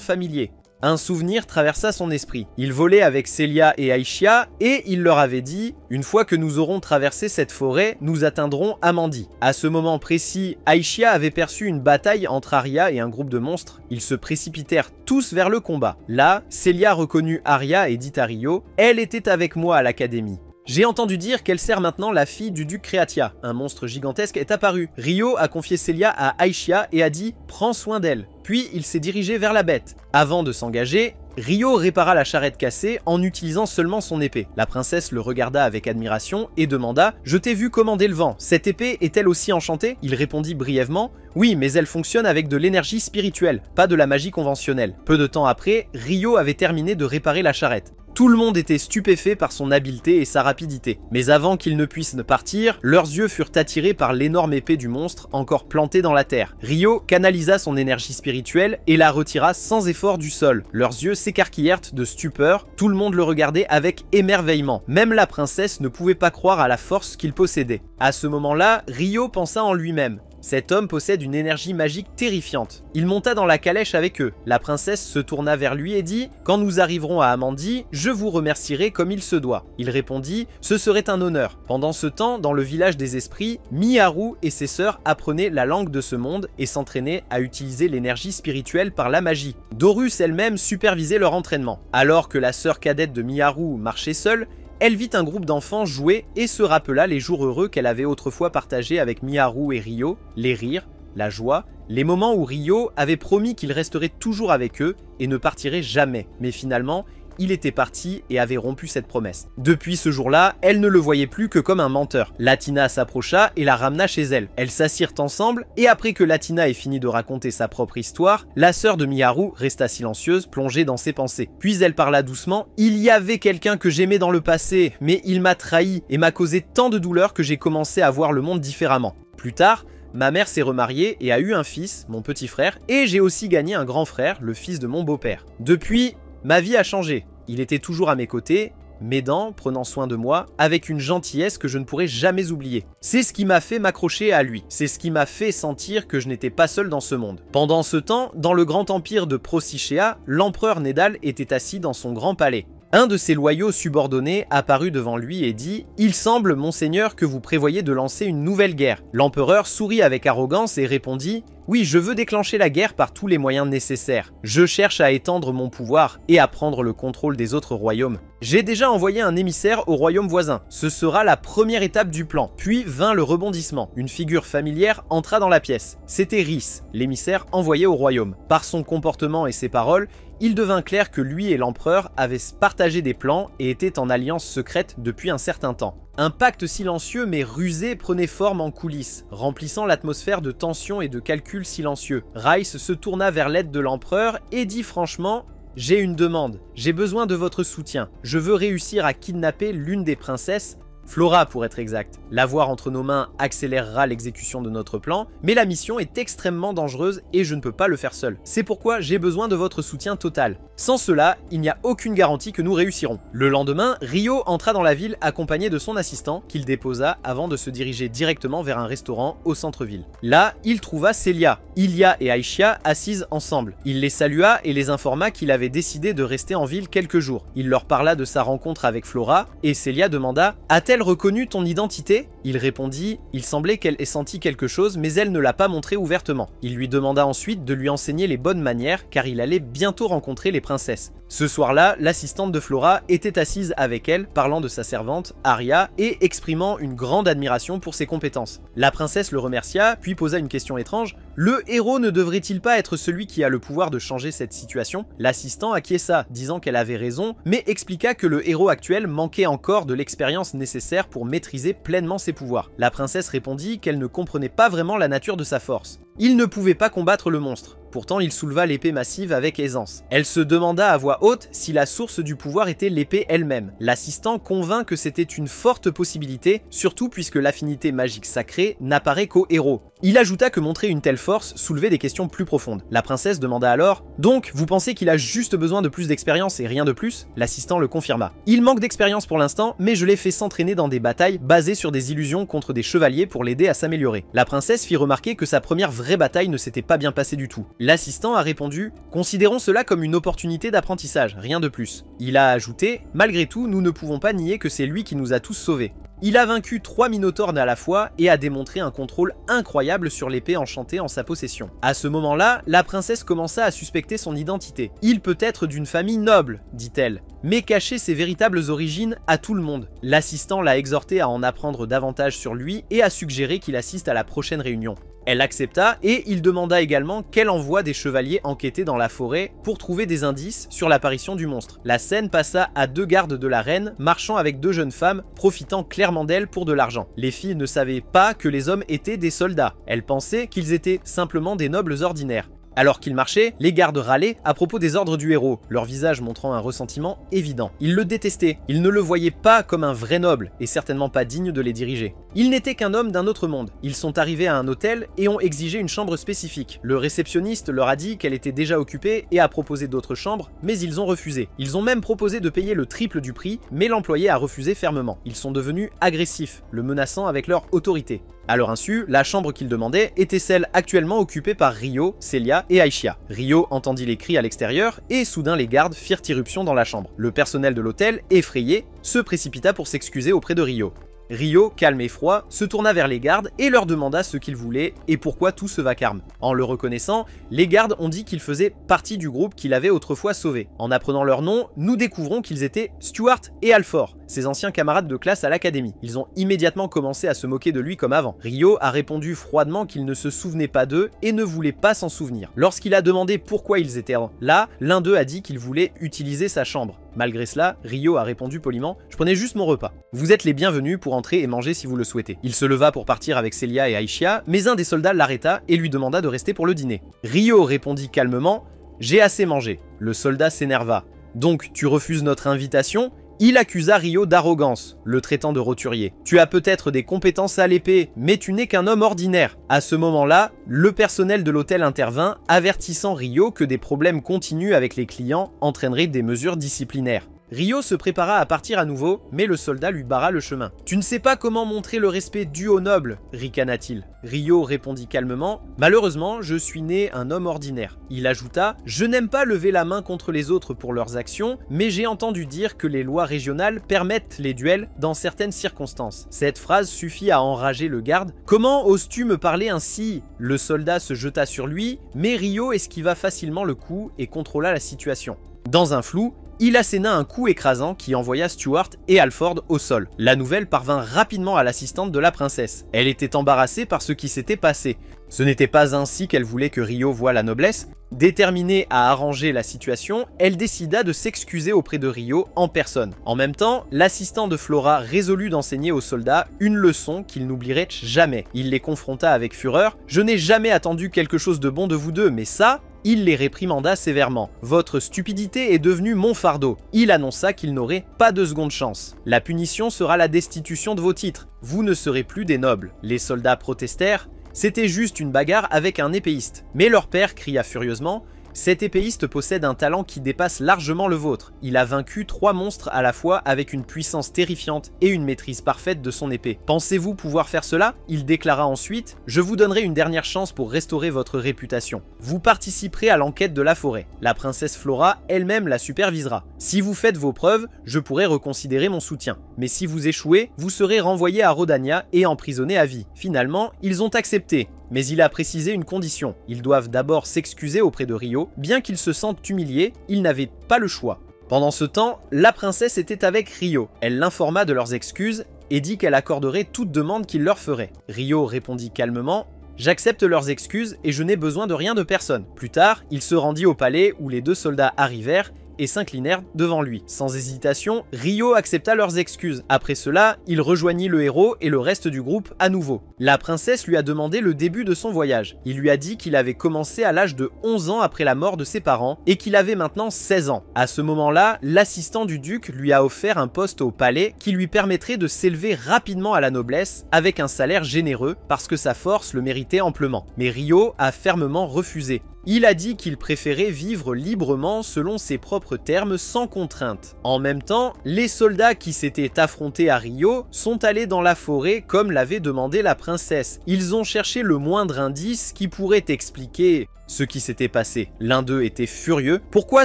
familier. Un souvenir traversa son esprit. Il volait avec Celia et Aishia et il leur avait dit « Une fois que nous aurons traversé cette forêt, nous atteindrons Amandi ». À ce moment précis, Aishia avait perçu une bataille entre Aria et un groupe de monstres. Ils se précipitèrent tous vers le combat. Là, Celia reconnut Aria et dit à Ryo « Elle était avec moi à l'académie ». J'ai entendu dire qu'elle sert maintenant la fille du duc Créatia. Un monstre gigantesque est apparu. Ryo a confié Celia à Aishia et a dit « Prends soin d'elle ». Puis il s'est dirigé vers la bête. Avant de s'engager, Ryo répara la charrette cassée en utilisant seulement son épée. La princesse le regarda avec admiration et demanda « Je t'ai vu commander le vent, cette épée est-elle aussi enchantée ?» Il répondit brièvement « Oui, mais elle fonctionne avec de l'énergie spirituelle, pas de la magie conventionnelle. » Peu de temps après, Ryo avait terminé de réparer la charrette. Tout le monde était stupéfait par son habileté et sa rapidité. Mais avant qu'ils ne puissent partir, leurs yeux furent attirés par l'énorme épée du monstre encore plantée dans la terre. Ryo canalisa son énergie spirituelle et la retira sans effort du sol. Leurs yeux s'écarquillèrent de stupeur, tout le monde le regardait avec émerveillement. Même la princesse ne pouvait pas croire à la force qu'il possédait. À ce moment-là, Ryo pensa en lui-même. Cet homme possède une énergie magique terrifiante. Il monta dans la calèche avec eux. La princesse se tourna vers lui et dit « Quand nous arriverons à Amandi, je vous remercierai comme il se doit. » Il répondit « Ce serait un honneur. » Pendant ce temps, dans le village des esprits, Miharu et ses sœurs apprenaient la langue de ce monde et s'entraînaient à utiliser l'énergie spirituelle par la magie. Dorus elle-même supervisait leur entraînement. Alors que la sœur cadette de Miharu marchait seule, elle vit un groupe d'enfants jouer et se rappela les jours heureux qu'elle avait autrefois partagés avec Miharu et Ryo, les rires, la joie, les moments où Ryo avait promis qu'il resterait toujours avec eux et ne partirait jamais. Mais finalement, il était parti et avait rompu cette promesse. Depuis ce jour-là, elle ne le voyait plus que comme un menteur. Latina s'approcha et la ramena chez elle. Elles s'assirent ensemble et après que Latina ait fini de raconter sa propre histoire, la sœur de Miharu resta silencieuse, plongée dans ses pensées. Puis elle parla doucement. « Il y avait quelqu'un que j'aimais dans le passé, mais il m'a trahi et m'a causé tant de douleur que j'ai commencé à voir le monde différemment. Plus tard, ma mère s'est remariée et a eu un fils, mon petit frère, et j'ai aussi gagné un grand frère, le fils de mon beau-père. Depuis, ma vie a changé. Il était toujours à mes côtés, m'aidant, prenant soin de moi, avec une gentillesse que je ne pourrai jamais oublier. C'est ce qui m'a fait m'accrocher à lui. C'est ce qui m'a fait sentir que je n'étais pas seul dans ce monde. Pendant ce temps, dans le grand empire de Procichéa, l'empereur Nédal était assis dans son grand palais. Un de ses loyaux subordonnés apparut devant lui et dit « Il semble, monseigneur, que vous prévoyez de lancer une nouvelle guerre. » L'empereur sourit avec arrogance et répondit « Oui, je veux déclencher la guerre par tous les moyens nécessaires. Je cherche à étendre mon pouvoir et à prendre le contrôle des autres royaumes. J'ai déjà envoyé un émissaire au royaume voisin. Ce sera la première étape du plan. » Puis vint le rebondissement. Une figure familière entra dans la pièce. C'était Rhys, l'émissaire envoyé au royaume. Par son comportement et ses paroles, il devint clair que lui et l'empereur avaient partagé des plans et étaient en alliance secrète depuis un certain temps. Un pacte silencieux mais rusé prenait forme en coulisses, remplissant l'atmosphère de tension et de calculs silencieux. Rhys se tourna vers l'aide de l'empereur et dit franchement « J'ai une demande, j'ai besoin de votre soutien. Je veux réussir à kidnapper l'une des princesses, Flora pour être exact. L'avoir entre nos mains accélérera l'exécution de notre plan, mais la mission est extrêmement dangereuse et je ne peux pas le faire seul. C'est pourquoi j'ai besoin de votre soutien total. Sans cela, il n'y a aucune garantie que nous réussirons. » Le lendemain, Ryo entra dans la ville accompagné de son assistant, qu'il déposa avant de se diriger directement vers un restaurant au centre-ville. Là, il trouva Celia, Ilia et Aishia assises ensemble. Il les salua et les informa qu'il avait décidé de rester en ville quelques jours. Il leur parla de sa rencontre avec Flora et Celia demanda « A-t-elle A-t-elle reconnu ton identité? Il répondit, il semblait qu'elle ait senti quelque chose, mais elle ne l'a pas montré ouvertement. Il lui demanda ensuite de lui enseigner les bonnes manières, car il allait bientôt rencontrer les princesses. Ce soir-là, l'assistante de Flora était assise avec elle, parlant de sa servante, Arya, et exprimant une grande admiration pour ses compétences. La princesse le remercia, puis posa une question étrange. Le héros ne devrait-il pas être celui qui a le pouvoir de changer cette situation? L'assistant acquiesça, disant qu'elle avait raison, mais expliqua que le héros actuel manquait encore de l'expérience nécessaire pour maîtriser pleinement ses pouvoirs. La princesse répondit qu'elle ne comprenait pas vraiment la nature de sa force. Il ne pouvait pas combattre le monstre. Pourtant, il souleva l'épée massive avec aisance. Elle se demanda à voix haute si la source du pouvoir était l'épée elle-même. L'assistant convint que c'était une forte possibilité, surtout puisque l'affinité magique sacrée n'apparaît qu'au héros. Il ajouta que montrer une telle force soulevait des questions plus profondes. La princesse demanda alors « Donc, vous pensez qu'il a juste besoin de plus d'expérience et rien de plus ?» L'assistant le confirma. « Il manque d'expérience pour l'instant, mais je l'ai fait s'entraîner dans des batailles basées sur des illusions contre des chevaliers pour l'aider à s'améliorer. » La princesse fit remarquer que sa première vraie bataille ne s'était pas bien passée du tout. L'assistant a répondu « Considérons cela comme une opportunité d'apprentissage, rien de plus. » Il a ajouté « Malgré tout, nous ne pouvons pas nier que c'est lui qui nous a tous sauvés. » Il a vaincu 3 minotaures à la fois et a démontré un contrôle incroyable sur l'épée enchantée en sa possession. À ce moment-là, la princesse commença à suspecter son identité. « Il peut être d'une famille noble, dit-elle, mais cacher ses véritables origines à tout le monde. » L'assistant l'a exhorté à en apprendre davantage sur lui et a suggéré qu'il assiste à la prochaine réunion. Elle accepta et il demanda également qu'elle envoie des chevaliers enquêter dans la forêt pour trouver des indices sur l'apparition du monstre. La scène passa à 2 gardes de la reine marchant avec 2 jeunes femmes profitant clairement d'elle pour de l'argent. Les filles ne savaient pas que les hommes étaient des soldats. Elles pensaient qu'ils étaient simplement des nobles ordinaires. Alors qu'ils marchaient, les gardes râlaient à propos des ordres du héros, leur visage montrant un ressentiment évident. Ils le détestaient, ils ne le voyaient pas comme un vrai noble, et certainement pas digne de les diriger. Il n'était qu'un homme d'un autre monde. Ils sont arrivés à un hôtel et ont exigé une chambre spécifique. Le réceptionniste leur a dit qu'elle était déjà occupée et a proposé d'autres chambres, mais ils ont refusé. Ils ont même proposé de payer le triple du prix, mais l'employé a refusé fermement. Ils sont devenus agressifs, le menaçant avec leur autorité. À leur insu, la chambre qu'ils demandaient était celle actuellement occupée par Ryo, Celia et Aishia. Ryo entendit les cris à l'extérieur et soudain les gardes firent irruption dans la chambre. Le personnel de l'hôtel, effrayé, se précipita pour s'excuser auprès de Ryo. Ryo, calme et froid, se tourna vers les gardes et leur demanda ce qu'ils voulaient et pourquoi tout ce vacarme. En le reconnaissant, les gardes ont dit qu'ils faisaient partie du groupe qu'il avait autrefois sauvé. En apprenant leur nom, nous découvrons qu'ils étaient Stuart et Alford, ses anciens camarades de classe à l'académie. Ils ont immédiatement commencé à se moquer de lui comme avant. Ryo a répondu froidement qu'il ne se souvenait pas d'eux et ne voulait pas s'en souvenir. Lorsqu'il a demandé pourquoi ils étaient là, l'un d'eux a dit qu'il voulait utiliser sa chambre. Malgré cela, Ryo a répondu poliment « Je prenais juste mon repas. Vous êtes les bienvenus pour entrer et manger si vous le souhaitez. » Il se leva pour partir avec Celia et Aishia, mais un des soldats l'arrêta et lui demanda de rester pour le dîner. Ryo répondit calmement « J'ai assez mangé. » Le soldat s'énerva. « Donc tu refuses notre invitation ?» Il accusa Ryo d'arrogance, le traitant de roturier. « Tu as peut-être des compétences à l'épée, mais tu n'es qu'un homme ordinaire. » À ce moment-là, le personnel de l'hôtel intervint, avertissant Ryo que des problèmes continus avec les clients entraîneraient des mesures disciplinaires. Ryo se prépara à partir à nouveau, mais le soldat lui barra le chemin. « Tu ne sais pas comment montrer le respect dû aux nobles » ricana-t-il. Ryo répondit calmement « Malheureusement, je suis né un homme ordinaire. » Il ajouta « Je n'aime pas lever la main contre les autres pour leurs actions, mais j'ai entendu dire que les lois régionales permettent les duels dans certaines circonstances. » Cette phrase suffit à enrager le garde. « Comment oses-tu me parler ainsi ?» Le soldat se jeta sur lui, mais Ryo esquiva facilement le coup et contrôla la situation. Dans un flou, il asséna un coup écrasant qui envoya Stuart et Alford au sol. La nouvelle parvint rapidement à l'assistante de la princesse. Elle était embarrassée par ce qui s'était passé. Ce n'était pas ainsi qu'elle voulait que Ryo voie la noblesse. Déterminée à arranger la situation, elle décida de s'excuser auprès de Ryo en personne. En même temps, l'assistant de Flora résolut d'enseigner aux soldats une leçon qu'ils n'oublieraient jamais. Il les confronta avec fureur. « Je n'ai jamais attendu quelque chose de bon de vous deux, mais ça... » Il les réprimanda sévèrement. « Votre stupidité est devenue mon fardeau. » Il annonça qu'il n'aurait pas de seconde chance. « La punition sera la destitution de vos titres. Vous ne serez plus des nobles. » Les soldats protestèrent. C'était juste une bagarre avec un épéiste. Mais leur père cria furieusement Cet épéiste possède un talent qui dépasse largement le vôtre. Il a vaincu 3 monstres à la fois avec une puissance terrifiante et une maîtrise parfaite de son épée. Pensez-vous pouvoir faire cela? Il déclara ensuite « Je vous donnerai une dernière chance pour restaurer votre réputation. Vous participerez à l'enquête de la forêt. La princesse Flora elle-même la supervisera. Si vous faites vos preuves, je pourrai reconsidérer mon soutien. Mais si vous échouez, vous serez renvoyé à Rodania et emprisonné à vie. » Finalement, ils ont accepté. Mais il a précisé une condition. Ils doivent d'abord s'excuser auprès de Rio. Bien qu'ils se sentent humiliés, ils n'avaient pas le choix. Pendant ce temps, la princesse était avec Rio. Elle l'informa de leurs excuses et dit qu'elle accorderait toute demande qu'il leur ferait. Rio répondit calmement « J'accepte leurs excuses et je n'ai besoin de rien de personne. » Plus tard, il se rendit au palais où les 2 soldats arrivèrent et s'inclinèrent devant lui. Sans hésitation, Rio accepta leurs excuses. Après cela, il rejoignit le héros et le reste du groupe à nouveau. La princesse lui a demandé le début de son voyage. Il lui a dit qu'il avait commencé à l'âge de 11 ans après la mort de ses parents et qu'il avait maintenant 16 ans. À ce moment-là, l'assistant du duc lui a offert un poste au palais qui lui permettrait de s'élever rapidement à la noblesse avec un salaire généreux parce que sa force le méritait amplement. Mais Rio a fermement refusé. Il a dit qu'il préférait vivre librement selon ses propres termes sans contrainte. En même temps, les soldats qui s'étaient affrontés à Rio sont allés dans la forêt comme l'avait demandé la princesse. Ils ont cherché le moindre indice qui pourrait expliquer ce qui s'était passé. L'un d'eux était furieux. Pourquoi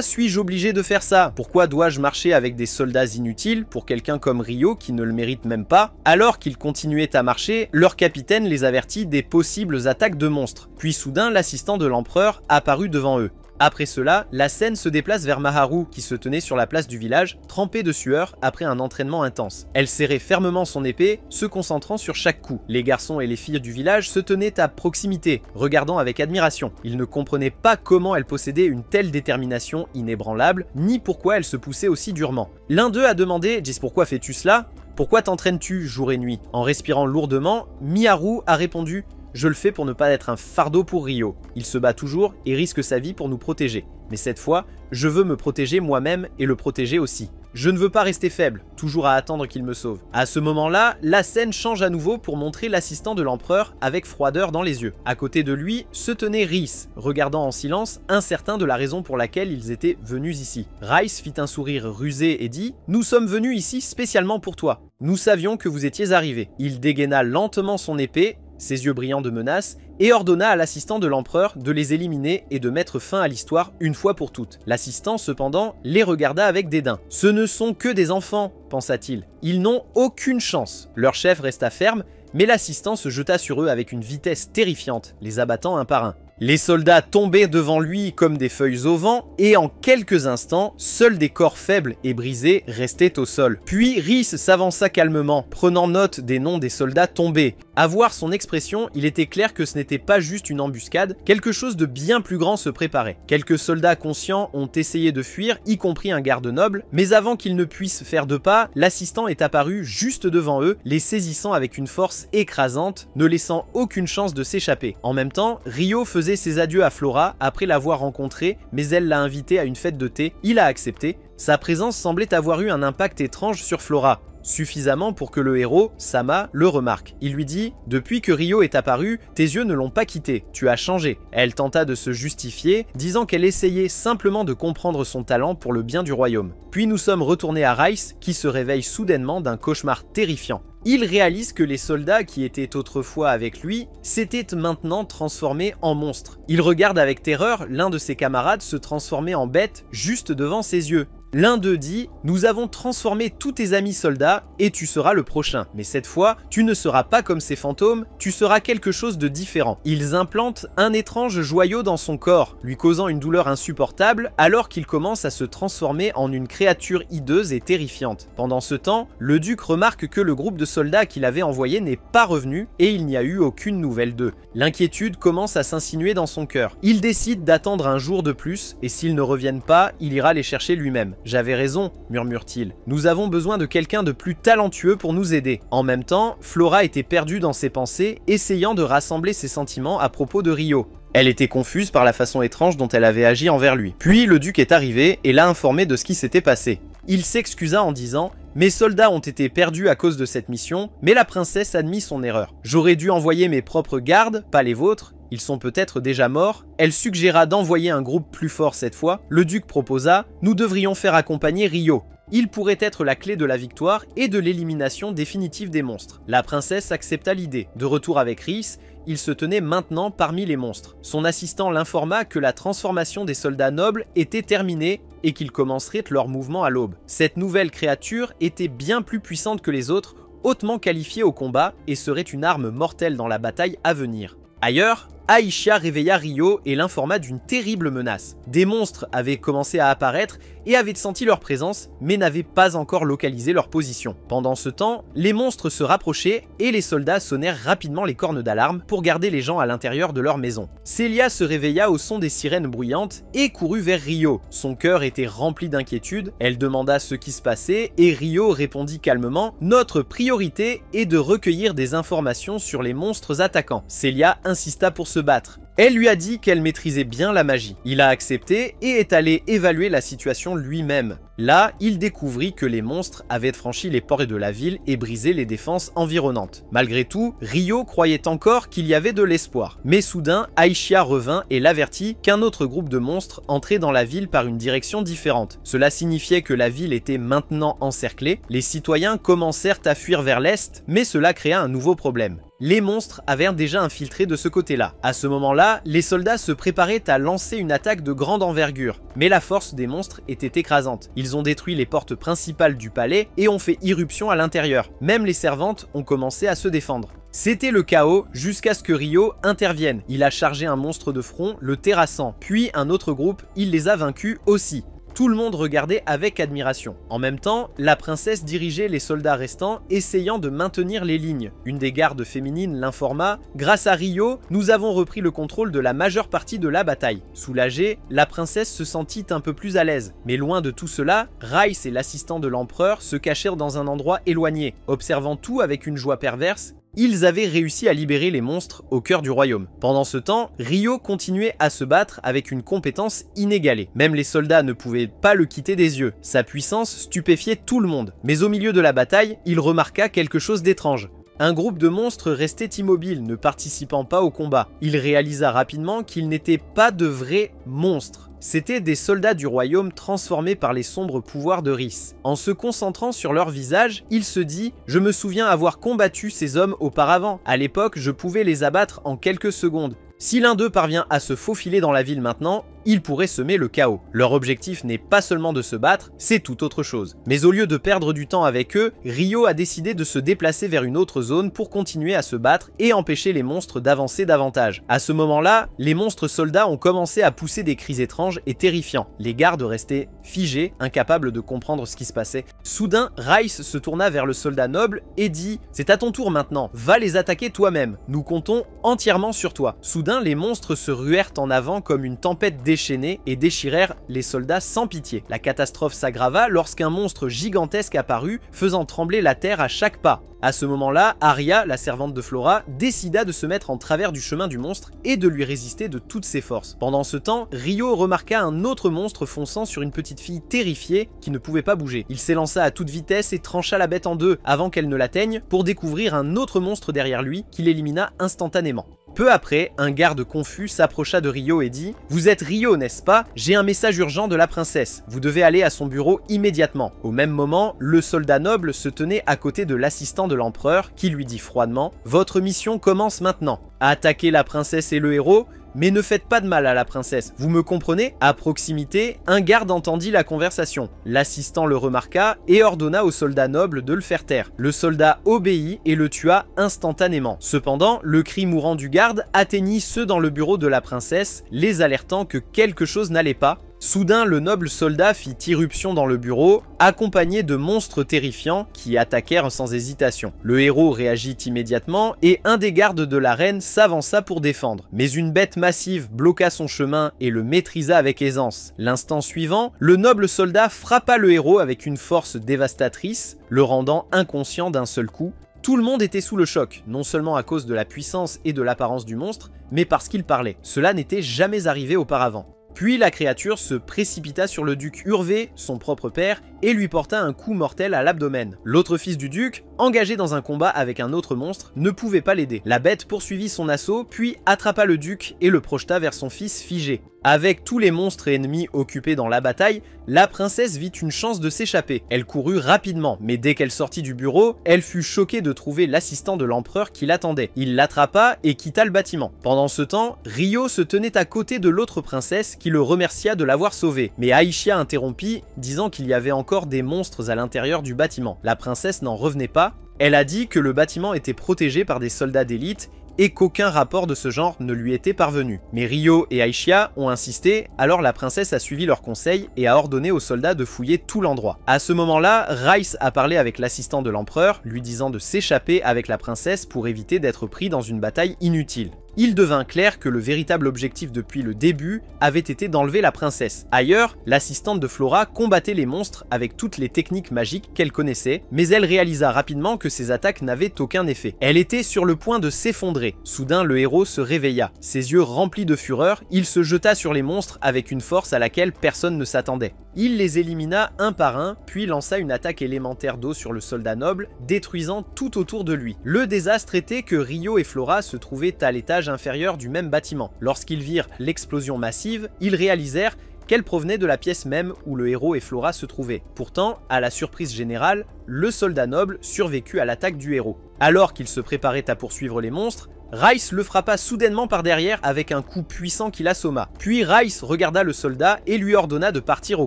suis-je obligé de faire ça? Pourquoi dois-je marcher avec des soldats inutiles pour quelqu'un comme Rio qui ne le mérite même pas? Alors qu'ils continuaient à marcher, leur capitaine les avertit des possibles attaques de monstres. Puis soudain, l'assistant de l'empereur apparut devant eux. Après cela, la scène se déplace vers Maharu qui se tenait sur la place du village, trempée de sueur après un entraînement intense. Elle serrait fermement son épée, se concentrant sur chaque coup. Les garçons et les filles du village se tenaient à proximité, regardant avec admiration. Ils ne comprenaient pas comment elle possédait une telle détermination inébranlable, ni pourquoi elle se poussait aussi durement. L'un d'eux a demandé « Dis, pourquoi fais-tu cela? Pourquoi t'entraînes-tu jour et nuit ?» En respirant lourdement, Miharu a répondu « Je le fais pour ne pas être un fardeau pour Rio. Il se bat toujours et risque sa vie pour nous protéger. Mais cette fois, je veux me protéger moi-même et le protéger aussi. Je ne veux pas rester faible, toujours à attendre qu'il me sauve. » À ce moment-là, la scène change à nouveau pour montrer l'assistant de l'empereur avec froideur dans les yeux. À côté de lui se tenait Rhys, regardant en silence, incertain de la raison pour laquelle ils étaient venus ici. Rhys fit un sourire rusé et dit « Nous sommes venus ici spécialement pour toi. Nous savions que vous étiez arrivé. » Il dégaina lentement son épée, ses yeux brillants de menace, et ordonna à l'assistant de l'empereur de les éliminer et de mettre fin à l'histoire une fois pour toutes. L'assistant, cependant, les regarda avec dédain. « Ce ne sont que des enfants, pensa-t-il. Ils n'ont aucune chance. » Leur chef resta ferme, mais l'assistant se jeta sur eux avec une vitesse terrifiante, les abattant un par un. Les soldats tombaient devant lui comme des feuilles au vent, et en quelques instants, seuls des corps faibles et brisés restaient au sol. Puis Rhys s'avança calmement, prenant note des noms des soldats tombés. À voir son expression, il était clair que ce n'était pas juste une embuscade, quelque chose de bien plus grand se préparait. Quelques soldats conscients ont essayé de fuir, y compris un garde noble, mais avant qu'ils ne puissent faire 2 pas, l'assistant est apparu juste devant eux, les saisissant avec une force écrasante, ne laissant aucune chance de s'échapper. En même temps, Rio faisait ses adieux à Flora après l'avoir rencontrée, mais elle l'a invité à une fête de thé, il a accepté. Sa présence semblait avoir eu un impact étrange sur Flora, suffisamment pour que le héros, Sama, le remarque. Il lui dit « Depuis que Rio est apparu, tes yeux ne l'ont pas quitté, tu as changé. » Elle tenta de se justifier, disant qu'elle essayait simplement de comprendre son talent pour le bien du royaume. Puis nous sommes retournés à Rhys, qui se réveille soudainement d'un cauchemar terrifiant. Il réalise que les soldats qui étaient autrefois avec lui s'étaient maintenant transformés en monstres. Il regarde avec terreur l'un de ses camarades se transformer en bête juste devant ses yeux. L'un d'eux dit « Nous avons transformé tous tes amis soldats et tu seras le prochain. Mais cette fois, tu ne seras pas comme ces fantômes, tu seras quelque chose de différent. » Ils implantent un étrange joyau dans son corps, lui causant une douleur insupportable alors qu'il commence à se transformer en une créature hideuse et terrifiante. Pendant ce temps, le duc remarque que le groupe de soldats qu'il avait envoyé n'est pas revenu et il n'y a eu aucune nouvelle d'eux. L'inquiétude commence à s'insinuer dans son cœur. Il décide d'attendre un jour de plus et s'ils ne reviennent pas, il ira les chercher lui-même. « J'avais raison, murmure-t-il. Nous avons besoin de quelqu'un de plus talentueux pour nous aider. » En même temps, Flora était perdue dans ses pensées, essayant de rassembler ses sentiments à propos de Rio. Elle était confuse par la façon étrange dont elle avait agi envers lui. Puis le duc est arrivé et l'a informé de ce qui s'était passé. Il s'excusa en disant « Mes soldats ont été perdus à cause de cette mission, mais la princesse admit son erreur. J'aurais dû envoyer mes propres gardes, pas les vôtres. Ils sont peut-être déjà morts. Elle suggéra d'envoyer un groupe plus fort cette fois. Le duc proposa « Nous devrions faire accompagner Rio. Il pourrait être la clé de la victoire et de l'élimination définitive des monstres. » La princesse accepta l'idée. De retour avec Rhys, il se tenait maintenant parmi les monstres. Son assistant l'informa que la transformation des soldats nobles était terminée et qu'ils commenceraient leur mouvement à l'aube. Cette nouvelle créature était bien plus puissante que les autres, hautement qualifiée au combat et serait une arme mortelle dans la bataille à venir. Ailleurs, Aisha réveilla Rio et l'informa d'une terrible menace. Des monstres avaient commencé à apparaître et avaient senti leur présence, mais n'avaient pas encore localisé leur position. Pendant ce temps, les monstres se rapprochaient et les soldats sonnèrent rapidement les cornes d'alarme pour garder les gens à l'intérieur de leur maison. Célia se réveilla au son des sirènes bruyantes et courut vers Rio. Son cœur était rempli d'inquiétude, elle demanda ce qui se passait et Rio répondit calmement « Notre priorité est de recueillir des informations sur les monstres attaquants. » Célia insista pour se battre. Elle lui a dit qu'elle maîtrisait bien la magie. Il a accepté et est allé évaluer la situation lui-même. Là, il découvrit que les monstres avaient franchi les portes de la ville et brisé les défenses environnantes. Malgré tout, Rio croyait encore qu'il y avait de l'espoir. Mais soudain, Aisha revint et l'avertit qu'un autre groupe de monstres entrait dans la ville par une direction différente. Cela signifiait que la ville était maintenant encerclée. Les citoyens commencèrent à fuir vers l'est, mais cela créa un nouveau problème. Les monstres avaient déjà infiltré de ce côté-là. À ce moment-là, les soldats se préparaient à lancer une attaque de grande envergure, mais la force des monstres était écrasante. Ils ont détruit les portes principales du palais et ont fait irruption à l'intérieur. Même les servantes ont commencé à se défendre. C'était le chaos jusqu'à ce que Rio intervienne. Il a chargé un monstre de front, le terrassant, puis un autre groupe, il les a vaincus aussi. Tout le monde regardait avec admiration. En même temps, la princesse dirigeait les soldats restants, essayant de maintenir les lignes. Une des gardes féminines l'informa « Grâce à Rio, nous avons repris le contrôle de la majeure partie de la bataille. » Soulagée, la princesse se sentit un peu plus à l'aise. Mais loin de tout cela, Rhys et l'assistant de l'empereur se cachèrent dans un endroit éloigné. Observant tout avec une joie perverse, ils avaient réussi à libérer les monstres au cœur du royaume. Pendant ce temps, Rio continuait à se battre avec une compétence inégalée. Même les soldats ne pouvaient pas le quitter des yeux. Sa puissance stupéfiait tout le monde. Mais au milieu de la bataille, il remarqua quelque chose d'étrange. Un groupe de monstres restait immobile, ne participant pas au combat. Il réalisa rapidement qu'ils n'étaient pas de vrais monstres. C'étaient des soldats du royaume transformés par les sombres pouvoirs de Rhys. En se concentrant sur leur visage, il se dit « Je me souviens avoir combattu ces hommes auparavant. À l'époque, je pouvais les abattre en quelques secondes. Si l'un d'eux parvient à se faufiler dans la ville maintenant, il pourrait semer le chaos. Leur objectif n'est pas seulement de se battre, c'est tout autre chose. » Mais au lieu de perdre du temps avec eux, Rio a décidé de se déplacer vers une autre zone pour continuer à se battre et empêcher les monstres d'avancer davantage. À ce moment-là, les monstres soldats ont commencé à pousser des cris étranges et terrifiants. Les gardes restaient figés, incapables de comprendre ce qui se passait. Soudain, Rhys se tourna vers le soldat noble et dit « C'est à ton tour maintenant, va les attaquer toi-même. Nous comptons entièrement sur toi. » Soudain, les monstres se ruèrent en avant comme une tempête déchaînés et déchirèrent les soldats sans pitié. La catastrophe s'aggrava lorsqu'un monstre gigantesque apparut, faisant trembler la terre à chaque pas. À ce moment-là, Arya, la servante de Flora, décida de se mettre en travers du chemin du monstre et de lui résister de toutes ses forces. Pendant ce temps, Rio remarqua un autre monstre fonçant sur une petite fille terrifiée qui ne pouvait pas bouger. Il s'élança à toute vitesse et trancha la bête en deux avant qu'elle ne l'atteigne pour découvrir un autre monstre derrière lui qui l'élimina instantanément. Peu après, un garde confus s'approcha de Rio et dit « Vous êtes Rio, n'est-ce pas? J'ai un message urgent de la princesse. Vous devez aller à son bureau immédiatement. » Au même moment, le soldat noble se tenait à côté de l'assistant de l'empereur qui lui dit froidement « Votre mission commence maintenant. Attaquez la princesse et le héros, mais ne faites pas de mal à la princesse, vous me comprenez ?» À proximité, un garde entendit la conversation. L'assistant le remarqua et ordonna au soldat noble de le faire taire. Le soldat obéit et le tua instantanément. Cependant, le cri mourant du garde atteignit ceux dans le bureau de la princesse, les alertant que quelque chose n'allait pas. Soudain, le noble soldat fit irruption dans le bureau, accompagné de monstres terrifiants qui attaquèrent sans hésitation. Le héros réagit immédiatement et un des gardes de la reine s'avança pour défendre. Mais une bête massive bloqua son chemin et le maîtrisa avec aisance. L'instant suivant, le noble soldat frappa le héros avec une force dévastatrice, le rendant inconscient d'un seul coup. Tout le monde était sous le choc, non seulement à cause de la puissance et de l'apparence du monstre, mais parce qu'il parlait. Cela n'était jamais arrivé auparavant. Puis la créature se précipita sur le duc Urvé, son propre père, et lui porta un coup mortel à l'abdomen. L'autre fils du duc, engagé dans un combat avec un autre monstre, ne pouvait pas l'aider. La bête poursuivit son assaut, puis attrapa le duc et le projeta vers son fils figé. Avec tous les monstres et ennemis occupés dans la bataille, la princesse vit une chance de s'échapper. Elle courut rapidement, mais dès qu'elle sortit du bureau, elle fut choquée de trouver l'assistant de l'empereur qui l'attendait. Il l'attrapa et quitta le bâtiment. Pendant ce temps, Ryo se tenait à côté de l'autre princesse qui le remercia de l'avoir sauvée. Mais Aishia interrompit, disant qu'il y avait encore des monstres à l'intérieur du bâtiment. La princesse n'en revenait pas. Elle a dit que le bâtiment était protégé par des soldats d'élite et qu'aucun rapport de ce genre ne lui était parvenu. Mais Ryo et Aishia ont insisté, alors la princesse a suivi leurs conseils et a ordonné aux soldats de fouiller tout l'endroit. À ce moment-là, Rice a parlé avec l'assistant de l'empereur, lui disant de s'échapper avec la princesse pour éviter d'être pris dans une bataille inutile. Il devint clair que le véritable objectif depuis le début avait été d'enlever la princesse. Ailleurs, l'assistante de Flora combattait les monstres avec toutes les techniques magiques qu'elle connaissait, mais elle réalisa rapidement que ses attaques n'avaient aucun effet. Elle était sur le point de s'effondrer. Soudain, le héros se réveilla. Ses yeux remplis de fureur, il se jeta sur les monstres avec une force à laquelle personne ne s'attendait. Il les élimina un par un, puis lança une attaque élémentaire d'eau sur le soldat noble, détruisant tout autour de lui. Le désastre était que Ryo et Flora se trouvaient à l'étage inférieur du même bâtiment. Lorsqu'ils virent l'explosion massive, ils réalisèrent qu'elle provenait de la pièce même où le héros et Flora se trouvaient. Pourtant, à la surprise générale, le soldat noble survécut à l'attaque du héros. Alors qu'il se préparait à poursuivre les monstres, Rice le frappa soudainement par derrière avec un coup puissant qui l'assomma. Puis Rice regarda le soldat et lui ordonna de partir au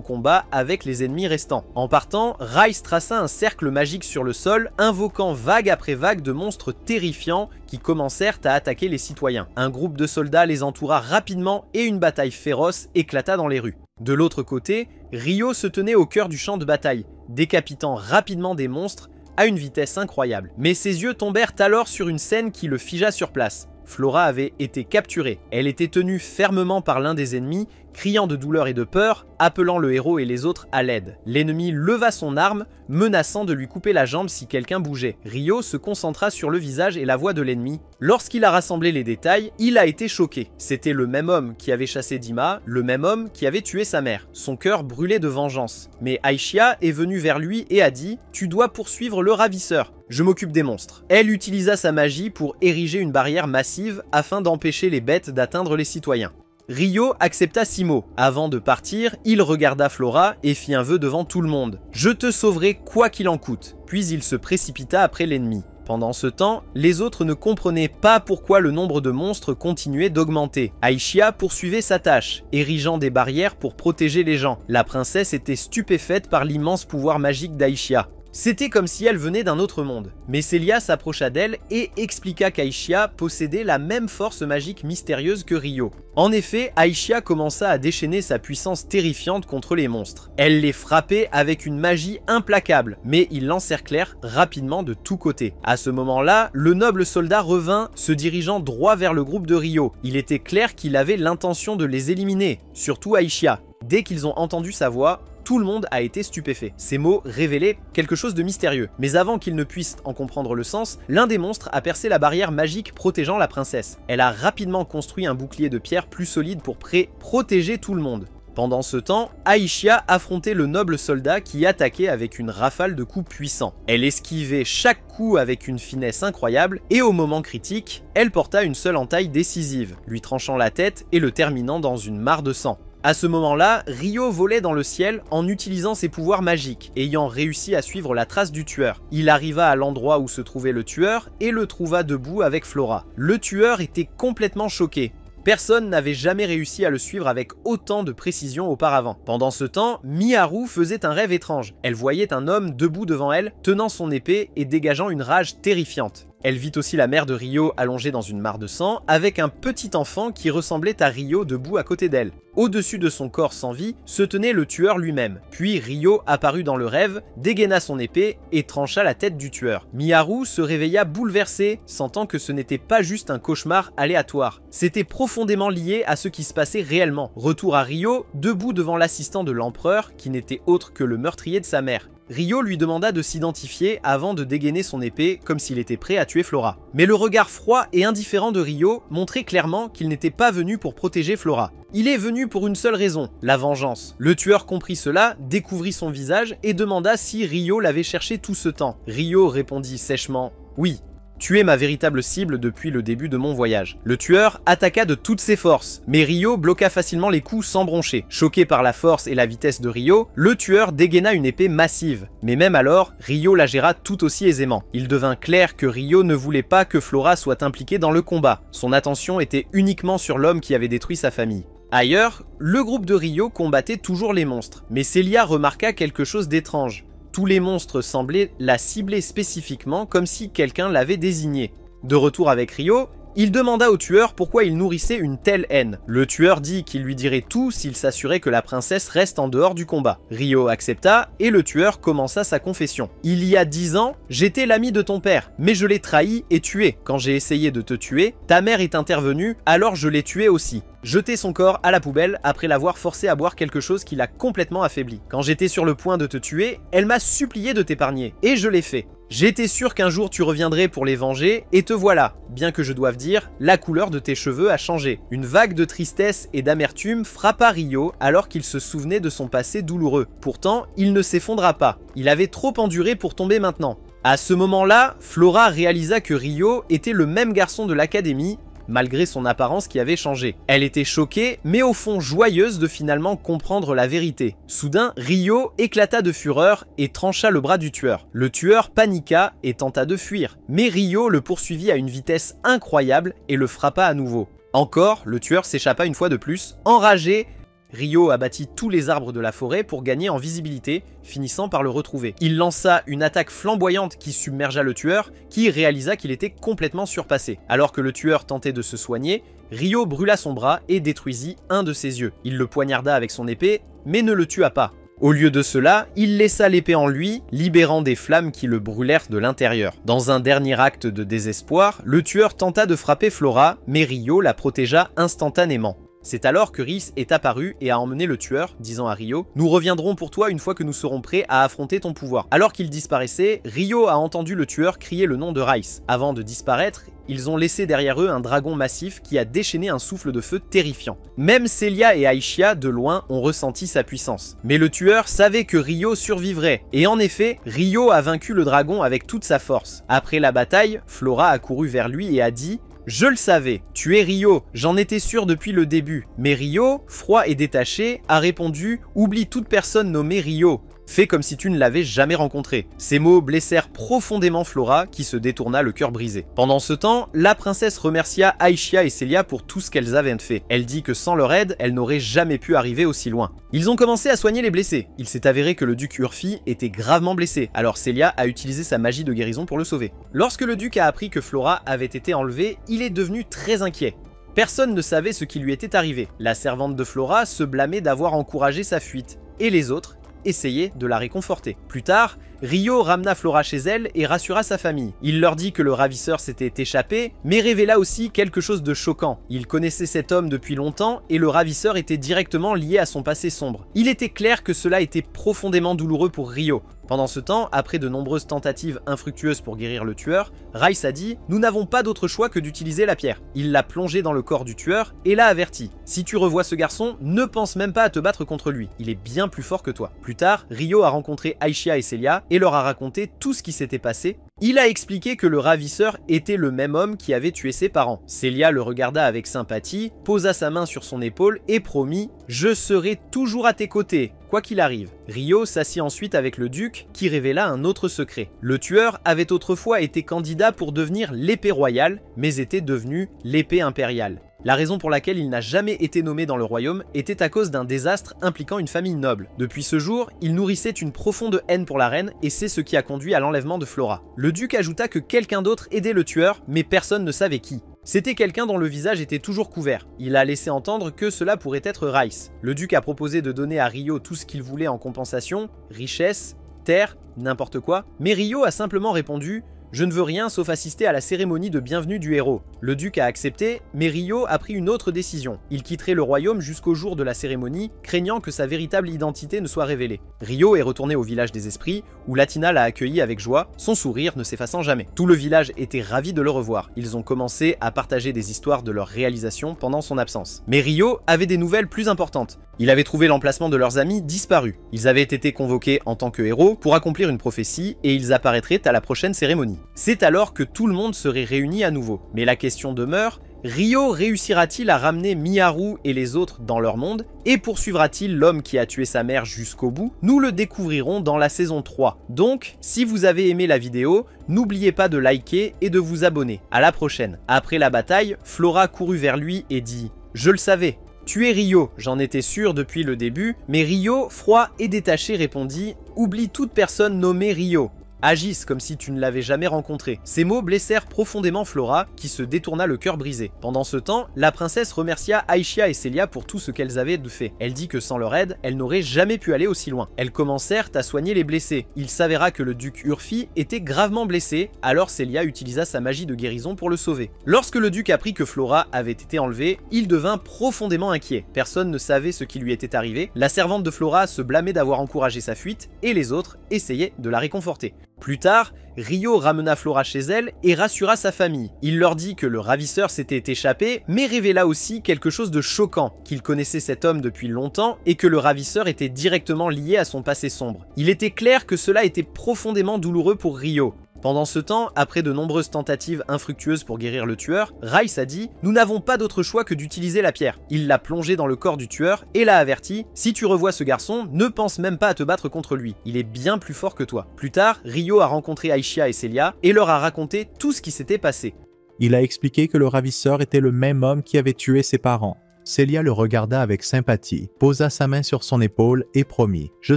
combat avec les ennemis restants. En partant, Rice traça un cercle magique sur le sol, invoquant vague après vague de monstres terrifiants qui commencèrent à attaquer les citoyens. Un groupe de soldats les entoura rapidement et une bataille féroce éclata dans les rues. De l'autre côté, Ryo se tenait au cœur du champ de bataille, décapitant rapidement des monstres à une vitesse incroyable. Mais ses yeux tombèrent alors sur une scène qui le figea sur place. Flora avait été capturée. Elle était tenue fermement par l'un des ennemis, criant de douleur et de peur, appelant le héros et les autres à l'aide. L'ennemi leva son arme, menaçant de lui couper la jambe si quelqu'un bougeait. Ryo se concentra sur le visage et la voix de l'ennemi. Lorsqu'il a rassemblé les détails, il a été choqué. C'était le même homme qui avait chassé Dima, le même homme qui avait tué sa mère. Son cœur brûlait de vengeance. Mais Aishia est venue vers lui et a dit « Tu dois poursuivre le ravisseur. Je m'occupe des monstres. » Elle utilisa sa magie pour ériger une barrière massive afin d'empêcher les bêtes d'atteindre les citoyens. Ryo accepta 6 mots. Avant de partir, il regarda Flora et fit un vœu devant tout le monde. « Je te sauverai quoi qu'il en coûte. » Puis il se précipita après l'ennemi. Pendant ce temps, les autres ne comprenaient pas pourquoi le nombre de monstres continuait d'augmenter. Aishia poursuivait sa tâche, érigeant des barrières pour protéger les gens. La princesse était stupéfaite par l'immense pouvoir magique d'Aishia. C'était comme si elle venait d'un autre monde. Mais Celia s'approcha d'elle et expliqua qu'Aishia possédait la même force magique mystérieuse que Ryo. En effet, Aishia commença à déchaîner sa puissance terrifiante contre les monstres. Elle les frappait avec une magie implacable, mais ils l'encerclèrent rapidement de tous côtés. À ce moment-là, le noble soldat revint, se dirigeant droit vers le groupe de Ryo. Il était clair qu'il avait l'intention de les éliminer, surtout Aishia. Dès qu'ils ont entendu sa voix, tout le monde a été stupéfait. Ces mots révélaient quelque chose de mystérieux. Mais avant qu'ils ne puissent en comprendre le sens, l'un des monstres a percé la barrière magique protégeant la princesse. Elle a rapidement construit un bouclier de pierre plus solide pour protéger tout le monde. Pendant ce temps, Aishia affrontait le noble soldat qui attaquait avec une rafale de coups puissants. Elle esquivait chaque coup avec une finesse incroyable et au moment critique, elle porta une seule entaille décisive, lui tranchant la tête et le terminant dans une mare de sang. À ce moment-là, Ryo volait dans le ciel en utilisant ses pouvoirs magiques, ayant réussi à suivre la trace du tueur. Il arriva à l'endroit où se trouvait le tueur et le trouva debout avec Flora. Le tueur était complètement choqué. Personne n'avait jamais réussi à le suivre avec autant de précision auparavant. Pendant ce temps, Miharu faisait un rêve étrange. Elle voyait un homme debout devant elle, tenant son épée et dégageant une rage terrifiante. Elle vit aussi la mère de Ryo allongée dans une mare de sang, avec un petit enfant qui ressemblait à Ryo debout à côté d'elle. Au-dessus de son corps sans vie se tenait le tueur lui-même. Puis Ryo apparut dans le rêve, dégaina son épée et trancha la tête du tueur. Miharu se réveilla bouleversée, sentant que ce n'était pas juste un cauchemar aléatoire. C'était profondément lié à ce qui se passait réellement. Retour à Ryo, debout devant l'assistant de l'empereur, qui n'était autre que le meurtrier de sa mère. Rio lui demanda de s'identifier avant de dégainer son épée comme s'il était prêt à tuer Flora. Mais le regard froid et indifférent de Rio montrait clairement qu'il n'était pas venu pour protéger Flora. Il est venu pour une seule raison, la vengeance. Le tueur comprit cela, découvrit son visage et demanda si Rio l'avait cherché tout ce temps. Rio répondit sèchement « Oui ». Tu es ma véritable cible depuis le début de mon voyage. Le tueur attaqua de toutes ses forces, mais Rio bloqua facilement les coups sans broncher. Choqué par la force et la vitesse de Rio, le tueur dégaina une épée massive. Mais même alors, Rio la géra tout aussi aisément. Il devint clair que Rio ne voulait pas que Flora soit impliquée dans le combat. Son attention était uniquement sur l'homme qui avait détruit sa famille. Ailleurs, le groupe de Rio combattait toujours les monstres, mais Celia remarqua quelque chose d'étrange. Tous les monstres semblaient la cibler spécifiquement comme si quelqu'un l'avait désigné. De retour avec Rio, il demanda au tueur pourquoi il nourrissait une telle haine. Le tueur dit qu'il lui dirait tout s'il s'assurait que la princesse reste en dehors du combat. Rio accepta et le tueur commença sa confession. « Il y a 10 ans, j'étais l'ami de ton père, mais je l'ai trahi et tué. Quand j'ai essayé de te tuer, ta mère est intervenue, alors je l'ai tué aussi. Jeter son corps à la poubelle après l'avoir forcé à boire quelque chose qui l'a complètement affaibli. Quand j'étais sur le point de te tuer, elle m'a supplié de t'épargner, et je l'ai fait. J'étais sûr qu'un jour tu reviendrais pour les venger, et te voilà. Bien que je doive dire, la couleur de tes cheveux a changé. » Une vague de tristesse et d'amertume frappa Rio alors qu'il se souvenait de son passé douloureux. Pourtant, il ne s'effondra pas. Il avait trop enduré pour tomber maintenant. À ce moment-là, Flora réalisa que Rio était le même garçon de l'académie, malgré son apparence qui avait changé. Elle était choquée, mais au fond joyeuse de finalement comprendre la vérité. Soudain, Rio éclata de fureur et trancha le bras du tueur. Le tueur paniqua et tenta de fuir, mais Rio le poursuivit à une vitesse incroyable et le frappa à nouveau. Encore, le tueur s'échappa une fois de plus. Enragé, Rio abattit tous les arbres de la forêt pour gagner en visibilité, finissant par le retrouver. Il lança une attaque flamboyante qui submergea le tueur, qui réalisa qu'il était complètement surpassé. Alors que le tueur tentait de se soigner, Rio brûla son bras et détruisit un de ses yeux. Il le poignarda avec son épée, mais ne le tua pas. Au lieu de cela, il laissa l'épée en lui, libérant des flammes qui le brûlèrent de l'intérieur. Dans un dernier acte de désespoir, le tueur tenta de frapper Flora, mais Rio la protégea instantanément. C'est alors que Rhys est apparu et a emmené le tueur, disant à Rio « Nous reviendrons pour toi une fois que nous serons prêts à affronter ton pouvoir. » Alors qu'il disparaissait, Rio a entendu le tueur crier le nom de Rhys. Avant de disparaître, ils ont laissé derrière eux un dragon massif qui a déchaîné un souffle de feu terrifiant. Même Celia et Aishia, de loin, ont ressenti sa puissance. Mais le tueur savait que Rio survivrait, et en effet, Rio a vaincu le dragon avec toute sa force. Après la bataille, Flora a couru vers lui et a dit « Je le savais, tu es Rio, j'en étais sûr depuis le début. » Mais Rio, froid et détaché, a répondu « Oublie toute personne nommée Rio. Fais comme si tu ne l'avais jamais rencontré. » Ces mots blessèrent profondément Flora, qui se détourna le cœur brisé. Pendant ce temps, la princesse remercia Aishia et Celia pour tout ce qu'elles avaient fait. Elle dit que sans leur aide, elle n'aurait jamais pu arriver aussi loin. Ils ont commencé à soigner les blessés. Il s'est avéré que le duc Urfi était gravement blessé, alors Celia a utilisé sa magie de guérison pour le sauver. Lorsque le duc a appris que Flora avait été enlevée, il est devenu très inquiet. Personne ne savait ce qui lui était arrivé. La servante de Flora se blâmait d'avoir encouragé sa fuite, et les autres essayer de la réconforter. Plus tard, Rio ramena Flora chez elle et rassura sa famille. Il leur dit que le ravisseur s'était échappé, mais révéla aussi quelque chose de choquant. Il connaissait cet homme depuis longtemps et le ravisseur était directement lié à son passé sombre. Il était clair que cela était profondément douloureux pour Rio. Pendant ce temps, après de nombreuses tentatives infructueuses pour guérir le tueur, Rhys a dit « Nous n'avons pas d'autre choix que d'utiliser la pierre ». Il l'a plongée dans le corps du tueur et l'a averti « Si tu revois ce garçon, ne pense même pas à te battre contre lui, il est bien plus fort que toi ». Plus tard, Rio a rencontré Aishia et Celia et leur a raconté tout ce qui s'était passé. Il a expliqué que le ravisseur était le même homme qui avait tué ses parents. Celia le regarda avec sympathie, posa sa main sur son épaule et promit « Je serai toujours à tes côtés, quoi qu'il arrive ». Rio s'assit ensuite avec le duc qui révéla un autre secret. Le tueur avait autrefois été candidat pour devenir l'épée royale, mais était devenu l'épée impériale. La raison pour laquelle il n'a jamais été nommé dans le royaume était à cause d'un désastre impliquant une famille noble. Depuis ce jour, il nourrissait une profonde haine pour la reine et c'est ce qui a conduit à l'enlèvement de Flora. Le duc ajouta que quelqu'un d'autre aidait le tueur, mais personne ne savait qui. C'était quelqu'un dont le visage était toujours couvert. Il a laissé entendre que cela pourrait être Rhys. Le duc a proposé de donner à Rio tout ce qu'il voulait en compensation, richesse, terre, n'importe quoi, mais Rio a simplement répondu « Je ne veux rien sauf assister à la cérémonie de bienvenue du héros. Le duc a accepté, mais Ryo a pris une autre décision. Il quitterait le royaume jusqu'au jour de la cérémonie, craignant que sa véritable identité ne soit révélée. Ryo est retourné au village des esprits, où Latina l'a accueilli avec joie, son sourire ne s'effaçant jamais. Tout le village était ravi de le revoir. Ils ont commencé à partager des histoires de leur réalisation pendant son absence. Mais Ryo avait des nouvelles plus importantes. Il avait trouvé l'emplacement de leurs amis disparus. Ils avaient été convoqués en tant que héros pour accomplir une prophétie et ils apparaîtraient à la prochaine cérémonie. C'est alors que tout le monde serait réuni à nouveau. Mais la question demeure, Ryo réussira-t-il à ramener Miharu et les autres dans leur monde et poursuivra-t-il l'homme qui a tué sa mère jusqu'au bout? Nous le découvrirons dans la saison 3. Donc, si vous avez aimé la vidéo, n'oubliez pas de liker et de vous abonner. À la prochaine. Après la bataille, Flora courut vers lui et dit « Je le savais ». Tuer Ryo, j'en étais sûr depuis le début, mais Ryo, froid et détaché, répondit « Oublie toute personne nommée Ryo. Agisse comme si tu ne l'avais jamais rencontré. » Ces mots blessèrent profondément Flora, qui se détourna le cœur brisé. Pendant ce temps, la princesse remercia Aishia et Celia pour tout ce qu'elles avaient fait. Elle dit que sans leur aide, elles n'auraient jamais pu aller aussi loin. Elles commencèrent à soigner les blessés. Il s'avéra que le duc Urfi était gravement blessé, alors Celia utilisa sa magie de guérison pour le sauver. Lorsque le duc apprit que Flora avait été enlevée, il devint profondément inquiet. Personne ne savait ce qui lui était arrivé. La servante de Flora se blâmait d'avoir encouragé sa fuite, et les autres essayaient de la réconforter. Plus tard, Ryo ramena Flora chez elle et rassura sa famille. Il leur dit que le ravisseur s'était échappé, mais révéla aussi quelque chose de choquant, qu'il connaissait cet homme depuis longtemps et que le ravisseur était directement lié à son passé sombre. Il était clair que cela était profondément douloureux pour Ryo. Pendant ce temps, après de nombreuses tentatives infructueuses pour guérir le tueur, Rice a dit « Nous n'avons pas d'autre choix que d'utiliser la pierre ». Il l'a plongée dans le corps du tueur et l'a averti « Si tu revois ce garçon, ne pense même pas à te battre contre lui, il est bien plus fort que toi ». Plus tard, Ryo a rencontré Aishia et Celia et leur a raconté tout ce qui s'était passé. Il a expliqué que le ravisseur était le même homme qui avait tué ses parents. Celia le regarda avec sympathie, posa sa main sur son épaule et promit « Je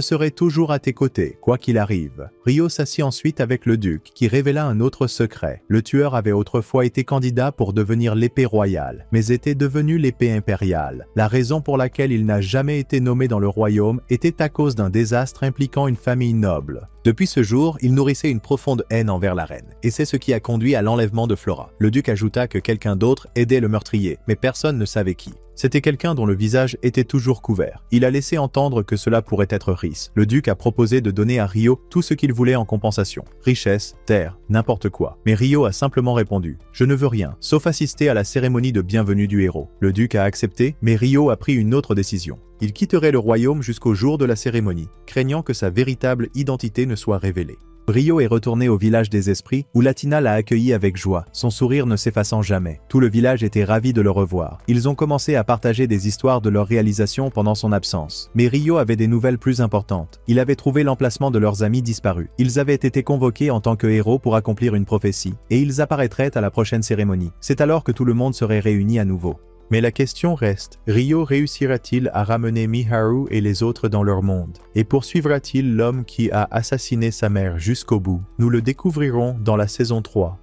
serai toujours à tes côtés, quoi qu'il arrive ». Ryo s'assit ensuite avec le duc, qui révéla un autre secret. Le tueur avait autrefois été candidat pour devenir l'épée royale, mais était devenu l'épée impériale. La raison pour laquelle il n'a jamais été nommé dans le royaume était à cause d'un désastre impliquant une famille noble. Depuis ce jour, il nourrissait une profonde haine envers la reine, et c'est ce qui a conduit à l'enlèvement de Flora. Le duc ajouta que quelqu'un d'autre aidait le meurtrier, mais personne ne savait qui. C'était quelqu'un dont le visage était toujours couvert. Il a laissé entendre que cela pourrait être Rhys. Le duc a proposé de donner à Ryo tout ce qu'il voulait en compensation. Richesse, terre, n'importe quoi. Mais Ryo a simplement répondu « Je ne veux rien, sauf assister à la cérémonie de bienvenue du héros ». Le duc a accepté, mais Ryo a pris une autre décision. Il quitterait le royaume jusqu'au jour de la cérémonie, craignant que sa véritable identité ne soit révélée. Ryo est retourné au village des esprits où Latina l'a accueilli avec joie, son sourire ne s'effaçant jamais. Tout le village était ravi de le revoir. Ils ont commencé à partager des histoires de leur réalisation pendant son absence. Mais Ryo avait des nouvelles plus importantes. Il avait trouvé l'emplacement de leurs amis disparus. Ils avaient été convoqués en tant que héros pour accomplir une prophétie, et ils apparaîtraient à la prochaine cérémonie. C'est alors que tout le monde serait réuni à nouveau. Mais la question reste, Ryo réussira-t-il à ramener Miharu et les autres dans leur monde? Et poursuivra-t-il l'homme qui a assassiné sa mère jusqu'au bout? Nous le découvrirons dans la saison 3.